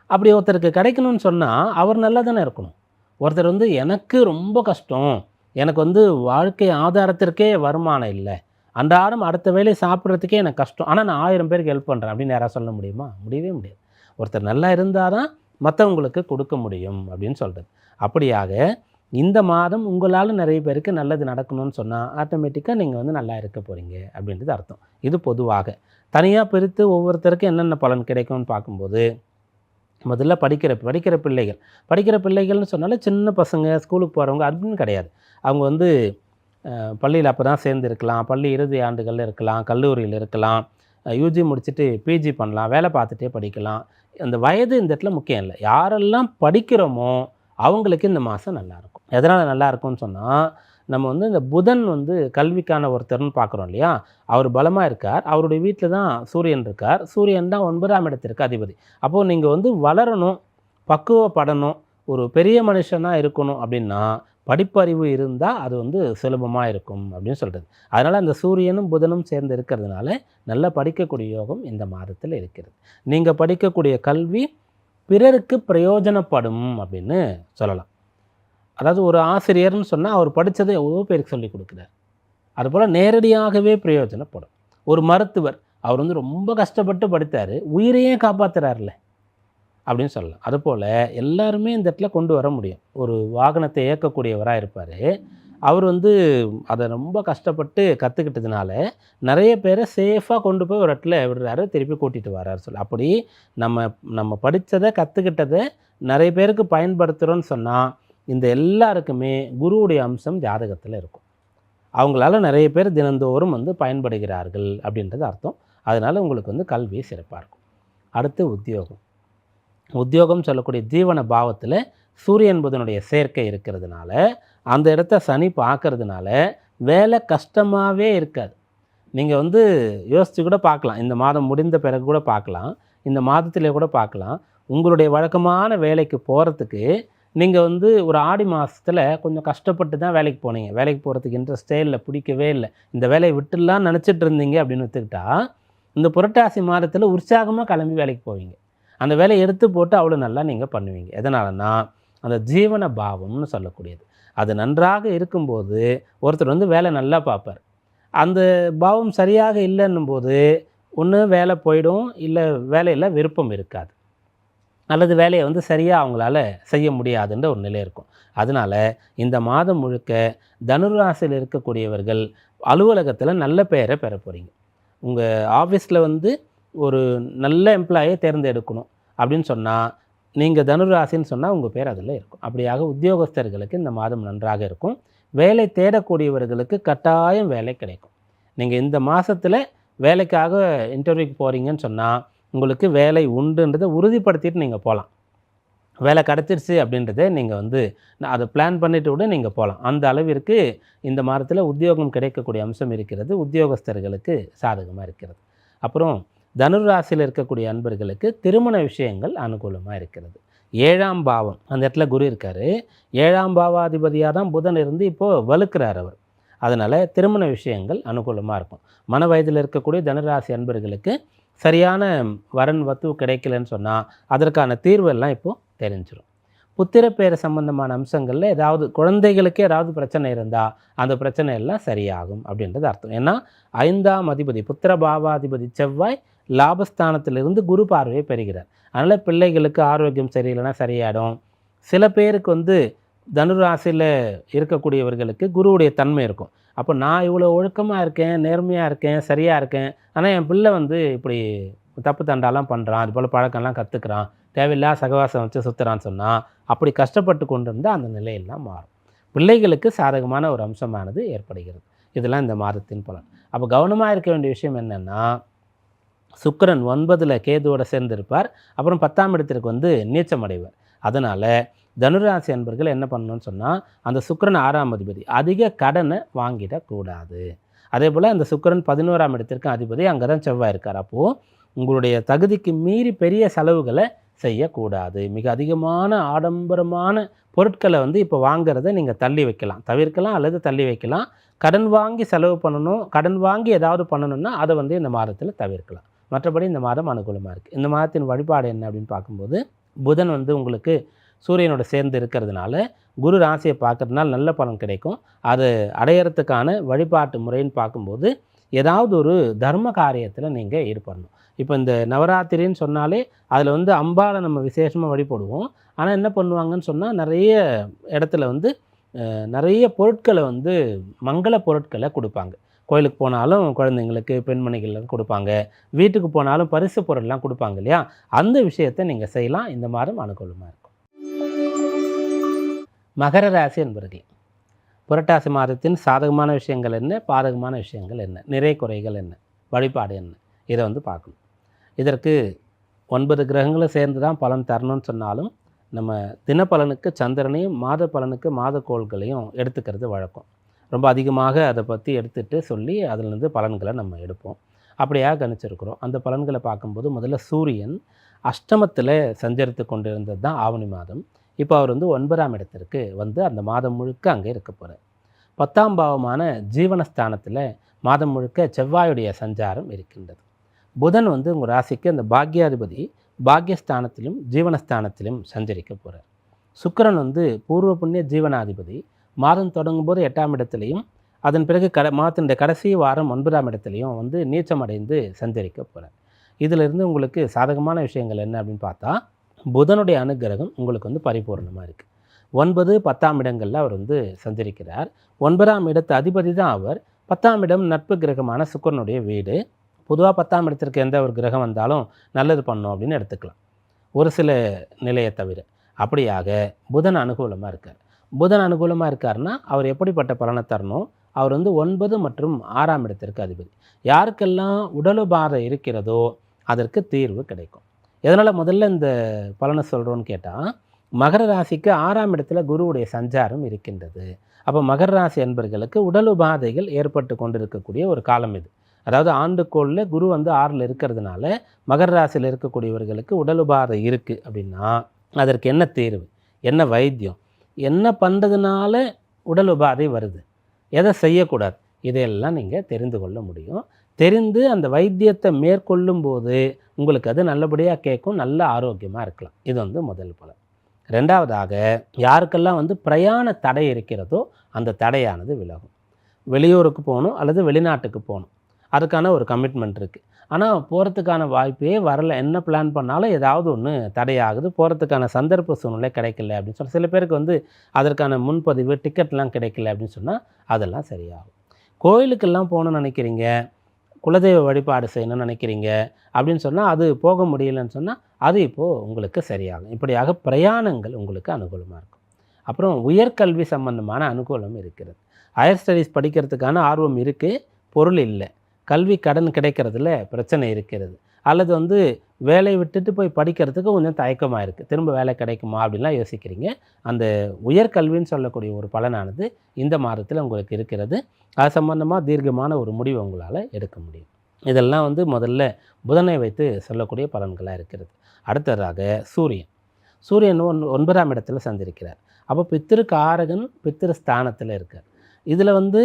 [SPEAKER 1] அப்படி ஒருத்தருக்கு கிடைக்கணும்னு சொன்னால் அவர் நல்லா தானே இருக்கணும். ஒருத்தர் எனக்கு ரொம்ப கஷ்டம், எனக்கு வாழ்க்கை ஆதாரத்திற்கே வருமானம் இல்லை, அன்றாடம் அடுத்த வேலை சாப்பிட்றதுக்கே எனக்கு கஷ்டம், ஆனால் நான் 1000 பேருக்கு ஹெல்ப் பண்ணுறேன் அப்படின்னு யாராவது சொல்ல முடியுமா? முடியவே முடியாது. ஒருத்தர் நல்லா இருந்தால் தான் மற்றவங்களுக்கு கொடுக்க முடியும் அப்படின்னு சொல்கிறது. அப்படியாக இந்த மாதம் உங்களால் நிறைய பேருக்கு நல்லது நடக்கணும்னு சொன்னால் ஆட்டோமேட்டிக்காக நீங்கள் நல்லா இருக்க போகிறீங்க அப்படின்றது அர்த்தம். இது பொதுவாக. தனியாக பிரித்து ஒவ்வொருத்தருக்கும் என்னென்ன பலன் கிடைக்கும்னு பார்க்கும்போது, முதல்ல படிக்கிற பிள்ளைகள்னு சொன்னாலே சின்ன பசங்க, ஸ்கூலுக்கு போகிறவங்க அப்படின்னு கிடையாது. அவங்க பள்ளியில் அப்போ தான் சேர்ந்துருக்கலாம், பள்ளி இறுதி ஆண்டுகளில் இருக்கலாம், கல்லூரியில் இருக்கலாம், யூஜி முடிச்சுட்டு பிஜி பண்ணலாம், வேலை பார்த்துட்டே படிக்கலாம். அந்த வயது இந்த இடத்துல முக்கியம் இல்லை. யாரெல்லாம் படிக்கிறோமோ அவங்களுக்கு இந்த மாதம் நல்லாயிருக்கும். எதனால் நல்லாயிருக்கும்னு சொன்னால், நம்ம இந்த புதன் கல்விக்கான ஒருத்தர்னு பார்க்குறோம் இல்லையா? அவர் பலமாக இருக்கார். அவருடைய வீட்டில் தான் சூரியன் இருக்கார். சூரியன் தான் 9ஆம் இடத்திற்கு அதிபதி. அப்போது நீங்கள் வளரணும், பக்குவப்படணும், ஒரு பெரிய மனுஷனாக இருக்கணும் அப்படின்னா படிப்பறிவு இருந்தால் அது சுலபமாக இருக்கும் அப்படின்னு சொல்கிறது. அதனால் அந்த சூரியனும் புதனும் சேர்ந்து இருக்கிறதுனால நல்லா படிக்கக்கூடிய யோகம் இந்த மாதத்தில் இருக்கிறது. நீங்கள் படிக்கக்கூடிய கல்வி பிறருக்கு பிரயோஜனப்படும் அப்படின்னு சொல்லலாம். அதாவது ஒரு ஆசிரியர்னு சொன்னால் அவர் படித்ததை எவ்வளோ பேருக்கு சொல்லிக் கொடுக்குறார். அதுபோல் நேரடியாகவே பிரயோஜனப்படும். ஒரு மருத்துவர் அவர் ரொம்ப கஷ்டப்பட்டு படித்தார், உயிரையே காப்பாற்றுறாருல அப்படின்னு சொல்லலாம். அதுபோல் எல்லாருமே இந்த இடத்துல கொண்டு வர முடியும். ஒரு வாகனத்தை இயக்கக்கூடியவராக இருப்பார். அவர் அதை ரொம்ப கஷ்டப்பட்டு கற்றுக்கிட்டதுனால நிறைய பேரை சேஃபாக கொண்டு போய் ஒரு இடத்துல விடுறாரு, திருப்பி கூட்டிகிட்டு வர்றாரு சொல்லி. அப்படி நம்ம படித்ததை கற்றுக்கிட்டதை நிறைய பேருக்கு பயன்படுத்துகிறோன்னு சொன்னால் இந்த எல்லாருக்குமே குருவுடைய அம்சம் ஜாதகத்தில் இருக்கும். அவங்களால நிறைய பேர் தினந்தோறும் பயன்படுகிறார்கள் அப்படின்றது அர்த்தம். அதனால் உங்களுக்கு கல்வி சிறப்பாக இருக்கும். அடுத்து உத்தியோகம் சொல்லக்கூடிய ஜீவன பாவத்தில் சூரியன் புதனுடைய சேர்க்கை இருக்கிறதுனால அந்த இடத்த சனி பார்க்கறதுனால வேலை கஷ்டமாகவே இருக்காது. நீங்கள் யோசித்து கூட பார்க்கலாம், இந்த மாதம் முடிந்த பிறகு கூட பார்க்கலாம், இந்த மாதத்திலே கூட பார்க்கலாம். உங்களுடைய வழக்கமான வேலைக்கு போகிறதுக்கு நீங்கள் ஒரு ஆடி மாதத்தில் கொஞ்சம் கஷ்டப்பட்டு தான் வேலைக்கு போனீங்க, வேலைக்கு போகிறதுக்கு இன்ட்ரெஸ்டே இல்லை, பிடிக்கவே இல்லை, இந்த வேலையை விட்டுலாம் நினச்சிட்டு இருந்தீங்க அப்படின்னு எடுத்துக்கிட்டா இந்த புரட்டாசி மாதத்தில் உற்சாகமாக கிளம்பி வேலைக்கு போவீங்க. அந்த வேலையை எடுத்து போட்டு அவ்வளோ நல்லா நீங்கள் பண்ணுவீங்க. எதனாலன்னா அந்த ஜீவன பாவம்னு சொல்லக்கூடியது அது நன்றாக இருக்கும்போது ஒருத்தர் வேலை நல்லா பார்ப்பார். அந்த பாவம் சரியாக இல்லைன்னும் போது ஒன்று வேலை போயிடும், இல்லை வேலையில் விருப்பம் இருக்காது, அல்லது வேலையை சரியாக அவங்களால செய்ய முடியாதுன்ற ஒரு நிலை இருக்கும். அதனால் இந்த மாதம் முழுக்க தனுராசியில் இருக்கக்கூடியவர்கள் அலுவலகத்தில் நல்ல பெயரை பெற போகிறீங்க. உங்கள் ஆஃபீஸில் ஒரு நல்ல எம்ப்ளாயை தேர்ந்தெடுக்கணும் அப்படின்னு சொன்னால் நீங்கள் தனுராசின்னு சொன்னால் உங்கள் பேர் அதில் இருக்கும். அப்படியாக உத்தியோகஸ்தர்களுக்கு இந்த மாதம் நன்றாக இருக்கும். வேலை தேடக்கூடியவர்களுக்கு கட்டாயம் வேலை கிடைக்கும். நீங்கள் இந்த மாதத்தில் வேலைக்காக இன்டர்வியூக்கு போகிறீங்கன்னு சொன்னால் உங்களுக்கு வேலை உண்டுன்றதை உறுதிப்படுத்திட்டு நீங்கள் போகலாம். வேலை கிடச்சிருச்சு அப்படின்றத நீங்கள் வந்து அதை பிளான் பண்ணிவிட்டு கூட நீங்கள் போகலாம். அந்த அளவிற்கு இந்த மாதத்தில் உத்தியோகம் கிடைக்கக்கூடிய அம்சம் இருக்கிறது. உத்தியோகஸ்தர்களுக்கு சாதகமாக இருக்கிறது. அப்புறம் தனுர் ராசியில் இருக்கக்கூடிய அன்பர்களுக்கு திருமண விஷயங்கள் அனுகூலமாக இருக்கிறது. 7ஆம் பாவம் அந்த இடத்துல குரு இருக்கார். 7ஆம் பாவாதிபதியாக தான் புதன் இருந்து இப்போது வலுக்கிறார் அவர். அதனால் திருமண விஷயங்கள் அனுகூலமாக இருக்கும். மன வயதில் இருக்கக்கூடிய தனுராசி அன்பர்களுக்கு சரியான வரன் வத்து கிடைக்கலன்னு சொன்னால் அதற்கான தீர்வெல்லாம் இப்போது தெரிஞ்சிடும். புத்திரப்பேறு சம்பந்தமான அம்சங்களில் ஏதாவது குழந்தைகளுக்கு ஏதாவது பிரச்சனை இருந்தால் அந்த பிரச்சனை எல்லாம் சரியாகும் அப்படின்றது அர்த்தம். ஏன்னா 5ஆம் அதிபதி புத்திர பாவாதிபதி செவ்வாய் லாபஸ்தானத்திலிருந்து குரு பார்வையை பெறுகிறார். அதனால் பிள்ளைகளுக்கு ஆரோக்கியம் சரியில்லைன்னா சரியாயிடும். சில பேருக்கு வந்து தனுராசியில் இருக்கக்கூடியவர்களுக்கு குருவுடைய தன்மை இருக்கும். அப்போ நான் இவ்வளோ ஒழுக்கமாக இருக்கேன், நேர்மையாக இருக்கேன், சரியாக இருக்கேன், ஆனால் என் பிள்ளை வந்து இப்படி தப்பு தண்டாலாம் பண்ணுறான், அதுபோல் பழக்கம்லாம் கற்றுக்கிறான், தேவையில்லாத சகவாசம் வச்சு சுற்றுறான்னு சொன்னால் அப்படி கஷ்டப்பட்டு கொண்டு இருந்தால் அந்த நிலையெல்லாம் மாறும். பிள்ளைகளுக்கு சாதகமான ஒரு அம்சமானது ஏற்படுகிறது. இதெல்லாம் இந்த மாதத்தின் பலன். அப்போ கவனமாக இருக்க வேண்டிய விஷயம் என்னென்னா, சுக்கிரன் 9ல் கேதுவோடு சேர்ந்திருப்பார். அப்புறம் 10ஆம் இடத்திற்கு வந்து நீச்சம் அடைவார். அதனால் தனுராசி அன்பர்கள் என்ன பண்ணணும்னு சொன்னால், அந்த சுக்கிரன் 6ஆம் அதிபதி அதிக கடனை வாங்கிடக்கூடாது. அதே போல் அந்த சுக்கிரன் 11ஆம் இடத்திற்கு அதிபதி, அங்கே தான் செவ்வாய் இருக்கார். அப்போது உங்களுடைய தகுதிக்கு மீறி பெரிய செலவுகளை செய்யக்கூடாது. மிக அதிகமான ஆடம்பரமான பொருட்களை வந்து இப்போ வாங்கிறத நீங்கள் தள்ளி வைக்கலாம், தவிர்க்கலாம் அல்லது தள்ளி வைக்கலாம். கடன் வாங்கி செலவு பண்ணணும், கடன் வாங்கி ஏதாவது பண்ணணும்னா அதை வந்து இந்த மாதத்தில் தவிர்க்கலாம். மற்றபடி இந்த மாதம் அனுகூலமாக இருக்குது. இந்த மாதத்தின் வழிபாடு என்ன அப்படின்னு பார்க்கும்போது, புதன் வந்து உங்களுக்கு சூரியனோட சேர்ந்து இருக்கிறதுனால குரு ராசியை பார்க்கறதுனால நல்ல பலன் கிடைக்கும். அது அடையிறதுக்கான வழிபாட்டு முறைன்னு பார்க்கும்போது ஏதாவது ஒரு தர்ம காரியத்தில் நீங்கள் ஈடுபடணும். இப்போ இந்த நவராத்திரின்னு சொன்னாலே அதில் வந்து அம்பாவை நம்ம விசேஷமாக வழிபடுவோம். ஆனால் என்ன பண்ணுவாங்கன்னு சொன்னால், நிறைய இடத்துல வந்து நிறைய பொருட்களை வந்து மங்கள பொருட்களை கொடுப்பாங்க. கோயிலுக்கு போனாலும் குழந்தைங்களுக்கு பெண்மணிகளுக்கு கொடுப்பாங்க, வீட்டுக்கு போனாலும் பரிசு பொருள்லாம் கொடுப்பாங்க இல்லையா? அந்த விஷயத்தை நீங்கள் செய்யலாம். இந்த மாதம் அனுகூலமாக இருக்கும். மகர ராசி என்பவர்களே, புரட்டாசி மாதத்தின் சாதகமான விஷயங்கள் என்ன, பாதகமான விஷயங்கள் என்ன, நிறை குறைகள் என்ன, வழிபாடு என்ன, இதை வந்து பார்க்கணும். இதற்கு 9 கிரகங்களும் சேர்ந்து தான் பலன் தரணும்னு சொன்னாலும் நம்ம தினப்பலனுக்கு சந்திரனையும் மாத பலனுக்கு மாத கோள்களையும் எடுத்துக்கிறது வழக்கம். ரொம்ப அதிகமாக அதை பற்றி எடுத்துகிட்டு சொல்லி அதிலிருந்து பலன்களை நம்ம எடுப்போம். அப்படியாக கணிச்சிருக்கிறோம். அந்த பலன்களை பார்க்கும்போது முதல்ல சூரியன் அஷ்டமத்தில் சஞ்சரித்து கொண்டிருந்தது தான் ஆவணி மாதம். இப்போ அவர் வந்து 9ஆம் இடத்திற்கு வந்து அந்த மாதம் முழுக்க அங்கே இருக்க போகிறார். 10ஆம் பாவமான ஜீவனஸ்தானத்தில் மாதம் முழுக்க செவ்வாயுடைய சஞ்சாரம் இருக்கின்றது. புதன் வந்து உங்கள் ராசிக்கு அந்த பாக்யாதிபதி பாக்யஸ்தானத்திலும் ஜீவனஸ்தானத்திலும் சஞ்சரிக்க போகிறார். சுக்கிரன் வந்து பூர்வ புண்ணிய ஜீவனாதிபதி மாதம் தொடங்கும் போது 8ஆம் இடத்துலையும், அதன் பிறகு மாதத்தினுடைய கடைசி வாரம் 9ஆம் இடத்துலையும் வந்து நீச்சமடைந்து சஞ்சரிக்க போகிறார். இதிலிருந்து உங்களுக்கு சாதகமான விஷயங்கள் என்ன அப்படின்னு பார்த்தா, புதனுடைய அனுகிரகம் உங்களுக்கு வந்து பரிபூர்ணமாக இருக்குது. 9, 10ஆம் இடங்களில் அவர் வந்து சஞ்சரிக்கிறார். 9ஆம் இடத்து அதிபதி தான் அவர். 10ஆம் இடம் நட்பு கிரகமான சுக்கிரனுடைய வீடு. பொதுவாக 10ஆம் இடத்திற்கு எந்த ஒரு கிரகம் வந்தாலும் நல்லது பண்ணும் அப்படின்னு எடுத்துக்கலாம், ஒரு சில நிலையை தவிர. அப்படியாக புதன் அனுகூலமாக இருக்கார். புதன் அனுகூலமாக இருக்காருன்னா அவர் எப்படிப்பட்ட பலனை தரணும்? அவர் வந்து 9 மற்றும் 6ஆம் இடத்திற்கு அதிபதி. யாருக்கெல்லாம் உடலுபாதை இருக்கிறதோ அதற்கு தீர்வு கிடைக்கும். எதனால் முதல்ல இந்த பலனை சொல்கிறோன்னு கேட்டால், மகர ராசிக்கு 6ஆம் இடத்துல குருவுடைய சஞ்சாரம் இருக்கின்றது. அப்போ மகர ராசி என்பர்களுக்கு உடல் உபாதைகள் ஏற்பட்டு கொண்டிருக்கக்கூடிய ஒரு காலம் இது. அதாவது ஆண்டுக்கோளில் குரு வந்து 6ல் இருக்கிறதுனால மகர ராசியில் இருக்கக்கூடியவர்களுக்கு உடல் உபாதை இருக்குது அப்படின்னா அதற்கு என்ன தீர்வு, என்ன வைத்தியம், என்ன பண்ணுறதுனால உடல் உபாதை வருது, எதை செய்யக்கூடாது, இதையெல்லாம் நீங்கள் தெரிந்து கொள்ள முடியும். தெரிந்து அந்த வைத்தியத்தை மேற்கொள்ளும் போது உங்களுக்கு அது நல்லபடியாக கேட்கும், நல்ல ஆரோக்கியமாக இருக்கலாம். இது வந்து முதல் பலன். ரெண்டாவதாக, யாருக்கெல்லாம் வந்து பிரயாண தடை இருக்கிறதோ அந்த தடையானது விலகும். வெளியூருக்கு போகணும் அல்லது வெளிநாட்டுக்கு போகணும், அதுக்கான ஒரு கமிட்மெண்ட் இருக்குது. ஆனால் போகிறதுக்கான வாய்ப்பே வரல. என்ன பிளான் பண்ணாலும் ஏதாவது ஒன்று தடையாகுது, போகிறதுக்கான சந்தர்ப்ப சூழ்நிலை கிடைக்கல அப்படின்னு சொல்லி சில பேருக்கு வந்து அதற்கான முன்பதிவு டிக்கெட்லாம் கிடைக்கல அப்படின்னு சொன்னால் அதெல்லாம் சரியாகும். கோயிலுக்கெல்லாம் போகணுன்னு நினைக்கிறீங்க, குலதெய்வ வழிபாடு செய்யணும்னு நினைக்கிறீங்க அப்படின்னு சொன்னால் அது போக முடியலன்னு சொன்னால் அது இப்போது உங்களுக்கு சரியாகும். இப்படியாக பிரயாணங்கள் உங்களுக்கு அனுகூலமாக இருக்கும். அப்புறம் உயர்கல்வி சம்பந்தமான அனுகூலம் இருக்கிறது. ஹையர் ஸ்டடீஸ் படிக்கிறதுக்கான ஆர்வம் இருக்குது, பொருள் இல்லை, கல்வி கடன் கிடைக்கிறதுல பிரச்சனை இருக்கிறது. அல்லது வந்து வேலையை விட்டுட்டு போய் படிக்கிறதுக்கு கொஞ்சம் தயக்கமாக இருக்குது, திரும்ப வேலை கிடைக்குமா அப்படின்லாம் யோசிக்கிறீங்க. அந்த உயர்கல்வின்னு சொல்லக்கூடிய ஒரு பலனானது இந்த மாதத்தில் உங்களுக்கு இருக்கிறது. அது சம்பந்தமாக தீர்க்கமான ஒரு முடிவு உங்களால் எடுக்க முடியும். இதெல்லாம் வந்து முதல்ல புதனை வைத்து சொல்லக்கூடிய பலன்களாக இருக்கிறது. அடுத்ததாக சூரியன். சூரியன் 9ஆம் இடத்துல சந்திருக்கிறார். அப்போ பித்திருக்காரகன் பித்திருஸ்தானத்தில் இருக்கார். இதில் வந்து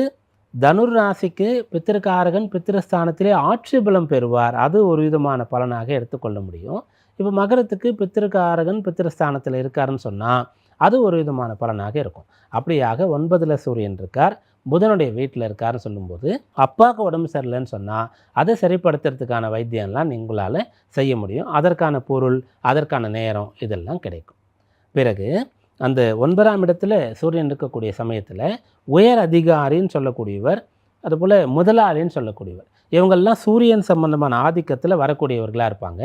[SPEAKER 1] தனுர் ராசிக்கு பித்திருக்காரகன் பித்திருஸ்தானத்திலே ஆட்சி பலம் பெறுவார். அது ஒரு விதமான பலனாக எடுத்துக்கொள்ள முடியும். இப்போ மகரத்துக்கு பித்திருக்காரகன் பித்திருஸ்தானத்தில் இருக்காருன்னு சொன்னால் அது ஒரு விதமான பலனாக இருக்கும். அப்படியாக 9ல் சூரியன் இருக்கார், புதனுடைய வீட்டில் இருக்காருன்னு சொல்லும்போது அப்பாவுக்கு உடம்பு சரியில்லைன்னு சொன்னால் அதை சரிப்படுத்துறதுக்கான வைத்தியம்லாம் உங்களால் செய்ய முடியும். அதற்கான பொருள், அதற்கான நேரம் இதெல்லாம் கிடைக்கும். பிறகு அந்த 9ஆம் இடத்துல சூரியன் இருக்கக்கூடிய சமயத்தில் உயர் அதிகாரின்னு சொல்லக்கூடியவர், அதுபோல் முதலாளின்னு சொல்லக்கூடியவர், இவங்கள்லாம் சூரியன் சம்பந்தமான ஆதிக்கத்தில் வரக்கூடியவர்களாக இருப்பாங்க.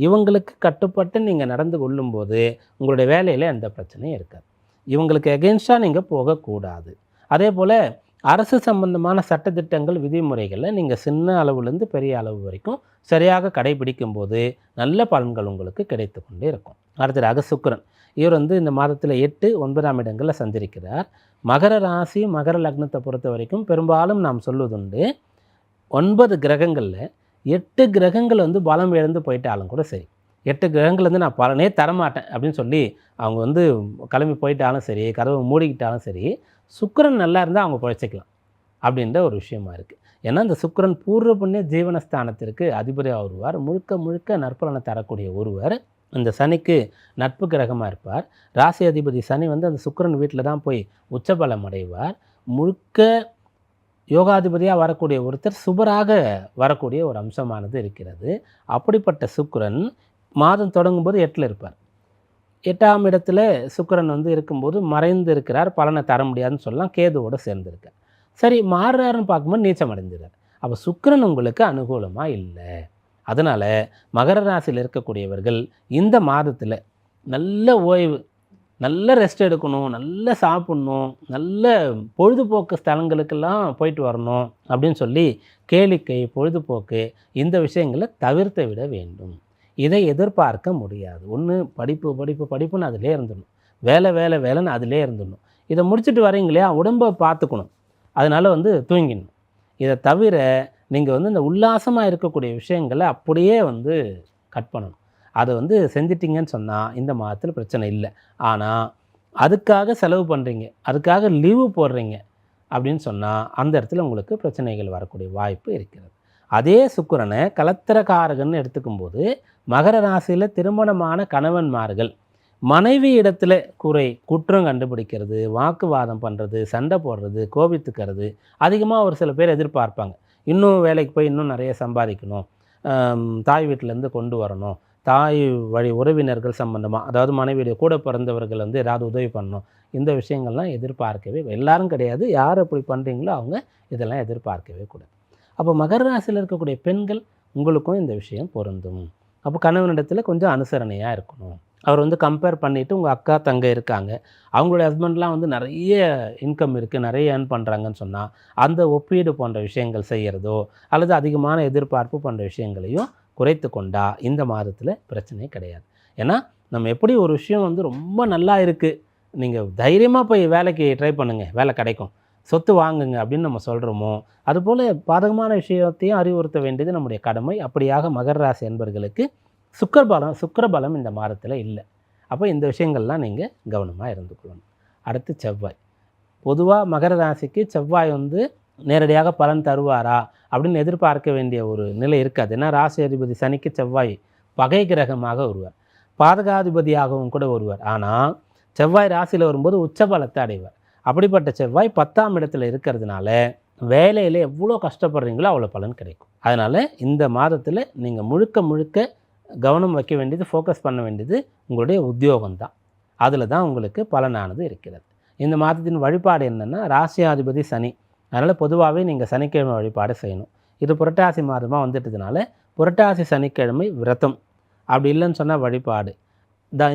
[SPEAKER 1] இவங்களுக்கு கட்டுப்பட்டு நீங்கள் நடந்து கொள்ளும்போது உங்களுடைய வேலையில் எந்த பிரச்சனையும் இருக்காது. இவங்களுக்கு எகென்ஸ்டாக நீங்கள் போகக்கூடாது. அதே போல் அரசு சம்பந்தமான சட்டத்திட்டங்கள் விதிமுறைகளில் நீங்கள் சின்ன அளவுலேருந்து பெரிய அளவு வரைக்கும் சரியாக கடைபிடிக்கும் போது நல்ல பலன்கள் உங்களுக்கு கிடைத்து கொண்டே இருக்கும். அடுத்ததாக சுக்கிரன். இவர் வந்து இந்த மாதத்தில் 8, 9ஆம் இடங்களில் சந்திருக்கிறார். மகர ராசி மகர லக்னத்தை பொறுத்த வரைக்கும் பெரும்பாலும் நாம் சொல்வதுண்டு, 9 கிரகங்களில் 8 கிரகங்கள் வந்து பலம் இழந்து போயிட்டாலும் கூட சரி, 8 கிரகங்கள் வந்து நான் பலனே தரமாட்டேன் அப்படின்னு சொல்லி அவங்க வந்து கிளம்பி போயிட்டாலும் சரி, கதவை மூடிக்கிட்டாலும் சரி, சுக்கிரன் நல்லா இருந்தால் அவங்க பிழைச்சிக்கலாம் அப்படின்ற ஒரு விஷயமா இருக்குது. ஏன்னா இந்த சுக்கிரன் பூர்வ புண்ணிய ஜீவனஸ்தானத்திற்கு அதிபதியாக வருவார். முழுக்க முழுக்க நற்பலனை தரக்கூடிய ஒருவர். இந்த சனிக்கு நட்பு கிரகமாக இருப்பார். ராசி அதிபதி சனி வந்து அந்த சுக்கிரன் வீட்டில் தான் போய் உச்சபலம் அடைவார். முழுக்க யோகாதிபதியாக வரக்கூடிய ஒருத்தர் சுபராக வரக்கூடிய ஒரு அம்சமானது இருக்கிறது. அப்படிப்பட்ட சுக்கிரன் மாதம் தொடங்கும்போது 8ல் இருப்பார். 8ஆம் இடத்துல சுக்கிரன் வந்து இருக்கும்போது மறைந்து இருக்கிறார், பலனை தர முடியாதுன்னு சொல்லலாம். கேதுவோடு சேர்ந்துருக்கார். சரி, மாறுறாருன்னு பார்க்கும்போது நீச்சம் அடைஞ்சிறார். அப்போ சுக்கிரன் உங்களுக்கு அனுகூலமாக இல்லை. அதனால் மகர ராசியில் இருக்கக்கூடியவர்கள் இந்த மாதத்தில் நல்ல ஓய்வு, நல்ல ரெஸ்ட் எடுக்கணும், நல்ல சாப்பிட்ணும், நல்ல பொழுதுபோக்கு ஸ்தலங்களுக்கெல்லாம் போயிட்டு வரணும் அப்படின்னு சொல்லி கேளிக்கை, பொழுதுபோக்கு இந்த விஷயங்களை தவிர்த்து விட வேண்டும். இதை எதிர்பார்க்க முடியாது. ஒன்று படிப்பு படிப்பு படிப்புன்னு அதிலே இருந்துடணும், வேலை வேலை வேலைன்னு அதிலே இருந்துடணும். இதை முடிச்சுட்டு வரீங்களே, உடம்பை பார்த்துக்கணும், அதனால் வந்து தூங்கிடணும். இதை தவிர நீங்கள் வந்து இந்த உல்லாசமாக இருக்கக்கூடிய விஷயங்களை அப்படியே வந்து கட் பண்ணணும். அதை வந்து செஞ்சிட்டிங்கன்னு சொன்னால் இந்த மாதத்தில் பிரச்சனை இல்லை. ஆனால் அதுக்காக செலவு பண்ணுறீங்க, அதுக்காக லீவு போடுறீங்க அப்படின்னு சொன்னால் அந்த இடத்துல உங்களுக்கு பிரச்சனைகள் வரக்கூடிய வாய்ப்பு இருக்கிறது. அதே சுக்கிரனை கலத்திரக்காரகன்னு எடுத்துக்கும்போது மகர ராசியில் திருமணமான கணவன்மார்கள் மனைவி இடத்துல குற்றம் கண்டுபிடிக்கிறது, வாக்குவாதம் பண்ணுறது, சண்டை போடுறது, கோபித்துக்கிறது அதிகமாக ஒரு சில பேர் எதிர்பார்ப்பாங்க. இன்னும் வேலைக்கு போய் இன்னும் நிறைய சம்பாதிக்கணும், தாய் வீட்டிலேருந்து கொண்டு வரணும், தாய் வழி உறவினர்கள் சம்பந்தமாக, அதாவது மனைவியுடைய கூட பிறந்தவர்கள் வந்து ஏதாவது உதவி பண்ணணும், இந்த விஷயங்கள்லாம் எதிர்பார்க்கவே எல்லாரும் கிடையாது. யார் அப்படி பண்ணுறீங்களோ அவங்க இதெல்லாம் எதிர்பார்க்கவே கூடாது. அப்போ மகர ராசியில் இருக்கக்கூடிய பெண்கள் உங்களுக்கும் இந்த விஷயம் பொருந்தும். அப்போ கணவனிடத்தில் கொஞ்சம் அனுசரணையாக இருக்கணும். அவர் வந்து கம்பேர் பண்ணிவிட்டு உங்கள் அக்கா தங்கை இருக்காங்க, அவங்களுடைய ஹஸ்பண்ட்லாம் வந்து நிறைய இன்கம் இருக்குது, நிறைய ஏர்ன் பண்ணுறாங்கன்னு சொன்னால் அந்த ஒப்பீடு போன்ற விஷயங்கள் செய்கிறதோ அல்லது அதிகமான எதிர்பார்ப்பு போன்ற விஷயங்களையும் குறைத்து கொண்டா இந்த மாதத்தில் பிரச்சனை கிடையாது. ஏன்னா நம்ம எப்படி ஒரு விஷயம் வந்து ரொம்ப நல்லா இருக்குது, நீங்கள் தைரியமாக போய் வேலைக்கு ட்ரை பண்ணுங்கள், வேலை கிடைக்கும், சொத்து வாங்குங்க அப்படின்னு நம்ம சொல்கிறோமோ, அதுபோல் பாதகமான விஷயத்தையும் அறிவுறுத்த வேண்டியது நம்முடைய கடமை. அப்படியாக மகர ராசி என்பவர்களுக்கு சுக்கிரபலம் இந்த மாதத்தில் இல்லை. அப்போ இந்த விஷயங்கள்லாம் நீங்கள் கவனமாக இருந்து கொள்ளணும். அடுத்து செவ்வாய். பொதுவாக மகர ராசிக்கு செவ்வாய் வந்து நேரடியாக பலன் தருவாரா அப்படின்னு எதிர்பார்க்க வேண்டிய ஒரு நிலை இருக்காது. ஏன்னா ராசி அதிபதி சனிக்கு செவ்வாய் பகை கிரகமாக வருவார், பாதகாதிபதியாகவும் கூட வருவார். ஆனால் செவ்வாய் ராசியில் வரும்போது உச்சபலத்தை அடைவார். அப்படிப்பட்ட செவ்வாய் 10ஆம் இடத்துல இருக்கிறதுனால வேலையில் எவ்வளோ கஷ்டப்படுறீங்களோ அவ்வளோ பலன் கிடைக்கும். அதனால் இந்த மாதத்தில் நீங்கள் முழுக்க கவனம் வைக்க வேண்டியது, ஃபோக்கஸ் பண்ண வேண்டியது உங்களுடைய உத்தியோகம்தான். அதில் தான் உங்களுக்கு பலனானது இருக்கிறது. இந்த மாதத்தின் வழிபாடு என்னென்னா ராசியாதிபதி சனி. அதனால் பொதுவாகவே நீங்கள் சனிக்கிழமை வழிபாடு செய்யணும். இது புரட்டாசி மாதமாக வந்துட்டதுனால புரட்டாசி சனிக்கிழமை விரதம், அப்படி இல்லைன்னு சொன்னால் வழிபாடு,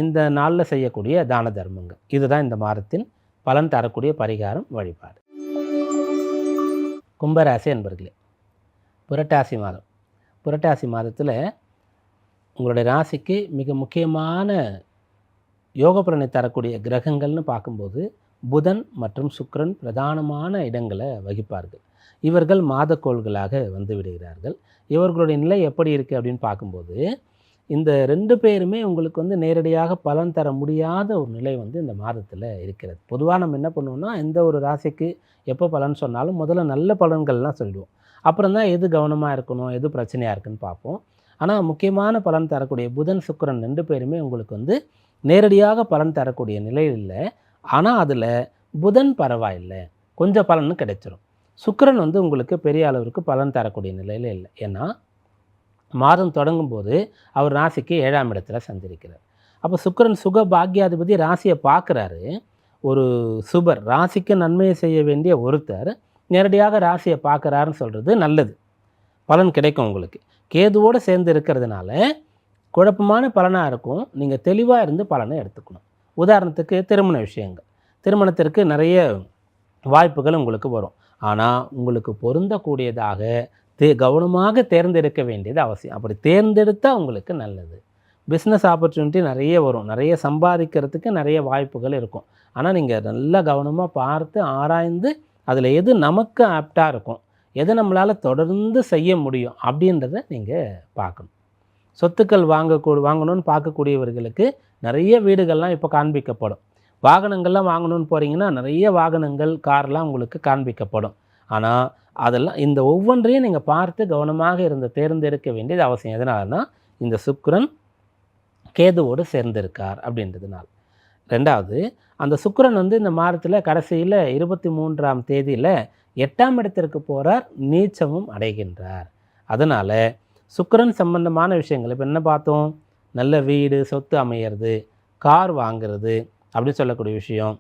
[SPEAKER 1] இந்த நாளில் செய்யக்கூடிய தான தர்மங்கள், இதுதான் இந்த மாதத்தின் பலன் தரக்கூடிய பரிகாரம், வழிபாடு. கும்பராசி என்பர்களே, புரட்டாசி மாதத்தில் உங்களுடைய ராசிக்கு மிக முக்கியமான யோக பலனை தரக்கூடிய கிரகங்கள்னு பார்க்கும்போது புதன் மற்றும் சுக்கிரன் பிரதானமான இடங்களை வகிப்பார்கள். இவர்கள் மாதக்கோள்களாக வந்து விடுகிறார்கள். இவர்களுடைய நிலை எப்படி இருக்குது அப்படின்னு பார்க்கும்போது இந்த 2 பேருமே உங்களுக்கு வந்து நேரடியாக பலன் தர முடியாத ஒரு நிலை வந்து இந்த மாதத்தில் இருக்கிறது. பொதுவாக நம்ம என்ன பண்ணுவோம்னா, எந்த ஒரு ராசிக்கு எப்போ பலன் சொன்னாலும் முதல்ல நல்ல பலன்கள்லாம் சொல்லிடுவோம். அப்புறம் தான் எது கவனமாக இருக்கணும், எது பிரச்சனையாக இருக்குன்னு பார்ப்போம். ஆனால் முக்கியமான பலன் தரக்கூடிய புதன் சுக்கிரன் 2 பேருமே உங்களுக்கு வந்து நேரடியாக பலன் தரக்கூடிய நிலையில் இல்லை. ஆனால் அதில் புதன் பரவாயில்லை, கொஞ்சம் பலன்னு கிடைச்சிரும். சுக்கிரன் வந்து உங்களுக்கு பெரிய அளவிற்கு பலன் தரக்கூடிய நிலையில் இல்லை. ஏன்னா மாதம் தொடங்கும்போது அவர் ராசிக்கு 7ஆம் இடத்துல சஞ்சரிக்கிறார். அப்போ சுக்கிரன் சுக பாக்கியாதிபதி ராசியை பார்க்குறாரு. ஒரு சுபர், ராசிக்கு நன்மையை செய்ய வேண்டிய ஒருத்தர் நேரடியாக ராசியை பார்க்குறாருன்னு சொல்கிறது நல்லது, பலன் கிடைக்கும் உங்களுக்கு. கேதுவோடு சேர்ந்து இருக்கிறதுனால குழப்பமான பலனாக இருக்கும். நீங்கள் தெளிவாக இருந்து பலனை எடுத்துக்கணும். உதாரணத்துக்கு திருமண விஷயங்கள், திருமணத்திற்கு நிறைய வாய்ப்புகள் உங்களுக்கு வரும். ஆனால் உங்களுக்கு பொருந்தக்கூடியதாக கவனமாக தேர்ந்தெடுக்க வேண்டியது அவசியம். அப்படி தேர்ந்தெடுத்தால் உங்களுக்கு நல்லது. பிஸ்னஸ் ஆப்பர்ச்சுனிட்டி நிறைய வரும், நிறைய சம்பாதிக்கிறதுக்கு நிறைய வாய்ப்புகள் இருக்கும். ஆனால் நீங்கள் நல்லா கவனமாக பார்த்து ஆராய்ந்து அதில் எது நமக்கு ஆப்டாக இருக்கும், எதை நம்மளால் தொடர்ந்து செய்ய முடியும் அப்படின்றத நீங்கள் பார்க்கணும். சொத்துக்கள் வாங்கணும்னு பார்க்கக்கூடியவர்களுக்கு நிறைய வீடுகள்லாம் இப்போ காண்பிக்கப்படும். வாகனங்கள்லாம் வாங்கணும்னு போகிறீங்கன்னா நிறைய வாகனங்கள், கார்லாம் உங்களுக்கு காண்பிக்கப்படும். ஆனால் அதெல்லாம் இந்த ஒவ்வொன்றையும் நீங்கள் பார்த்து கவனமாக இருந்து தேர்ந்தெடுக்க வேண்டியது அவசியம். எதனால்னா இந்த சுக்கிரன் கேதுவோடு சேர்ந்திருக்கார் அப்படின்றதுனால. ரெண்டாவது, அந்த சுக்கிரன் வந்து இந்த மாதத்தில் கடைசியில் 23ஆம் தேதியில் 8ஆம் இடத்திற்கு போகிறார், நீச்சமும் அடைகின்றார். அதனால் சுக்கிரன் சம்பந்தமான விஷயங்கள் இப்போ என்ன பார்த்தோம், நல்ல வீடு சொத்து அமையிறது, கார் வாங்கிறது அப்படின்னு சொல்லக்கூடிய விஷயம்,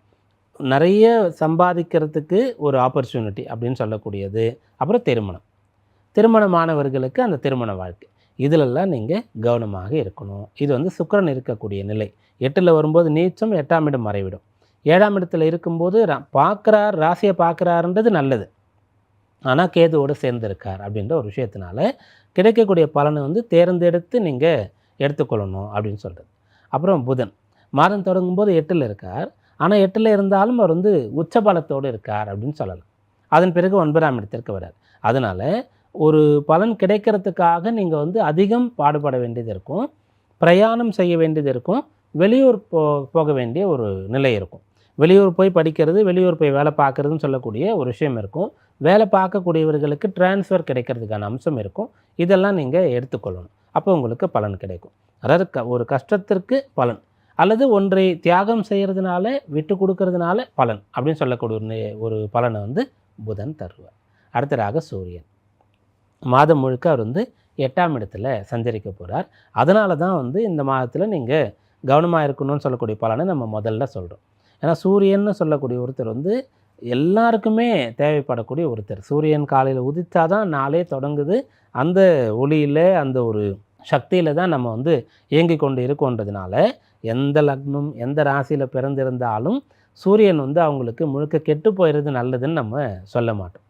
[SPEAKER 1] நிறைய சம்பாதிக்கிறதுக்கு ஒரு ஆப்பர்ச்சுனிட்டி அப்படின்னு சொல்லக்கூடியது, அப்புறம் திருமணமானவர்களுக்கு அந்த திருமண வாழ்க்கை, இதிலெல்லாம் நீங்கள் கவனமாக இருக்கணும். இது வந்து சுக்கிரன் இருக்கக்கூடிய நிலை. 8ல் வரும்போது நீச்சம், 8ஆம் இடம் மறைவிடும். 7ஆம் இடத்துல இருக்கும்போது பார்க்குறார், ராசியை பார்க்குறாருன்றது நல்லது. ஆனால் கேதுவோடு சேர்ந்திருக்கார் அப்படின்ற ஒரு விஷயத்தினால கிடைக்கக்கூடிய பலனை வந்து தேர்ந்தெடுத்து நீங்கள் எடுத்துக்கொள்ளணும் அப்படின்னு சொல்கிறது. அப்புறம் புதன் மாதம் தொடங்கும்போது 8ல் இருக்கார். ஆனால் 8ல் இருந்தாலும் அவர் வந்து உச்ச பலத்தோடு இருக்கார் அப்படின்னு சொல்லலாம். அதன் பிறகு 9ஆம் இடத்திற்கு வரார். அதனால் ஒரு பலன் கிடைக்கிறதுக்காக நீங்கள் வந்து அதிகம் பாடுபட வேண்டியது இருக்கும், பிரயாணம் செய்ய வேண்டியது இருக்கும், வெளியூர் போக வேண்டிய ஒரு நிலை இருக்கும். வெளியூர் போய் படிக்கிறது, வெளியூர் போய் வேலை பார்க்குறதுன்னு சொல்லக்கூடிய ஒரு விஷயம் இருக்கும். வேலை பார்க்கக்கூடியவர்களுக்கு டிரான்ஸ்ஃபர் கிடைக்கிறதுக்கான அம்சம் இருக்கும். இதெல்லாம் நீங்கள் எடுத்துக்கொள்ளணும். அப்போ உங்களுக்கு பலன் கிடைக்கும். அதாவது ஒரு கஷ்டத்திற்கு பலன், அல்லது ஒன்றை தியாகம் செய்கிறதுனால, விட்டு கொடுக்கறதுனால பலன் அப்படின்னு சொல்லக்கூடிய ஒரு பலனை வந்து புதன் தருவார். அடுத்ததாக சூரியன் மாதம் முழுக்க அவர் வந்து 8ஆம் இடத்துல சஞ்சரிக்க போகிறார். அதனால தான் வந்து இந்த மாதத்தில் நீங்கள் கவனமாக இருக்கணும்னு சொல்லக்கூடிய பலனை நம்ம முதல்ல சொல்கிறோம். ஏன்னா சூரியன்னு சொல்லக்கூடிய ஒருத்தர் வந்து எல்லாருக்குமே தேவைப்படக்கூடிய ஒருத்தர். சூரியன் காலையில் உதித்தா தான் நாளே தொடங்குது. அந்த ஒளியில், அந்த ஒரு சக்தியில் தான் நம்ம வந்து இயங்கி கொண்டு இருக்கோன்றதுனால எந்த லக்னம், எந்த ராசியில் பிறந்திருந்தாலும் சூரியன் வந்து அவங்களுக்கு முழுக்க கெட்டு போயிடுறது நல்லதுன்னு நம்ம சொல்ல மாட்டோம்.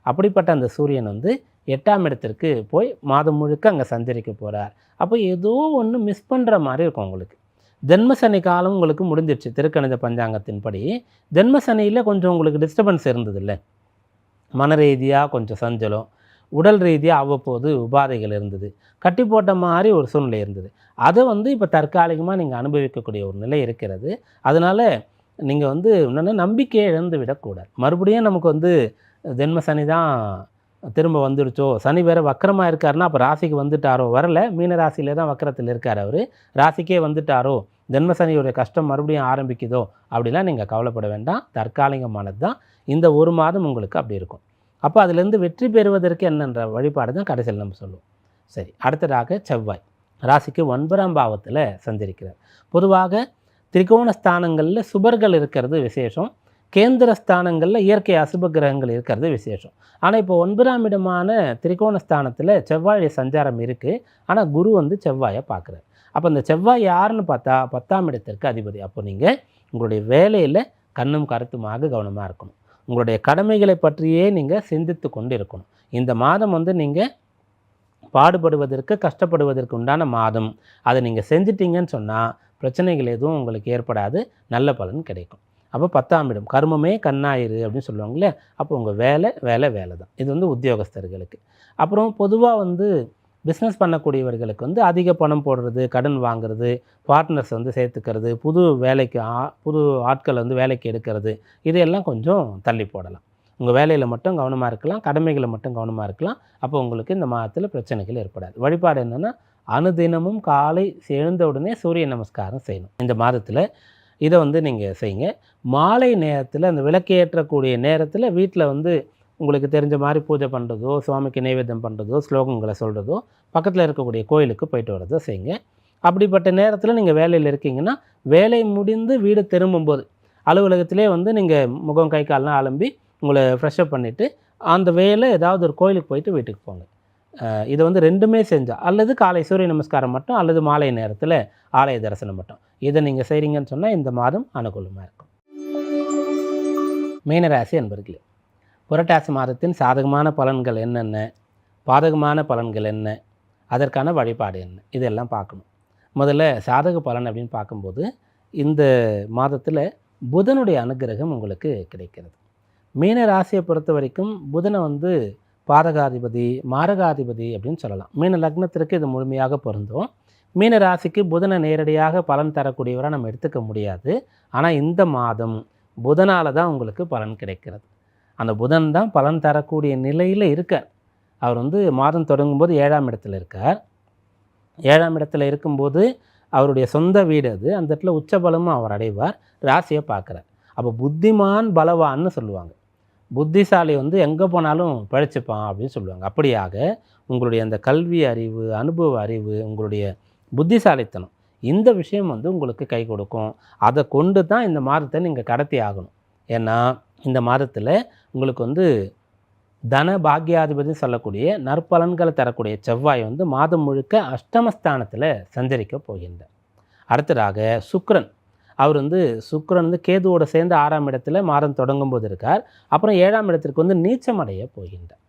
[SPEAKER 1] அப்படிப்பட்ட அந்த சூரியன் வந்து 8ஆம் இடத்திற்கு போய் மாதம் முழுக்க அங்கே சஞ்சரிக்க போகிறார். அப்போ ஏதோ ஒன்று மிஸ் பண்ணுற மாதிரி இருக்கும் உங்களுக்கு. ஜென்மசனி காலம் உங்களுக்கு முடிஞ்சிடுச்சு. திருக்கணித பஞ்சாங்கத்தின்படி ஜென்மசனியில் கொஞ்சம் உங்களுக்கு டிஸ்டர்பன்ஸ் இருந்தது இல்லை, மன ரீதியாக கொஞ்சம் சஞ்சலம், உடல் ரீதியாக அவ்வப்போது உபாதைகள் இருந்தது, கட்டி போட்ட மாதிரி ஒரு சூழ்நிலை இருந்தது. அதை வந்து இப்போ தற்காலிகமாக நீங்கள் அனுபவிக்கக்கூடிய ஒரு நிலை இருக்கிறது. அதனால் நீங்கள் வந்து இன்னொன்று நம்பிக்கையை இழந்து விடக்கூடாது. மறுபடியும் நமக்கு வந்து ஜென்ம சனி தான் திரும்ப வந்துடுச்சோ, சனி வேறு வக்கரமாக இருக்காருன்னா அப்போ ராசிக்கு வந்துட்டாரோ, வரலை, மீன ராசியிலே தான் வக்கரத்தில் இருக்கார் அவர், ராசிக்கே வந்துட்டாரோ, ஜென்ம சனியுடைய கஷ்டம் மறுபடியும் ஆரம்பிக்குதோ அப்படிலாம் நீங்கள் கவலைப்பட வேண்டாம். தற்காலிகமானது தான். இந்த ஒரு மாதம் உங்களுக்கு அப்படி இருக்கும். அப்போ அதிலேருந்து வெற்றி பெறுவதற்கு என்னென்ற வழிபாடு தான் கடைசியில் நம்ம சொல்லுவோம். சரி, அடுத்ததாக செவ்வாய் ராசிக்கு 9ஆம் பாவத்தில் சஞ்சரிக்கிறார். பொதுவாக திரிகோண ஸ்தானங்களில் சுபர்கள் இருக்கிறது விசேஷம், கேந்திர ஸ்தானங்களில் இயற்கை அசுப கிரகங்கள் இருக்கிறது விசேஷம். ஆனால் இப்போ 9ஆம் இடமான திரிகோண ஸ்தானத்தில் செவ்வாய் சஞ்சாரம் இருக்குது. ஆனால் குரு வந்து செவ்வாயை பார்க்குறாரு. அப்போ அந்த செவ்வாய் யாருன்னு பார்த்தா 10ஆம் இடத்திற்கு அதிபதி. அப்போ நீங்கள் உங்களுடைய வேலையில் கண்ணும் கருத்துமாக கவனமாக இருக்கணும். உங்களுடைய கடமைகளை பற்றியே நீங்கள் சிந்தித்து கொண்டு இருக்கணும். இந்த மாதம் வந்து நீங்கள் பாடுபடுவதற்கு கஷ்டப்படுவதற்கு உண்டான மாதம். அதை நீங்கள் செஞ்சிட்டிங்கன்னு சொன்னால் பிரச்சனைகள் எதுவும் உங்களுக்கு ஏற்படாது, நல்ல பலன் கிடைக்கும். அப்போ 10ஆம் இடம் கர்மமே கண்ணாயிரு அப்படின்னு சொல்லுவாங்க இல்லையா? அப்போ உங்கள் வேலை வேலை வேலை தான். இது வந்து உத்தியோகஸ்தர்களுக்கு. அப்புறம் பொதுவாக வந்து பிஸ்னஸ் பண்ணக்கூடியவர்களுக்கு வந்து அதிக பணம் போடுறது, கடன் வாங்குறது, பார்ட்னர்ஸ் வந்து சேர்த்துக்கிறது, புது வேலைக்கு புது ஆட்களை வந்து வேலைக்கு எடுக்கிறது, இதையெல்லாம் கொஞ்சம் தள்ளி போடலாம். உங்கள் வேலையில் மட்டும் கவனமாக இருக்கலாம், கடமைகளை மட்டும் கவனமாக இருக்கலாம். அப்போ உங்களுக்கு இந்த மாதத்தில் பிரச்சனைகள் ஏற்படாது. வழிபாடு என்னென்னா, அனுதினமும் காலை எழுந்த உடனே சூரிய நமஸ்காரம் செய்யணும். இந்த மாதத்தில் இதை வந்து நீங்கள் செய்யுங்க. மாலை நேரத்தில் அந்த விளக்கேற்றக்கூடிய நேரத்தில் வீட்டில் வந்து உங்களுக்கு தெரிஞ்ச மாதிரி பூஜை பண்ணுறதோ, சுவாமிக்கு நைவேத்தியம் பண்ணுறதோ, ஸ்லோகங்களை சொல்கிறதோ, பக்கத்தில் இருக்கக்கூடிய கோயிலுக்கு போயிட்டு வரதோ செய்யுங்க. அப்படிப்பட்ட நேரத்தில் நீங்கள் வேலையில் இருக்கீங்கன்னா, வேலை முடிந்து வீடு திரும்பும்போது அலுவலகத்திலே வந்து நீங்கள் முகம் கை கால்லாம் அலம்பி உங்களை ஃப்ரெஷ்அப் பண்ணிவிட்டு அந்த வேலை ஏதாவது ஒரு கோயிலுக்கு போயிட்டு வீட்டுக்கு போங்க. இதை வந்து 2மே செஞ்சால், அல்லது காலை சூரிய நமஸ்காரம் மட்டும், அல்லது மாலை நேரத்தில் ஆலய தரிசனம் மட்டும், இதை நீங்கள் செய்கிறீங்கன்னு சொன்னால் இந்த மாதம் அனுகூலமாக இருக்கும். மீனராசி அன்பர்களே, புரட்டாசி மாதத்தின் சாதகமான பலன்கள் என்னென்ன, பாதகமான பலன்கள் என்ன, அதற்கான வழிபாடு என்ன, இதெல்லாம் பார்க்கணும். முதல்ல சாதக பலன் அப்படின்னு பார்க்கும்போது, இந்த மாதத்தில் புதனுடைய அனுகிரகம் உங்களுக்கு கிடைக்கிறது. மீன ராசியை பொறுத்த வரைக்கும் புதனை வந்து பாதகாதிபதி, மாரகாதிபதி அப்படின்னு சொல்லலாம். மீன லக்னத்திற்கு இது முழுமையாக பொருந்தும். மீன ராசிக்கு புதனை நேரடியாக பலன் தரக்கூடியவராக நம்ம எடுத்துக்க முடியாது. ஆனால் இந்த மாதம் புதனால் தான் உங்களுக்கு பலன் கிடைக்கிறது. அந்த புதன் தான் பலன் தரக்கூடிய நிலையில் இருக்கார். அவர் வந்து மாதம் தொடங்கும்போது 7ஆம் இடத்துல இருக்கார். 7ஆம் இடத்துல இருக்கும்போது அவருடைய சொந்த வீடு அது. அந்த இடத்துல உச்சபலமும் அவர் அடைவார். ராசியை பார்க்குறார். அப்போ புத்திமான் பலவான்னு சொல்லுவாங்க. புத்திசாலி வந்து எங்கே போனாலும் பிழைச்சிப்பான் அப்படின்னு சொல்லுவாங்க. அப்படியாக உங்களுடைய அந்த கல்வி அறிவு, அனுபவ அறிவு, உங்களுடைய புத்திசாலித்தனம், இந்த விஷயம் வந்து உங்களுக்கு கை கொடுக்கும். அதை கொண்டு தான் இந்த மாதத்தை நீங்கள் கடத்தி ஆகணும். ஏன்னா இந்த மாதத்தில் உங்களுக்கு வந்து தன பாக்கியாதிபதி சொல்லக்கூடிய நற்பலன்களை தரக்கூடிய செவ்வாய் வந்து மாதம் முழுக்க அஷ்டமஸ்தானத்தில் சஞ்சரிக்க போகின்றார். அடுத்ததாக சுக்கிரன், அவர் வந்து சுக்கிரன் வந்து கேதுவோடு சேர்ந்து 6ஆம் இடத்துல மாதம் தொடங்கும் போது இருக்கார். அப்புறம் 7ஆம் இடத்திற்கு வந்து நீச்சமடைய போகின்றார்.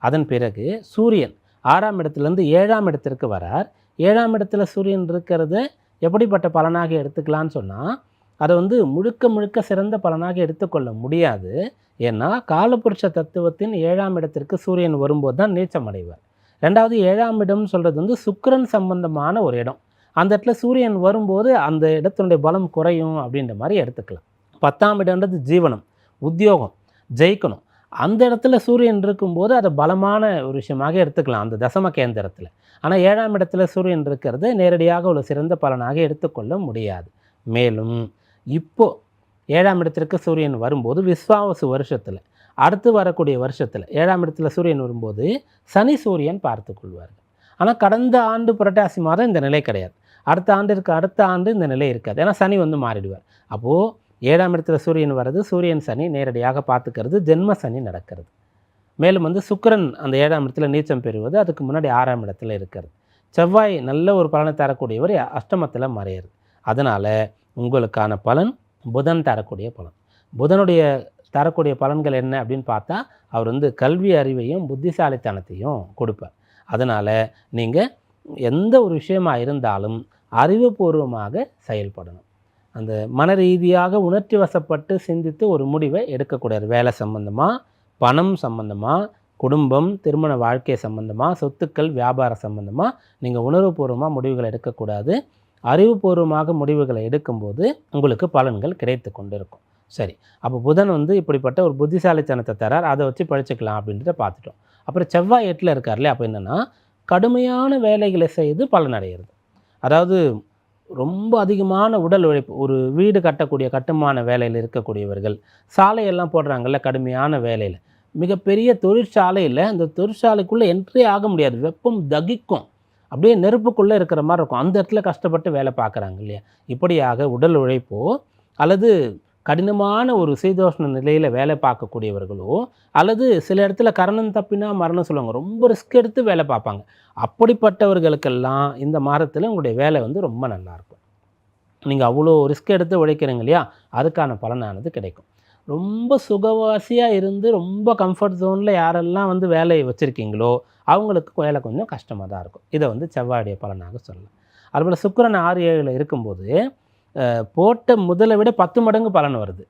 [SPEAKER 1] அதன் பிறகு சூரியன் 6ஆம் இடத்துலேருந்து 7ஆம் இடத்திற்கு வரார். 7ஆம் இடத்துல சூரியன் இருக்கிறத எப்படிப்பட்ட பலனாக எடுத்துக்கலான்னு சொன்னால், அதை வந்து முழுக்க முழுக்க சிறந்த பலனாக எடுத்துக்கொள்ள முடியாது. ஏன்னா காலபுருஷ தத்துவத்தின் 7ஆம் இடத்திற்கு சூரியன் வரும்போது தான் நீச்சம் அடைவார். ரெண்டாவது 7ஆம் இடம்னு சொல்கிறது வந்து சுக்கிரன் சம்பந்தமான ஒரு இடம். அந்த இடத்துல சூரியன் வரும்போது அந்த இடத்தினுடைய பலம் குறையும் அப்படின்ற மாதிரி எடுத்துக்கலாம். 10ஆம் இடம்ன்றது ஜீவனம், உத்தியோகம், ஜெயிக்கணும். அந்த இடத்துல சூரியன் இருக்கும்போது அதை பலமான ஒரு விஷயமாக எடுத்துக்கலாம் அந்த தசம கேந்திரத்தில். ஆனால் 7ஆம் இடத்துல சூரியன் இருக்கிறது நேரடியாக ஒரு சிறந்த பலனாக எடுத்துக்கொள்ள முடியாது. மேலும் இப்போது 7ஆம் இடத்திற்கு சூரியன் வரும்போது விஸ்வாவசு வருஷத்தில், அடுத்து வரக்கூடிய வருஷத்தில் 7ஆம் இடத்துல சூரியன் வரும்போது சனி சூரியன் பார்த்து கொள்வார்கள். ஆனால் கடந்த ஆண்டு புரட்டாசி மாதம் இந்த நிலை கிடையாது. அடுத்த ஆண்டு இந்த நிலை இருக்காது. ஏன்னா சனி வந்து மாறிடுவார். அப்போது 7ஆம் இடத்துல சூரியன் வர்றது, சூரியன் சனி நேரடியாக பார்த்துக்கிறது, ஜென்ம சனி நடக்கிறது. மேலும் வந்து சுக்கிரன் அந்த 7ஆம் இடத்துல நீச்சம் பெறுவது, அதுக்கு முன்னாடி 6ஆம் இடத்துல இருக்கிறது. செவ்வாய் நல்ல ஒரு பலனை தரக்கூடியவர் அஷ்டமத்தில் மறையிறது. அதனால் உங்களுக்கான பலன் புதன் தரக்கூடிய பலன். புதனுடைய தரக்கூடிய பலன்கள் என்ன அப்படின்னு பார்த்தா, அவர் வந்து கல்வி அறிவையும் புத்திசாலித்தனத்தையும் கொடுப்பார். அதனால் நீங்கள் எந்த ஒரு விஷயமாக இருந்தாலும் அறிவுபூர்வமாக செயல்படணும். அந்த மன ரீதியாக உணர்ச்சி வசப்பட்டு சிந்தித்து ஒரு முடிவை எடுக்கக்கூடாது. வேலை சம்பந்தமாக, பணம் சம்பந்தமாக, குடும்பம், திருமண வாழ்க்கை சம்பந்தமாக, சொத்துக்கள், வியாபாரம் சம்பந்தமாக நீங்கள் உணர்வுபூர்வமாக முடிவுகளை எடுக்கக்கூடாது. அறிவுபூர்வமாக முடிவுகளை எடுக்கும்போது உங்களுக்கு பலன்கள் கிடைத்து கொண்டு இருக்கும். சரி, அப்போ புதன் வந்து இப்படிப்பட்ட ஒரு புத்திசாலித்தனத்தை தரார், அதை வச்சு பழிச்சிக்கலாம் அப்படின்றத பார்த்துட்டோம். அப்புறம் செவ்வாய் 8ல் இருக்கார்லையே, அப்போ என்னென்னா கடுமையான வேலைகளை செய்து பலனடைகிறது. அதாவது ரொம்ப அதிகமான உடல் உழைப்பு, ஒரு வீடு கட்டக்கூடிய கட்டுமான வேலையில் இருக்கக்கூடியவர்கள், சாலையெல்லாம் போடுறாங்கல்ல கடுமையான வேலையில், மிகப்பெரிய தொழிற்சாலையில் அந்த தொழிற்சாலைக்குள்ளே என்ட்ரி ஆக முடியாது, வெப்பம் தகிக்கும், அப்படியே நெருப்புக்குள்ளே இருக்கிற மாதிரி இருக்கும். அந்த இடத்துல கஷ்டப்பட்டு வேலை பார்க்குறாங்க இல்லையா. இப்படியாக உடல் உழைப்போ அல்லது கடினமான ஒரு சீதோஷ்ண நிலையில் வேலை பார்க்கக்கூடியவர்களோ, அல்லது சில இடத்துல கரணம் தப்பினா மரணம் சொல்லுவாங்க, ரொம்ப ரிஸ்க் எடுத்து வேலை பார்ப்பாங்க. அப்படிப்பட்டவர்களுக்கெல்லாம் இந்த மாதத்தில் உங்களுடைய வேலை வந்து ரொம்ப நல்லாயிருக்கும். நீங்கள் அவ்வளோ ரிஸ்க் எடுத்து உழைக்கிறீங்க இல்லையா, அதுக்கான பலனானது கிடைக்கும். ரொம்ப சுகவாசியாக இருந்து ரொம்ப கம்ஃபர்ட் ஜோனில் யாரெல்லாம் வந்து வேலையை வச்சுருக்கீங்களோ அவங்களுக்கு வேலை கொஞ்சம் கஷ்டமாக தான் இருக்கும். இதை வந்து செவ்வாயுடைய பலனாக சொல்லலாம். அதுபோல் சுக்கிரன் 6-7 இருக்கும்போது போட்ட முதலை விட 10 மடங்கு பலன் வருது.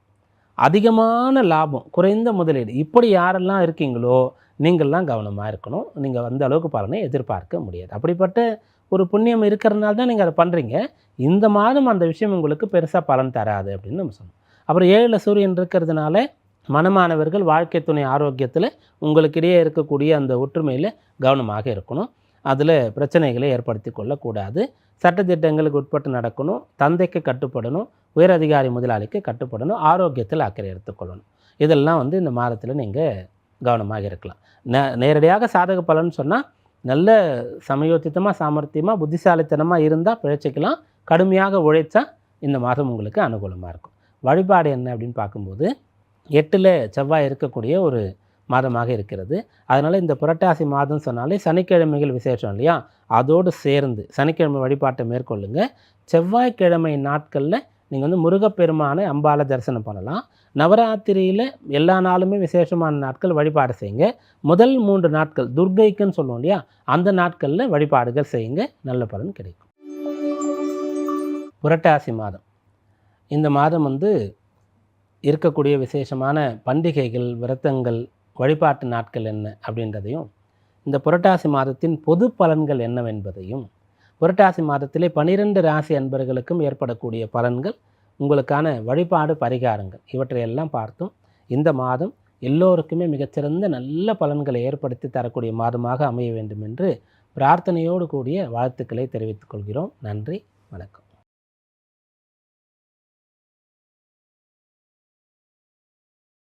[SPEAKER 1] அதிகமான லாபம், குறைந்த முதலீடு. இப்படி யாரெல்லாம் இருக்கீங்களோ நீங்கள்லாம் கவனமாக இருக்கணும். நீங்கள் அந்த அளவுக்கு பலனை எதிர்பார்க்க முடியாது. அப்படிப்பட்ட ஒரு புண்ணியம் இருக்கிறதுனால தான் நீங்கள் அதை பண்ணுறீங்க. இந்த மாதம் அந்த விஷயம் உங்களுக்கு பெருசாக பலன் தராது அப்படின்னு நம்ம சொன்னோம். அப்புறம் 7 சூரியன் இருக்கிறதுனால மனமானவர்கள் வாழ்க்கை துணை ஆரோக்கியத்தில் உங்களுக்கிடையே இருக்கக்கூடிய அந்த ஒற்றுமையில் கவனமாக இருக்கணும். அதில் பிரச்சனைகளை ஏற்படுத்தி கொள்ளக்கூடாது. சட்டத்திட்டங்களுக்கு உட்பட்டு நடக்கணும். தந்தைக்கு கட்டுப்படணும். உயர் அதிகாரி முதலாளிக்கு கட்டுப்படணும். ஆரோக்கியத்தில் அக்கறை எடுத்துக்கொள்ளணும். இதெல்லாம் வந்து இந்த மாதத்தில் நீங்கள் கவனமாக இருக்கலாம். நேரடியாக சாதக பலன் சொன்னால் நல்ல சமயோசித்தமாக சாமர்த்தியமாக புத்திசாலித்தனமாக இருந்தால் பிழைச்சிக்கலாம். கடுமையாக உழைச்சா இந்த மாதம் உங்களுக்கு அனுகூலமாக இருக்கும். வழிபாடு என்ன அப்படின்னு பார்க்கும்போது 8ல் செவ்வாய் இருக்கக்கூடிய ஒரு மாதமாக இருக்கிறது. அதனால் இந்த புரட்டாசி மாதம் சொன்னாலே சனிக்கிழமைகள் விசேஷம் இல்லையா, அதோடு சேர்ந்து சனிக்கிழமை வழிபாட்டை மேற்கொள்ளுங்க. செவ்வாய்க்கிழமை நாட்களில் நீங்கள் வந்து முருகப்பெருமானை அம்பாலை தரிசனம் பண்ணலாம். நவராத்திரியில் எல்லா நாளுமே விசேஷமான நாட்கள் வழிபாடு செய்யுங்க. முதல் 3 நாட்கள் துர்க்கைக்குன்னு சொல்லுவோம் இல்லையா, அந்த நாட்களில் வழிபாடுகள் செய்யுங்க, நல்ல பலன் கிடைக்கும். புரட்டாசி மாதம், இந்த மாதம் வந்து இருக்கக்கூடிய விசேஷமான பண்டிகைகள், விரதங்கள், வழிபாட்டு நாட்கள் என்ன அப்படின்றதையும், இந்த புரட்டாசி மாதத்தின் பொது பலன்கள் என்னவென்பதையும், புரட்டாசி மாதத்திலே 12 ராசி அன்பர்களுக்கும் ஏற்படக்கூடிய பலன்கள், உங்களுக்கான வழிபாடு பரிகாரங்கள் இவற்றையெல்லாம் பார்த்தோம். இந்த மாதம் எல்லோருக்குமே மிகச்சிறந்த நல்ல பலன்களை ஏற்படுத்தி தரக்கூடிய மாதமாக அமைய வேண்டும் என்று பிரார்த்தனையோடு கூடிய வாழ்த்துக்களை தெரிவித்துக் கொள்கிறோம். நன்றி, வணக்கம்.